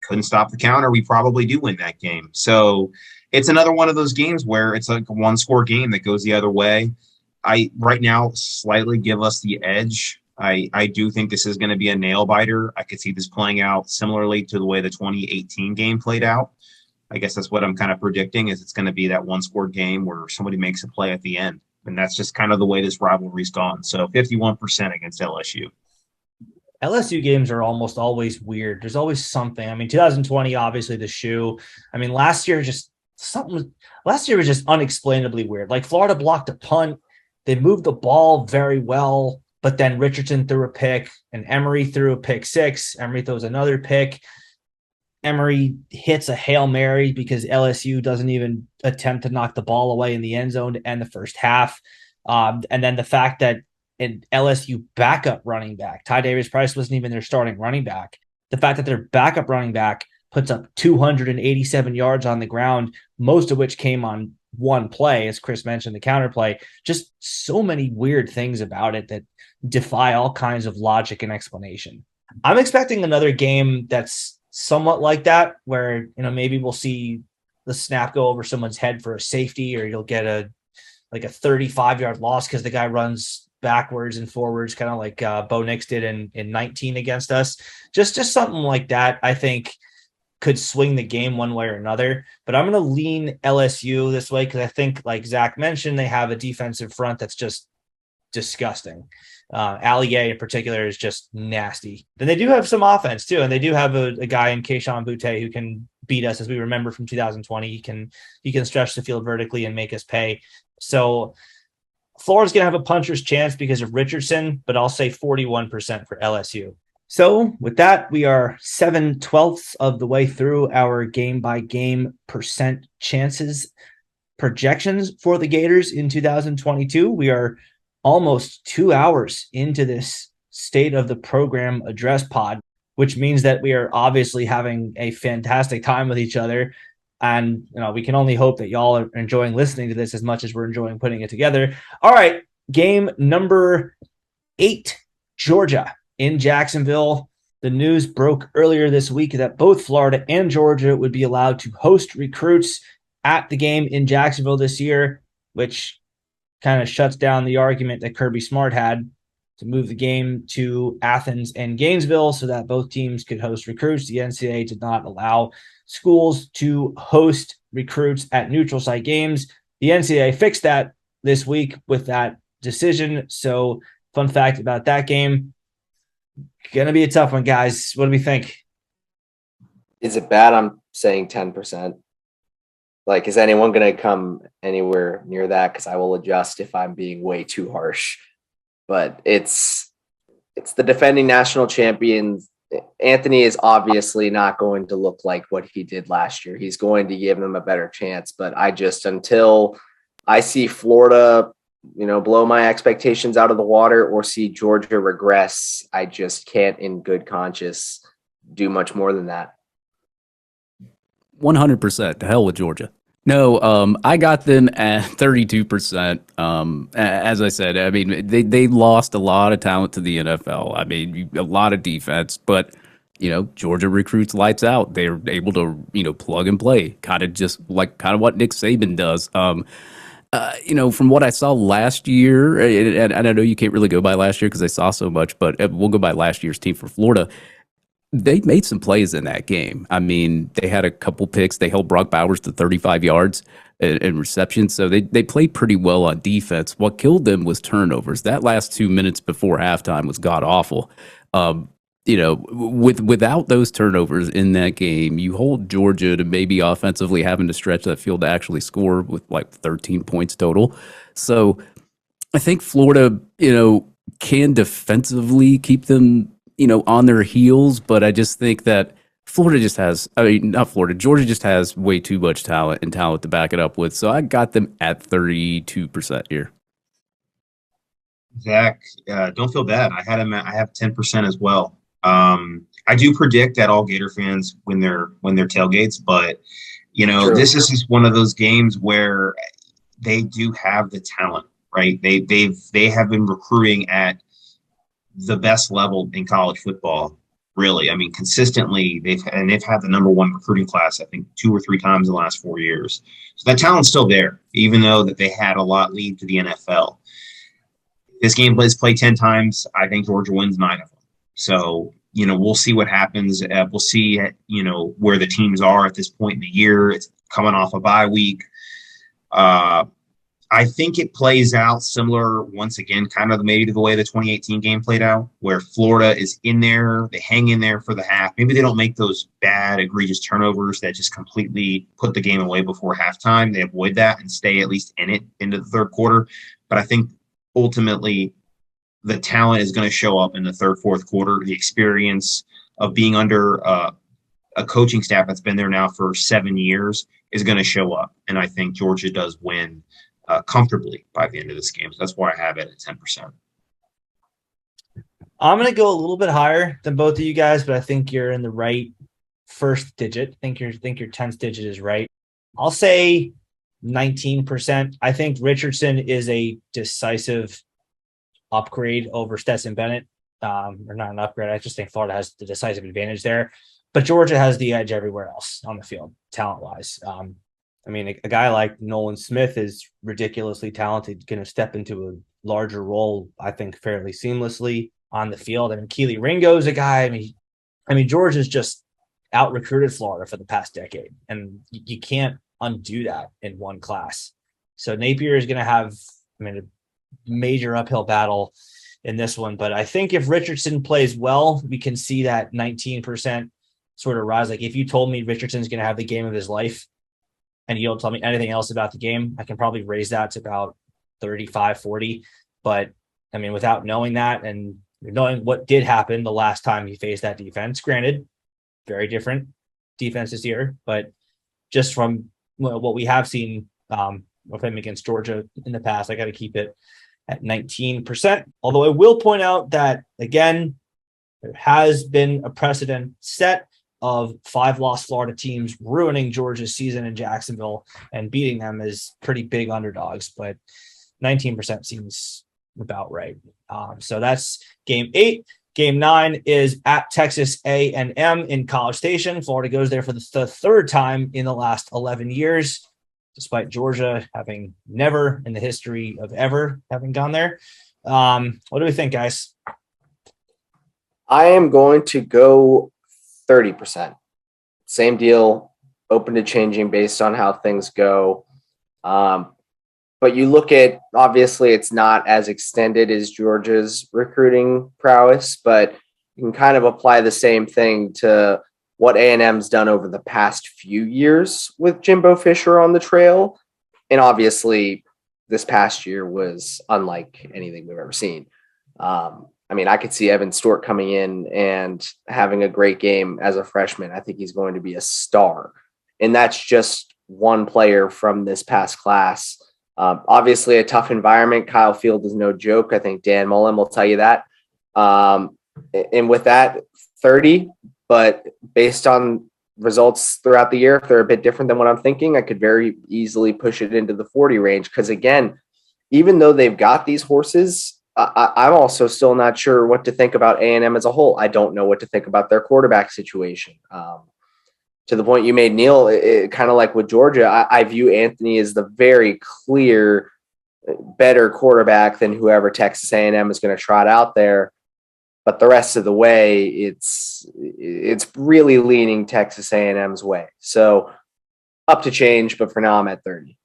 couldn't stop the counter, we probably do win that game. So it's another one of those games where it's like a 1-score game that goes the other way. I right now slightly give us the edge. I do think this is going to be a nail biter. I could see this playing out similarly to the way the 2018 game played out. I guess that's what I'm kind of predicting, is it's going to be that 1-score game where somebody makes a play at the end. And that's just kind of the way this rivalry's gone. So 51% against LSU. LSU games are almost always weird. There's always something. 2020, obviously the shoe. Last year was just unexplainably weird. Like, Florida blocked a punt. They moved the ball very well, but then Richardson threw a pick and Emory threw a pick 6. Emory throws another pick. Emory hits a Hail Mary because LSU doesn't even attempt to knock the ball away in the end zone to end the first half. And then the fact that an LSU backup running back, Ty Davis-Price wasn't even their starting running back. The fact that their backup running back puts up 287 yards on the ground, most of which came on one play, as Chris mentioned, the counter play. Just so many weird things about it that defy all kinds of logic and explanation. I'm expecting another game that's somewhat like that, where, maybe we'll see the snap go over someone's head for a safety, or you'll get a 35-yard loss because the guy runs backwards and forwards, kind of like Bo Nix did in 19 against us. Just something like that, I think, could swing the game one way or another. But I'm going to lean LSU this way because I think, like Zach mentioned, they have a defensive front that's just disgusting. Allier in particular is just nasty. Then they do have some offense too, and they do have a guy in Kayshon Boutte who can beat us, as we remember from 2020. He can stretch the field vertically and make us pay. So Florida's going to have a puncher's chance because of Richardson, but I'll say 41% for LSU. So with that, we are 7/12 of the way through our game-by-game percent chances projections for the Gators in 2022. We are almost 2 hours into this state of the program address pod, which means that we are obviously having a fantastic time with each other. And, we can only hope that y'all are enjoying listening to this as much as we're enjoying putting it together. All right. Game number 8, Georgia in Jacksonville. The news broke earlier this week that both Florida and Georgia would be allowed to host recruits at the game in Jacksonville this year, which kind of shuts down the argument that Kirby Smart had to move the game to Athens and Gainesville so that both teams could host recruits. The NCAA did not allow schools to host recruits at neutral site games. The NCAA fixed that this week with that decision. So, fun fact about that game, gonna be a tough one, guys. What do we think? Is it bad? I'm saying 10%. Like, is anyone going to come anywhere near that? Because I will adjust if I'm being way too harsh. But it's the defending national champions. Anthony is obviously not going to look like what he did last year. He's going to give them a better chance. But until I see Florida, blow my expectations out of the water or see Georgia regress, I just can't in good conscience do much more than that. 100%. To hell with Georgia. No, I got them at 32%. As I said, I mean, they lost a lot of talent to the NFL. I mean, a lot of defense, but Georgia recruits lights out. They're able to, plug and play, kind of what Nick Saban does. From what I saw last year, and I know you can't really go by last year because I saw so much, but we'll go by last year's team for Florida. They made some plays in that game. I mean, they had a couple picks. They held Brock Bowers to 35 yards in reception. So they played pretty well on defense. What killed them was turnovers. That last 2 minutes before halftime was god awful. Without those turnovers in that game, you hold Georgia to maybe offensively having to stretch that field to actually score with like 13 points total. So I think Florida, can defensively keep them on their heels, but I just think that Georgia just has way too much talent to back it up with. So I got them at 32% here. Zach, don't feel bad. I have 10% as well. I do predict that all Gator fans win their tailgates, but True. This is just one of those games where they do have the talent, right? They have been recruiting at the best level in college football, really. I mean, consistently, they've had the number one recruiting class, I think, 2 or 3 times in the last 4 years. So that talent's still there, even though that they had a lot lead to the NFL. This game is played 10 times. I think Georgia wins 9 of them. So, we'll see what happens. We'll see, where the teams are at this point in the year. It's coming off a bye week. I think it plays out similar, once again, kind of maybe the way the 2018 game played out, where Florida is in there, they hang in there for the half. Maybe they don't make those bad, egregious turnovers that just completely put the game away before halftime. They avoid that and stay at least in it into the third quarter. But I think ultimately the talent is going to show up in the third, fourth quarter. The experience of being under a coaching staff that's been there now for 7 years is going to show up. And I think Georgia does win comfortably by the end of this game. So that's why I have it at 10%. I'm going to go a little bit higher than both of you guys, but I think you're in the right first digit. I think your 10th digit is right. I'll say 19%. I think Richardson is a decisive upgrade over Stetson Bennett. Or not an upgrade. I just think Florida has the decisive advantage there. But Georgia has the edge everywhere else on the field, talent-wise. I mean, a guy like Nolan Smith is ridiculously talented, going to step into a larger role, I think, fairly seamlessly on the field. I mean, Keely Ringo is a guy. I mean, Georgia's just out-recruited Florida for the past decade, and you can't undo that in one class. So Napier is going to have, a major uphill battle in this one. But I think if Richardson plays well, we can see that 19% sort of rise. Like if you told me Richardson's going to have the game of his life, and you don't tell me anything else about the game, I can probably raise that to about 35, 40. But I mean, without knowing that and knowing what did happen the last time he faced that defense, granted, very different defense this year, but just from what we have seen of him against Georgia in the past, I got to keep it at 19%. Although I will point out that, again, there has been a precedent set of 5-loss Florida teams ruining Georgia's season in Jacksonville and beating them as pretty big underdogs, but 19% seems about right. So that's game 8. Game 9 is at Texas A&M in College Station. Florida goes there for the third time in the last 11 years. despite Georgia having never in the history of ever having gone there. What do we think, guys? I am going to go 30%. Same deal, open to changing based on how things go. But you look at, obviously, it's not as extended as Georgia's recruiting prowess, but you can kind of apply the same thing to what A&M's done over the past few years with Jimbo Fisher on the trail. And obviously, this past year was unlike anything we've ever seen. I mean, I could see Evan Stewart coming in and having a great game as a freshman. I think he's going to be a star. And that's just one player from this past class. Obviously, a tough environment. Kyle Field is no joke. I think Dan Mullen will tell you that. And with that, 30. But based on results throughout the year, if they're a bit different than what I'm thinking, I could very easily push it into the 40 range. Because, again, even though they've got these horses, I'm also still not sure what to think about A&M as a whole. I don't know what to think about their quarterback situation. To the point you made, Neil, kind of like with Georgia, I view Anthony as the very clear better quarterback than whoever Texas A&M is going to trot out there. But the rest of the way, it's really leaning Texas A&M's way. So up to change, but for now I'm at 30.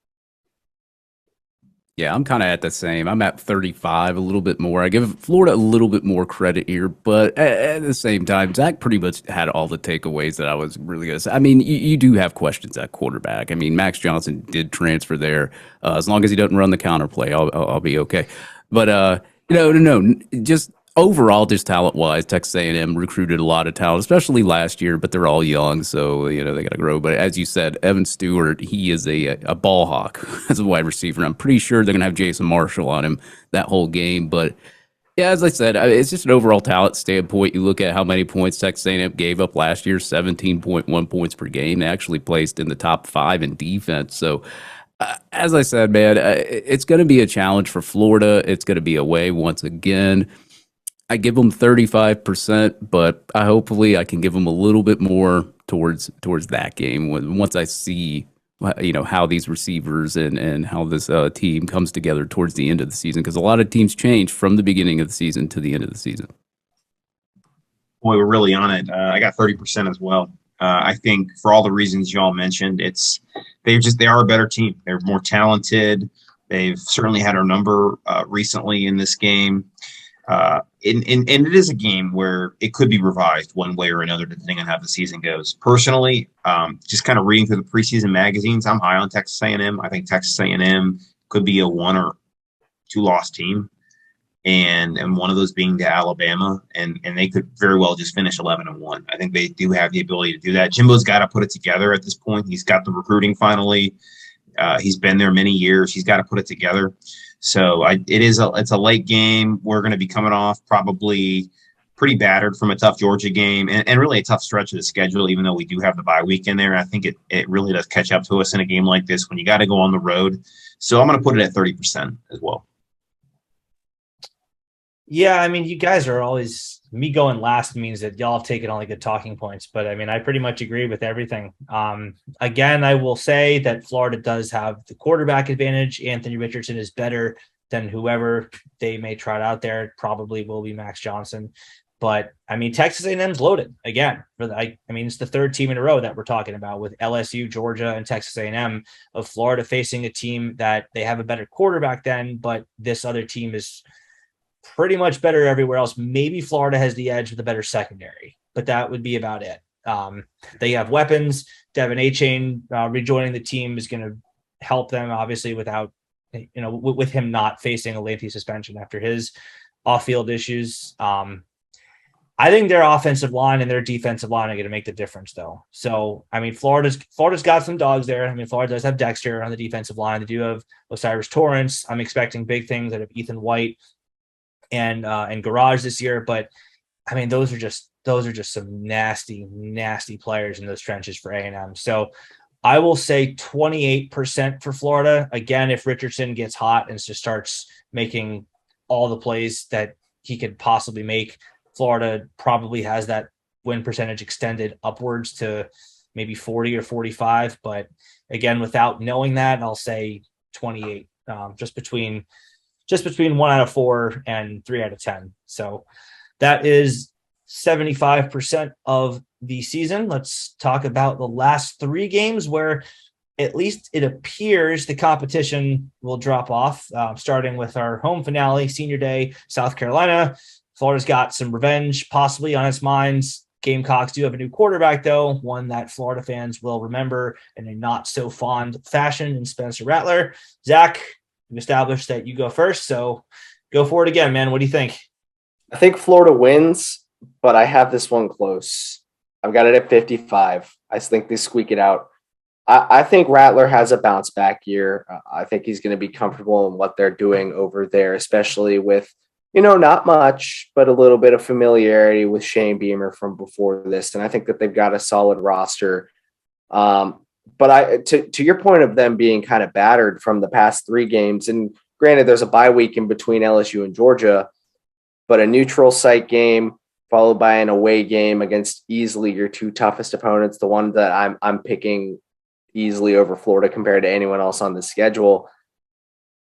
Yeah, I'm kind of at the same. I'm at 35, a little bit more. I give Florida a little bit more credit here, but at the same time, Zach pretty much had all the takeaways that I was really going to say. I mean, you do have questions at quarterback. I mean, Max Johnson did transfer there. As long as he doesn't run the counterplay, I'll be okay. But no, just overall, just talent-wise, Texas A&M recruited a lot of talent, especially last year, but they're all young, so, they got to grow. But as you said, Evan Stewart, he is a ball hawk as a wide receiver. I'm pretty sure they're going to have Jason Marshall on him that whole game. But, yeah, as I said, it's just an overall talent standpoint. You look at how many points Texas A&M gave up last year, 17.1 points per game. They actually placed in the top 5 in defense. So, as I said, man, it's going to be a challenge for Florida. It's going to be away once again. I give them 35%, but hopefully I can give them a little bit more towards that game once I see how these receivers and how this team comes together towards the end of the season, because a lot of teams change from the beginning of the season to the end of the season. Boy, we're really on it. I got 30% as well. I think for all the reasons y'all mentioned, they are a better team. They're more talented. They've certainly had our number recently in this game. And it is a game where it could be revised one way or another, depending on how the season goes. Personally, just kind of reading through the preseason magazines, I'm high on Texas A&M. I think Texas A&M could be a 1 or 2 loss team, and one of those being to Alabama, and they could very well just finish 11-1. I think they do have the ability to do that. Jimbo's got to put it together at this point. He's got the recruiting finally. He's been there many years. He's got to put it together. So it's a late game. We're going to be coming off probably pretty battered from a tough Georgia game and really a tough stretch of the schedule, even though we do have the bye week in there. I think it really does catch up to us in a game like this when you got to go on the road. So I'm going to put it at 30% as well. Yeah, I mean, you guys are always – me going last means that y'all have taken all the good talking points. But, I mean, I pretty much agree with everything. Again, I will say that Florida does have the quarterback advantage. Anthony Richardson is better than whoever they may trot out there. It probably will be Max Johnson. But, I mean, Texas A&M's loaded again. It's the third team in a row that we're talking about with LSU, Georgia, and Texas A&M, of Florida facing a team that they have a better quarterback than, but this other team is – pretty much better everywhere else. Maybe Florida has the edge with a better secondary, but that would be about it. They have weapons. Devin A-Chain rejoining the team is going to help them, obviously, without, with him not facing a lengthy suspension after his off-field issues. I think their offensive line and their defensive line are going to make the difference, though. So, I mean, Florida's got some dogs there. I mean, Florida does have Dexter on the defensive line. They do have Osiris Torrance. I'm expecting big things out of Ethan White and Garage this year, but I mean, those are just some nasty players in those trenches for A&M. So I will say 28% for Florida. Again, if Richardson gets hot and just starts making all the plays that he could possibly make, Florida probably has that win percentage extended upwards to, maybe 40 or 45. But again, without knowing that, I'll say 28, just between 1 out of 4 and 3 out of 10. So that is 75% of the season. Let's talk about the last 3 games where at least it appears the competition will drop off, starting with our home finale, Senior Day, South Carolina. Florida's got some revenge possibly on its minds. Gamecocks do have a new quarterback, though, one that Florida fans will remember in a not so fond fashion in Spencer Rattler. Zach, we've established that you go first, so go for it again, man. What do you think? I think Florida wins, but I have this one close. I've got it at 55. I think they squeak it out. I think Rattler has a bounce back year. I think he's going to be comfortable in what they're doing over there, especially with, not much, but a little bit of familiarity with Shane Beamer from before this. And I think that they've got a solid roster. But to your point of them being kind of battered from the past 3 games, and granted, there's a bye week in between LSU and Georgia, but a neutral site game followed by an away game against easily your 2 toughest opponents, the one that I'm picking easily over Florida compared to anyone else on the schedule,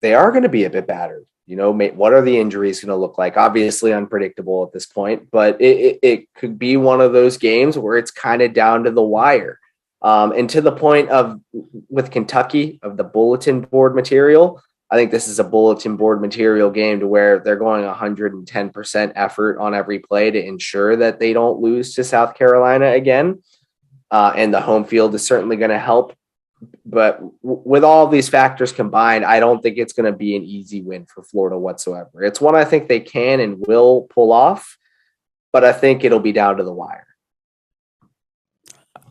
they are going to be a bit battered. What are the injuries going to look like? Obviously unpredictable at this point, but it could be one of those games where it's kind of down to the wire. And to the point of with Kentucky of the bulletin board material, I think this is a bulletin board material game to where they're going 110% effort on every play to ensure that they don't lose to South Carolina again. And the home field is certainly going to help. But with all these factors combined, I don't think it's going to be an easy win for Florida whatsoever. It's one I think they can and will pull off, but I think it'll be down to the wire.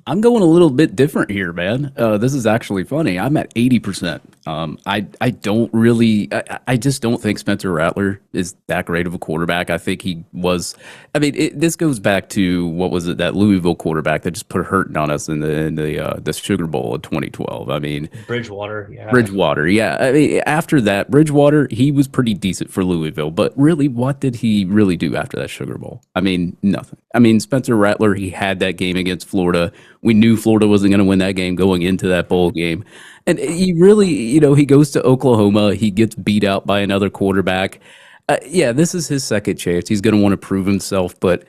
I'm going a little bit different here, man. This is actually funny. I'm at 80%. I don't really, I just don't think Spencer Rattler is that great of a quarterback. I think he was, this goes back to, what was it, that Louisville quarterback that just put hurting on us in the Sugar Bowl of 2012. Bridgewater, yeah. After that, Bridgewater, he was pretty decent for Louisville, but really, what did he really do after that Sugar Bowl? Nothing. Spencer Rattler, he had that game against Florida. We knew Florida wasn't going to win that game going into that bowl game. And he really, he goes to Oklahoma. He gets beat out by another quarterback. This is his second chance. He's going to want to prove himself. But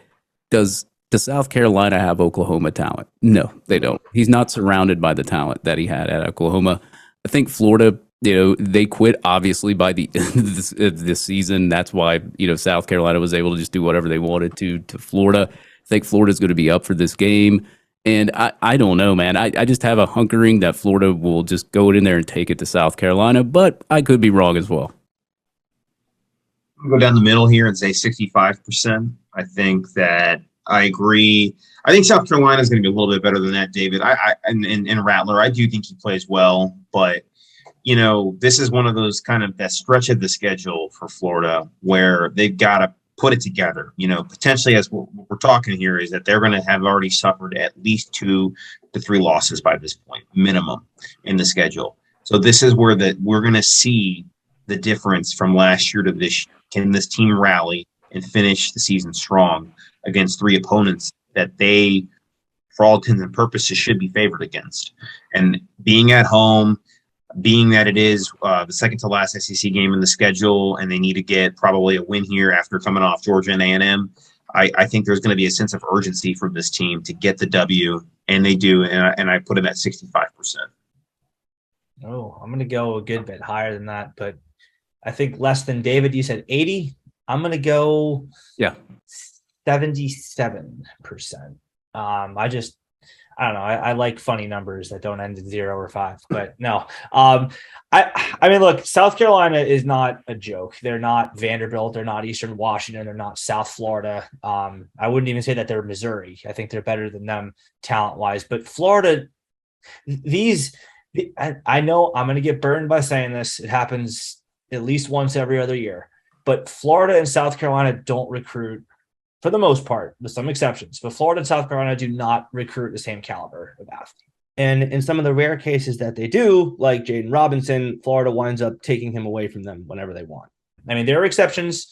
does South Carolina have Oklahoma talent? No, they don't. He's not surrounded by the talent that he had at Oklahoma. I think Florida, they quit obviously by the end of this season. That's why, South Carolina was able to just do whatever they wanted to Florida. I think Florida's going to be up for this game. And I don't know, man. I just have a hunkering that Florida will just go in there and take it to South Carolina, but I could be wrong as well. I'll go down the middle here and say 65%. I think that I agree. I think South Carolina is going to be a little bit better than that, David. And Rattler, I do think he plays well, but this is one of those kind of that stretch of the schedule for Florida where they've got to put it together. Potentially, as what we're talking here is that they're going to have already suffered at least 2 to 3 losses by this point, minimum, in the schedule. So this is where we're going to see the difference from last year to this year. Can this team rally and finish the season strong against 3 opponents that they, for all intents and purposes, should be favored against? And being at home, being that it is the second to last SEC game in the schedule, and they need to get probably a win here after coming off Georgia and A&M, I think there's going to be a sense of urgency from this team to get the W, and they do, and I put them at 65%. Oh, I'm going to go a good bit higher than that, but I think less than David. You said 80. I'm going to go 77%. I don't know. I like funny numbers that don't end in 0 or 5, but no. Look, South Carolina is not a joke. They're not Vanderbilt. They're not Eastern Washington. They're not South Florida. I wouldn't even say that they're Missouri. I think they're better than them talent-wise. But Florida, I know I'm going to get burned by saying this. It happens at least once every other year. But Florida and South Carolina don't recruit, for the most part, with some exceptions, but Florida and South Carolina do not recruit the same caliber of athlete. And in some of the rare cases that they do, like Jaden Robinson, Florida winds up taking him away from them whenever they want. I mean, there are exceptions.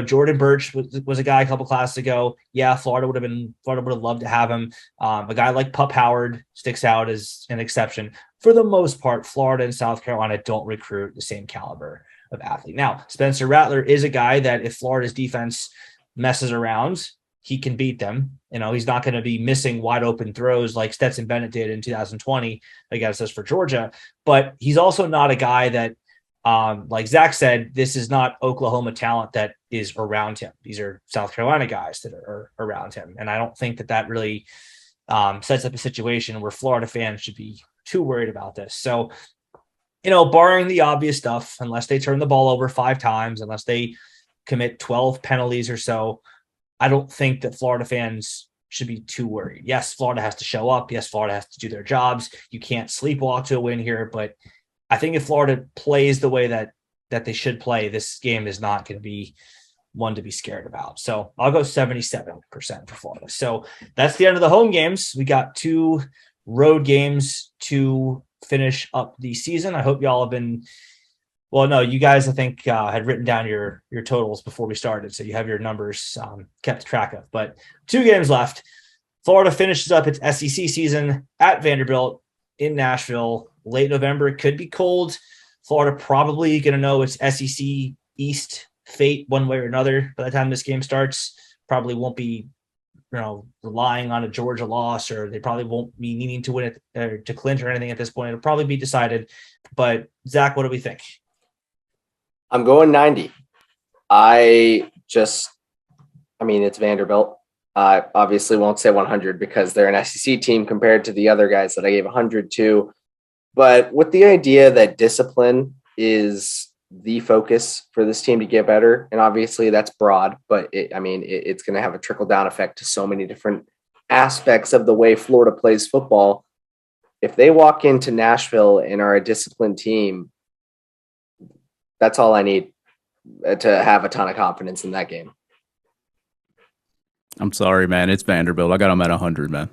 Jordan Birch was a guy a couple classes ago. Yeah, Florida would have loved to have him. A guy like Pup Howard sticks out as an exception. For the most part, Florida and South Carolina don't recruit the same caliber of athlete. Now, Spencer Rattler is a guy that if Florida's defense messes around, he can beat them. He's not going to be missing wide open throws like Stetson Bennett did in 2020 against us for Georgia. But he's also not a guy that, like Zach said, this is not Oklahoma talent that is around him. These are South Carolina guys that are around him. And I don't think that really sets up a situation where Florida fans should be too worried about this. So, barring the obvious stuff, unless they turn the ball over 5 times, unless they commit 12 penalties or so, I don't think that Florida fans should be too worried. Yes, Florida has to show up. Yes, Florida has to do their jobs. You can't sleepwalk to a win here, but I think if Florida plays the way that they should play, this game is not going to be one to be scared about. So I'll go 77% for Florida. So that's the end of the home games. We got 2 road games to finish up the season. I hope y'all have been, well, no, you guys, I think had written down your totals before we started. So you have your numbers kept track of, but 2 games left. Florida finishes up its SEC season at Vanderbilt in Nashville. Late November. It could be cold. Florida probably going to know its SEC East fate one way or another by the time this game starts. Probably won't be, relying on a Georgia loss, or they probably won't be needing to win it or to clinch or anything at this point. It'll probably be decided. But Zach, what do we think? I'm going 90. It's Vanderbilt. I obviously won't say 100 because they're an SEC team compared to the other guys that I gave 100 to. But with the idea that discipline is the focus for this team to get better, and obviously that's broad, but it's going to have a trickle-down effect to so many different aspects of the way Florida plays football. If they walk into Nashville and are a disciplined team, that's all I need to have a ton of confidence in that game. I'm sorry, man. It's Vanderbilt. I got them at 100, man.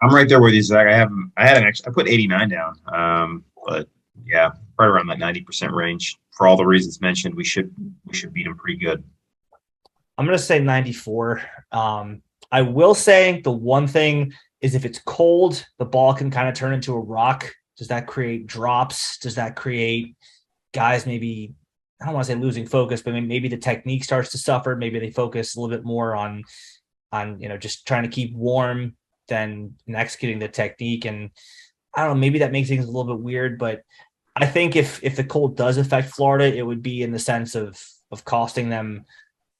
I'm right there with you, Zach. I put 89 down. But yeah, right around that 90% range. For all the reasons mentioned, we should beat them pretty good. I'm going to say 94. I will say the one thing is if it's cold, the ball can kind of turn into a rock. Does that create drops? Does that create guys maybe, I don't want to say losing focus, but maybe the technique starts to suffer. Maybe they focus a little bit more on just trying to keep warm than executing the technique. And I don't know, maybe that makes things a little bit weird, but I think if the cold does affect Florida, it would be in the sense of costing them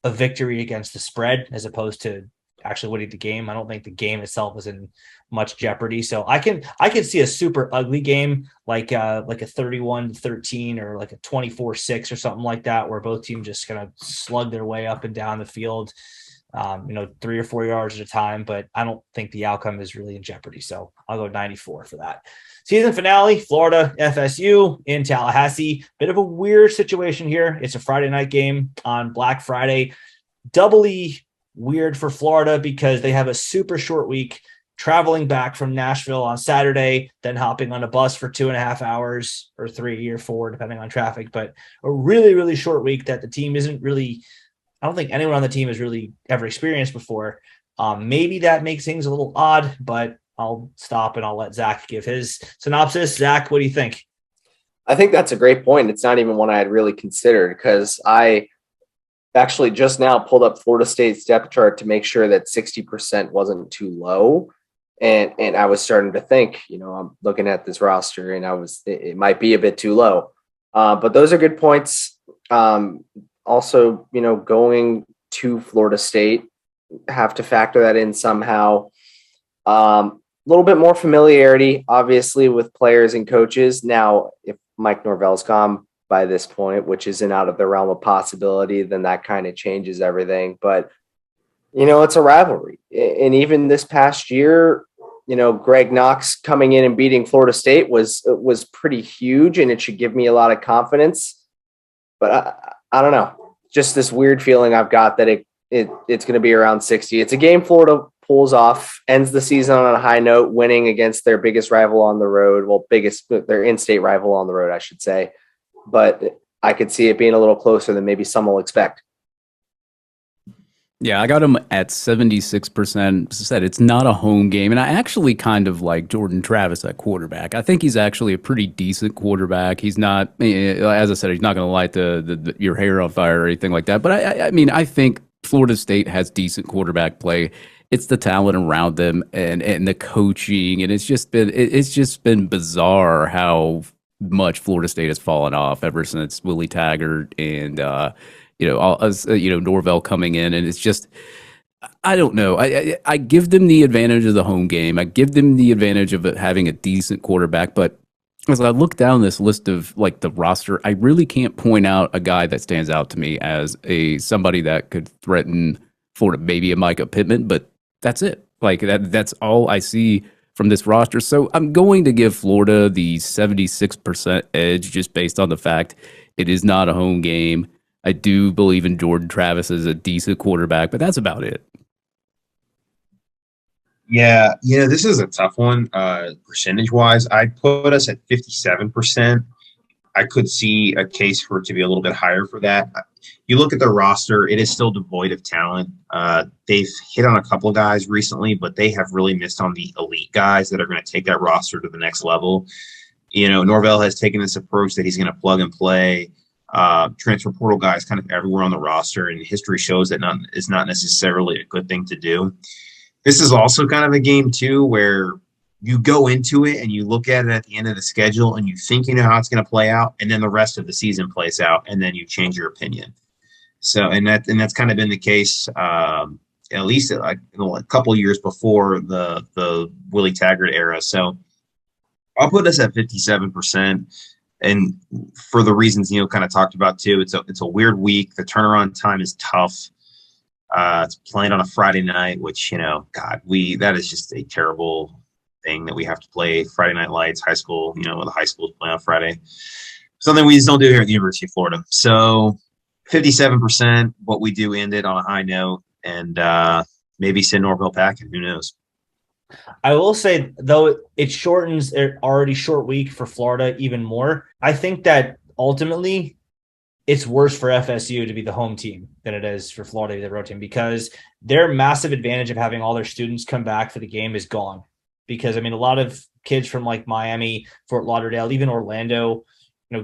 a victory against the spread as opposed to actually winning the game. I don't think the game itself is in much jeopardy. So I can see a super ugly game like a 31-13 or like a 24-6 or something like that, where both teams just kind of slug their way up and down the field, 3 or 4 yards at a time, but I don't think the outcome is really in jeopardy. So I'll go 94 for that. Season finale, Florida FSU in Tallahassee. Bit of a weird situation here. It's a Friday night game on Black Friday. Doubly weird for Florida because they have a super short week, traveling back from Nashville on Saturday, then hopping on a bus for 2.5 hours or 3 or 4, depending on traffic, but a really, really short week that the team isn't really, I don't think anyone on the team has really ever experienced before. Maybe that makes things a little odd, but I'll stop and I'll let Zach give his synopsis. Zach, what do you think? I think that's a great point. It's not even one I had really considered because I actually just now pulled up Florida State's depth chart to make sure that 60% wasn't too low. And I was starting to think, I'm looking at this roster and it might be a bit too low. But those are good points. Also, going to Florida State, have to factor that in somehow. A little bit more familiarity, obviously, with players and coaches. Now, if Mike Norvell's gone by this point, which isn't out of the realm of possibility, then that kind of changes everything. But, it's a rivalry. And even this past year, Greg Knox coming in and beating Florida State was pretty huge, and it should give me a lot of confidence. But I don't know, just this weird feeling I've got that it's going to be around 60. It's a game Florida pulls off, ends the season on a high note, winning against their biggest rival on the road. Well, their in-state rival on the road, I should say. but I could see it being a little closer than maybe some will expect. Yeah, I got him at 76%. As I said, it's not a home game. And I actually kind of like Jordan Travis at quarterback. I think he's actually a pretty decent quarterback. He's not, as I said, he's not going to light your hair on fire or anything like that. But I mean, I think Florida State has decent quarterback play. It's the talent around them and the coaching. And it's just been bizarre how much Florida State has fallen off ever since Willie Taggart and, Norvell coming in, and it's just, I don't know. I give them the advantage of the home game. I give them the advantage of having a decent quarterback, but as I look down this list of like the roster, I really can't point out a guy that stands out to me as somebody that could threaten Florida, maybe a Micah Pittman, but that's it. Like that's all I see from this roster. So I'm going to give Florida the 76% edge just based on the fact it is not a home game. I do believe in Jordan Travis as a decent quarterback, but that's about it. Yeah, this is a tough one. Percentage-wise, I'd put us at 57%. I could see a case for it to be a little bit higher for that. You look at the roster, it is still devoid of talent. They've hit on a couple of guys recently, but they have really missed on the elite guys that are going to take that roster to the next level. Norvell has taken this approach that he's going to plug and play. Transfer portal guys kind of everywhere on the roster, and history shows that is not necessarily a good thing to do. This is also kind of a game too where you go into it and you look at it at the end of the schedule and you think you know how it's going to play out, and then the rest of the season plays out, and then you change your opinion. So, and that's kind of been the case at least like a couple of years before the Willie Taggart era. So, I'll put us at 57%. And for the reasons Neil kind of talked about too, it's a weird week. The turnaround time is tough. It's playing on a Friday night, which that is just a terrible thing that we have to play Friday Night Lights, high school. The high schools play on Friday. Something we just don't do here at the University of Florida. So 57%, what we do end it on a high note, and maybe send Norvell packing. Who knows? I will say, though, it shortens an already short week for Florida even more. I think that ultimately it's worse for FSU to be the home team than it is for Florida to be the road team, because their massive advantage of having all their students come back for the game is gone. Because, a lot of kids from like Miami, Fort Lauderdale, even Orlando,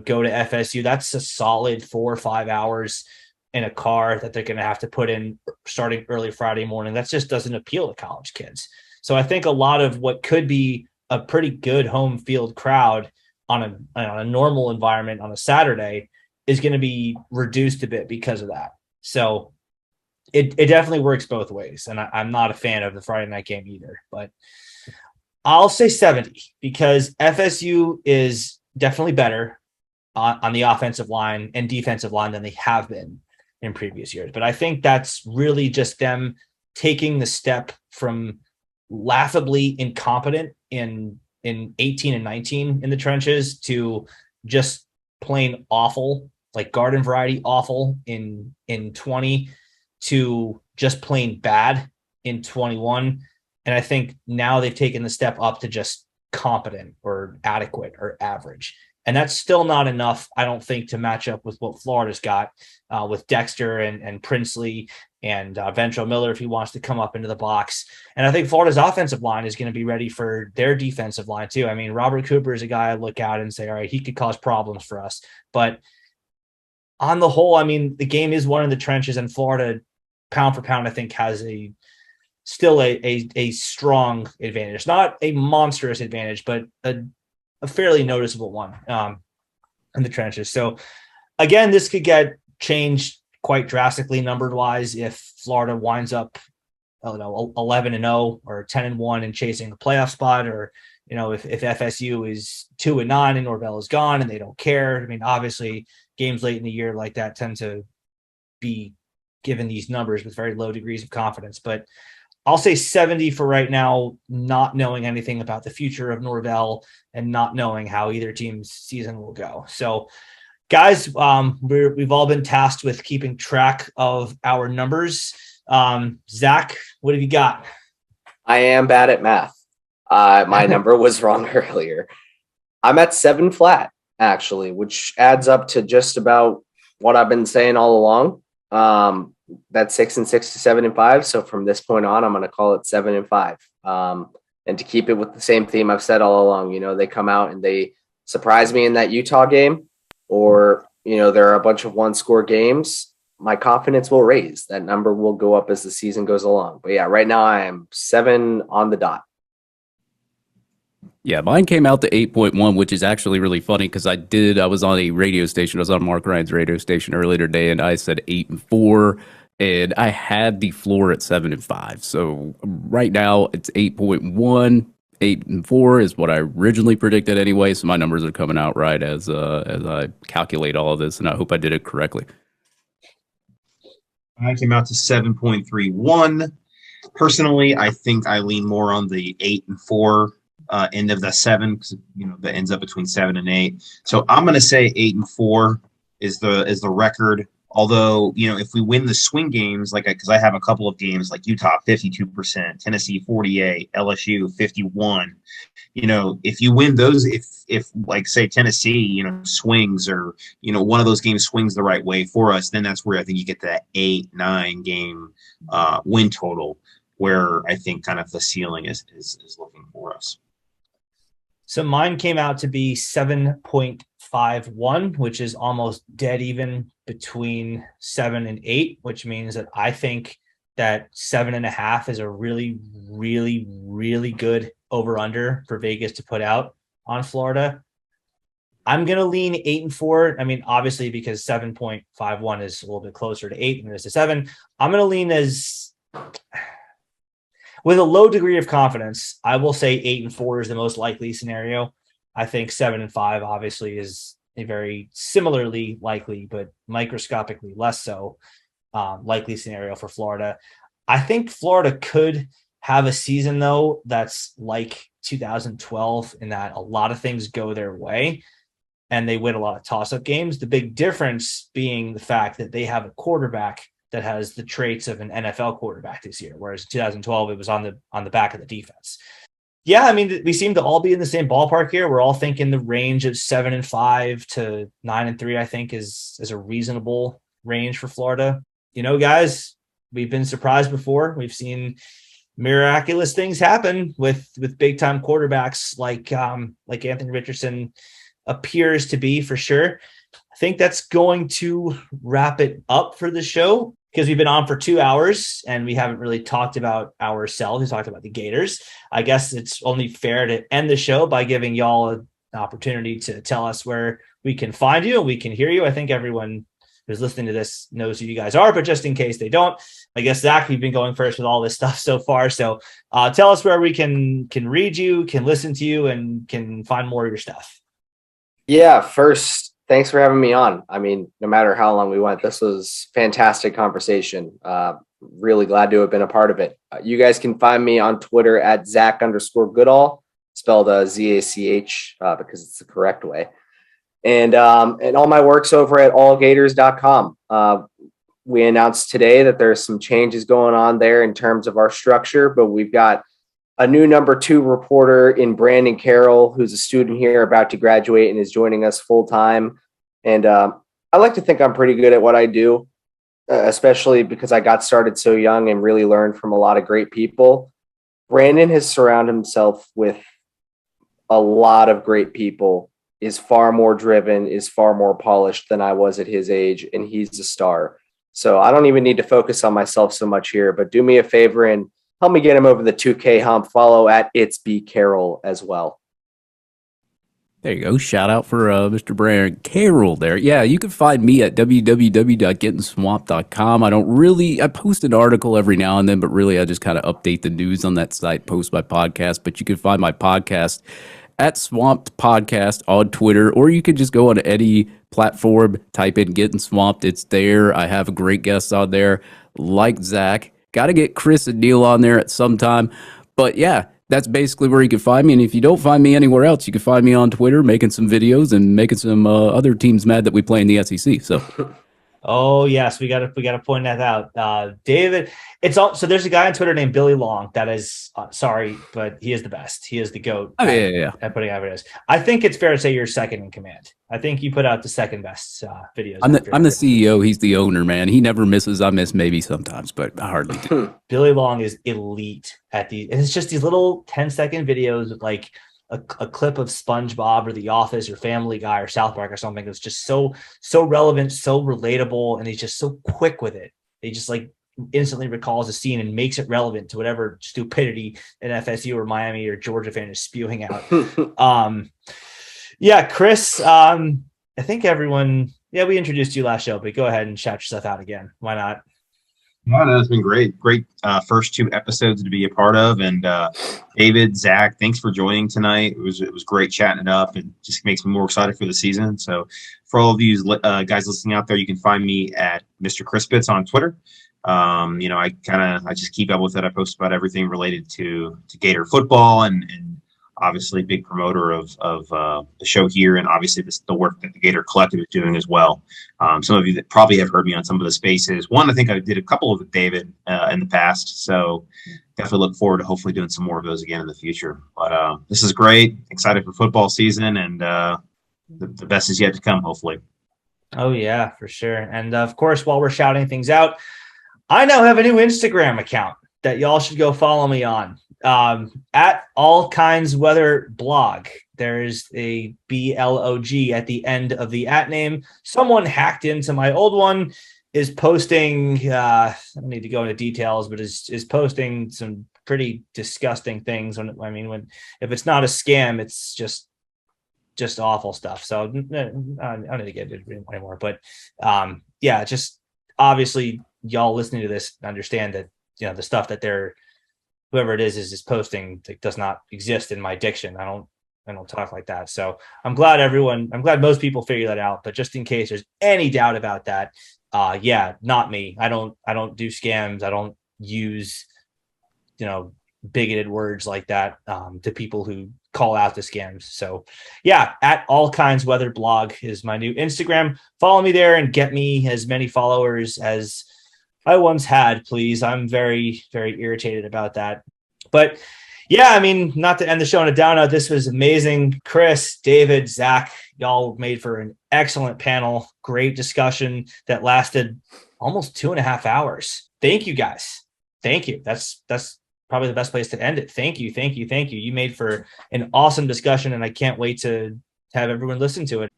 go to FSU. That's a solid 4 or 5 hours in a car that they're going to have to put in starting early Friday morning. That just doesn't appeal to college kids. So I think a lot of what could be a pretty good home field crowd on a normal environment on a Saturday is going to be reduced a bit because of that. So it definitely works both ways. And I'm not a fan of the Friday night game either, but I'll say 70 because FSU is definitely better on the offensive line and defensive line than they have been in previous years. But I think that's really just them taking the step from laughably incompetent in 18 and 19 in the trenches to just plain awful, like garden variety awful in 20 to just plain bad in 21. And I think now they've taken the step up to just competent or adequate or average. And that's still not enough, I don't think, to match up with what Florida's got with Dexter and Princely and Ventrell Miller if he wants to come up into the box. And I think Florida's offensive line is going to be ready for their defensive line too. Robert Cooper is a guy I look at and say, all right, he could cause problems for us. But on the whole, the game is one in the trenches, and Florida, pound for pound, I think has still a strong advantage. Not a monstrous advantage, but a fairly noticeable one in the trenches. So again, this could get changed quite drastically numbered wise if Florida winds up 11-0 or 10-1 and chasing a playoff spot, or if FSU is 2-9 and Norvell is gone and they don't care. Obviously games late in the year like that tend to be given these numbers with very low degrees of confidence, but I'll say 70 for right now, not knowing anything about the future of Norvell and not knowing how either team's season will go. So, guys, we've all been tasked with keeping track of our numbers. Zach, what have you got? I am bad at math. My number was wrong earlier. I'm at 7 flat. actually, which adds up to just about what I've been saying all along. That's 6-6 to 7-5. So from this point on, I'm going to call it 7-5. And to keep it with the same theme I've said all along, they come out and they surprise me in that Utah game, or, there are a bunch of 1-score games. My confidence will raise. That number will go up as the season goes along. But yeah, right now I am 7 on the dot. Yeah, mine came out to 8.1, which is actually really funny because I was on a radio station. I was on Mark Ryan's radio station earlier today, and I said 8-4, and I had the floor at 7-5. So right now it's 8.1. 8-4 is what I originally predicted anyway. So my numbers are coming out right as I calculate all of this, and I hope I did it correctly. I came out to 7.31. Personally, I think I lean more on the 8-4 end of the 7, because that ends up between 7 and 8. So I'm going to say 8-4 is the record. Although, if we win the swing games, because I have a couple of games like Utah 52%, Tennessee 48, LSU 51. If you win those, if like say Tennessee, swings, or one of those games swings the right way for us, then that's where I think you get that 8-9 game win total, where I think kind of the ceiling is looking for us. So mine came out to be 7.51, which is almost dead even between 7 and 8, which means that I think that 7.5 is a really, really, really good over-under for Vegas to put out on Florida. I'm going to lean 8-4. I mean, obviously, because 7.51 is a little bit closer to 8 than it is to 7. I'm going to lean with a low degree of confidence. I will say 8-4 is the most likely scenario. I think 7-5 obviously is a very similarly likely, but microscopically less so likely scenario for Florida. I think Florida could have a season, though, that's like 2012 in that a lot of things go their way and they win a lot of toss-up games. The big difference being the fact that they have a quarterback that has the traits of an NFL quarterback this year, whereas 2012 it was on the back of the defense. Yeah, I mean, we seem to all be in the same ballpark here. We're all thinking the range of 7-5 to 9-3, I think, is a reasonable range for Florida. Guys, we've been surprised before. We've seen miraculous things happen with big time quarterbacks like Anthony Richardson appears to be, for sure. I think that's going to wrap it up for the show, because we've been on for 2 hours and we haven't really talked about ourselves. We talked about the Gators. I guess it's only fair to end the show by giving y'all an opportunity to tell us where we can find you and we can hear you. I think everyone who's listening to this knows who you guys are, but just in case they don't, I guess, Zach, you've been going first with all this stuff so far. So tell us where we can read you, can listen to you, and can find more of your stuff. Yeah, first, thanks for having me on. I mean, no matter how long we went, this was fantastic conversation. Really glad to have been a part of it. You guys can find me on Twitter at Zach_Goodall, spelled ZACH because it's the correct way. And all my work's over at allgators.com. We announced today that there's some changes going on there in terms of our structure, but we've got a new number 2 reporter in Brandon Carroll, who's a student here about to graduate and is joining us full time. And I like to think I'm pretty good at what I do, especially because I got started so young and really learned from a lot of great people. Brandon has surrounded himself with a lot of great people, is far more driven, is far more polished than I was at his age, and he's a star. So I don't even need to focus on myself so much here, but do me a favor and help me get him over the 2K hump. Follow at It's B Carroll as well. There you go. Shout out for Mr. Brandon Carroll there. Yeah, you can find me at www.gettinswamped.com. I post an article every now and then, but really I just kind of update the news on that site, post my podcast. But you can find my podcast at Swamped Podcast on Twitter, or you can just go on any platform, type in Gettin Swamped. It's there. I have a great guest on there, like Zach. Got to get Chris and Neil on there at some time. But yeah, that's basically where you can find me. And if you don't find me anywhere else, you can find me on Twitter making some videos and making some other teams mad that we play in the SEC. So Oh yes, we gotta point that out. David, it's all so there's a guy on Twitter named Billy Long that is sorry, but he is the best. He is the GOAT Oh yeah. at putting out videos. I think it's fair to say you're second in command. I think you put out the second best videos. I'm the CEO. He's the owner, man. He never misses. I miss maybe sometimes, but I hardly do. Billy Long is elite at these. And it's just these little 10-second videos with like a clip of SpongeBob or The Office or Family Guy or South Park or something that's just so relevant, so relatable, and he's just so quick with it. He just like instantly recalls a scene and makes it relevant to whatever stupidity an FSU or Miami or Georgia fan is spewing out. Yeah, Chris, I think everyone, we introduced you last show, but go ahead and shout yourself out again. Why not? Yeah, no, it's been great. Great first 2 episodes to be a part of. And David, Zach, thanks for joining tonight. It was great chatting it up. It just makes me more excited for the season. So for all of you guys listening out there, you can find me at Mr. Crispitz on Twitter. I just keep up with it. I post about everything related to Gator football and obviously big promoter of the show here, and obviously the work that the Gator Collective is doing as well. Some of you that probably have heard me on some of the spaces. One, I think I did a couple with David in the past, so definitely look forward to hopefully doing some more of those again in the future. But this is great. Excited for football season, and the best is yet to come, hopefully. Oh, yeah, for sure. And of course, while we're shouting things out, I now have a new Instagram account that y'all should go follow me on. At All Kinds Weather Blog. There's a BLOG at the end of the @ name. Someone hacked into my old one, is posting, I don't need to go into details, but is posting some pretty disgusting things. If it's not a scam, it's just awful stuff. So I don't need to get into it anymore. But just obviously y'all listening to this understand that, the stuff that whoever it is posting does not exist in my diction. I don't talk like that. So I'm glad most people figure that out, but just in case there's any doubt about that, not me. I don't do scams. I don't use, bigoted words like that to people who call out the scams. So at All Kinds Weather Blog is my new Instagram. Follow me there and get me as many followers as I once had, please. I'm very, very irritated about that. But not to end the show on a down note, this was amazing. Chris, David, Zach, y'all made for an excellent panel. Great discussion that lasted almost 2.5 hours. Thank you, guys. Thank you. That's probably the best place to end it. Thank you. Thank you. Thank you. You made for an awesome discussion, and I can't wait to have everyone listen to it.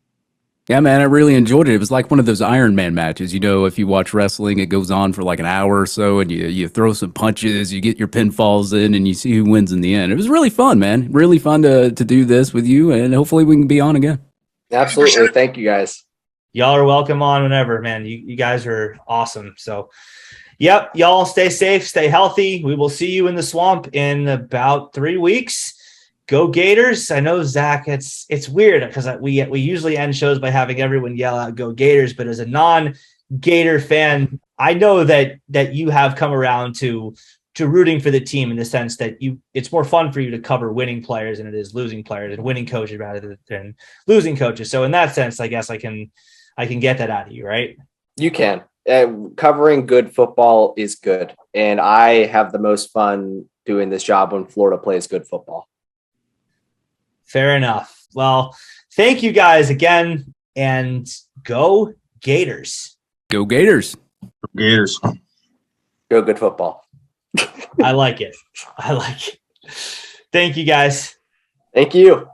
Yeah, man, I really enjoyed it. It was like one of those Iron Man matches. If you watch wrestling, it goes on for like an hour or so, and you throw some punches, you get your pinfalls in, and you see who wins in the end. It was really fun, man. Really fun to do this with you, and hopefully we can be on again. Absolutely. Thank you, guys. Y'all are welcome on whenever, man. You guys are awesome. So, y'all stay safe, stay healthy. We will see you in the swamp in about 3 weeks. Go Gators. I know, Zach, it's weird because we usually end shows by having everyone yell out "Go Gators," but as a non-Gator fan, I know that you have come around to rooting for the team in the sense that it's more fun for you to cover winning players than it is losing players, and winning coaches rather than losing coaches. So in that sense, I guess I can get that out of you, right? You can. Covering good football is good, and I have the most fun doing this job when Florida plays good football. Fair enough. Well, thank you guys again, and go Gators. Go Gators. Gators. Go good football. I like it. Thank you, guys. Thank you.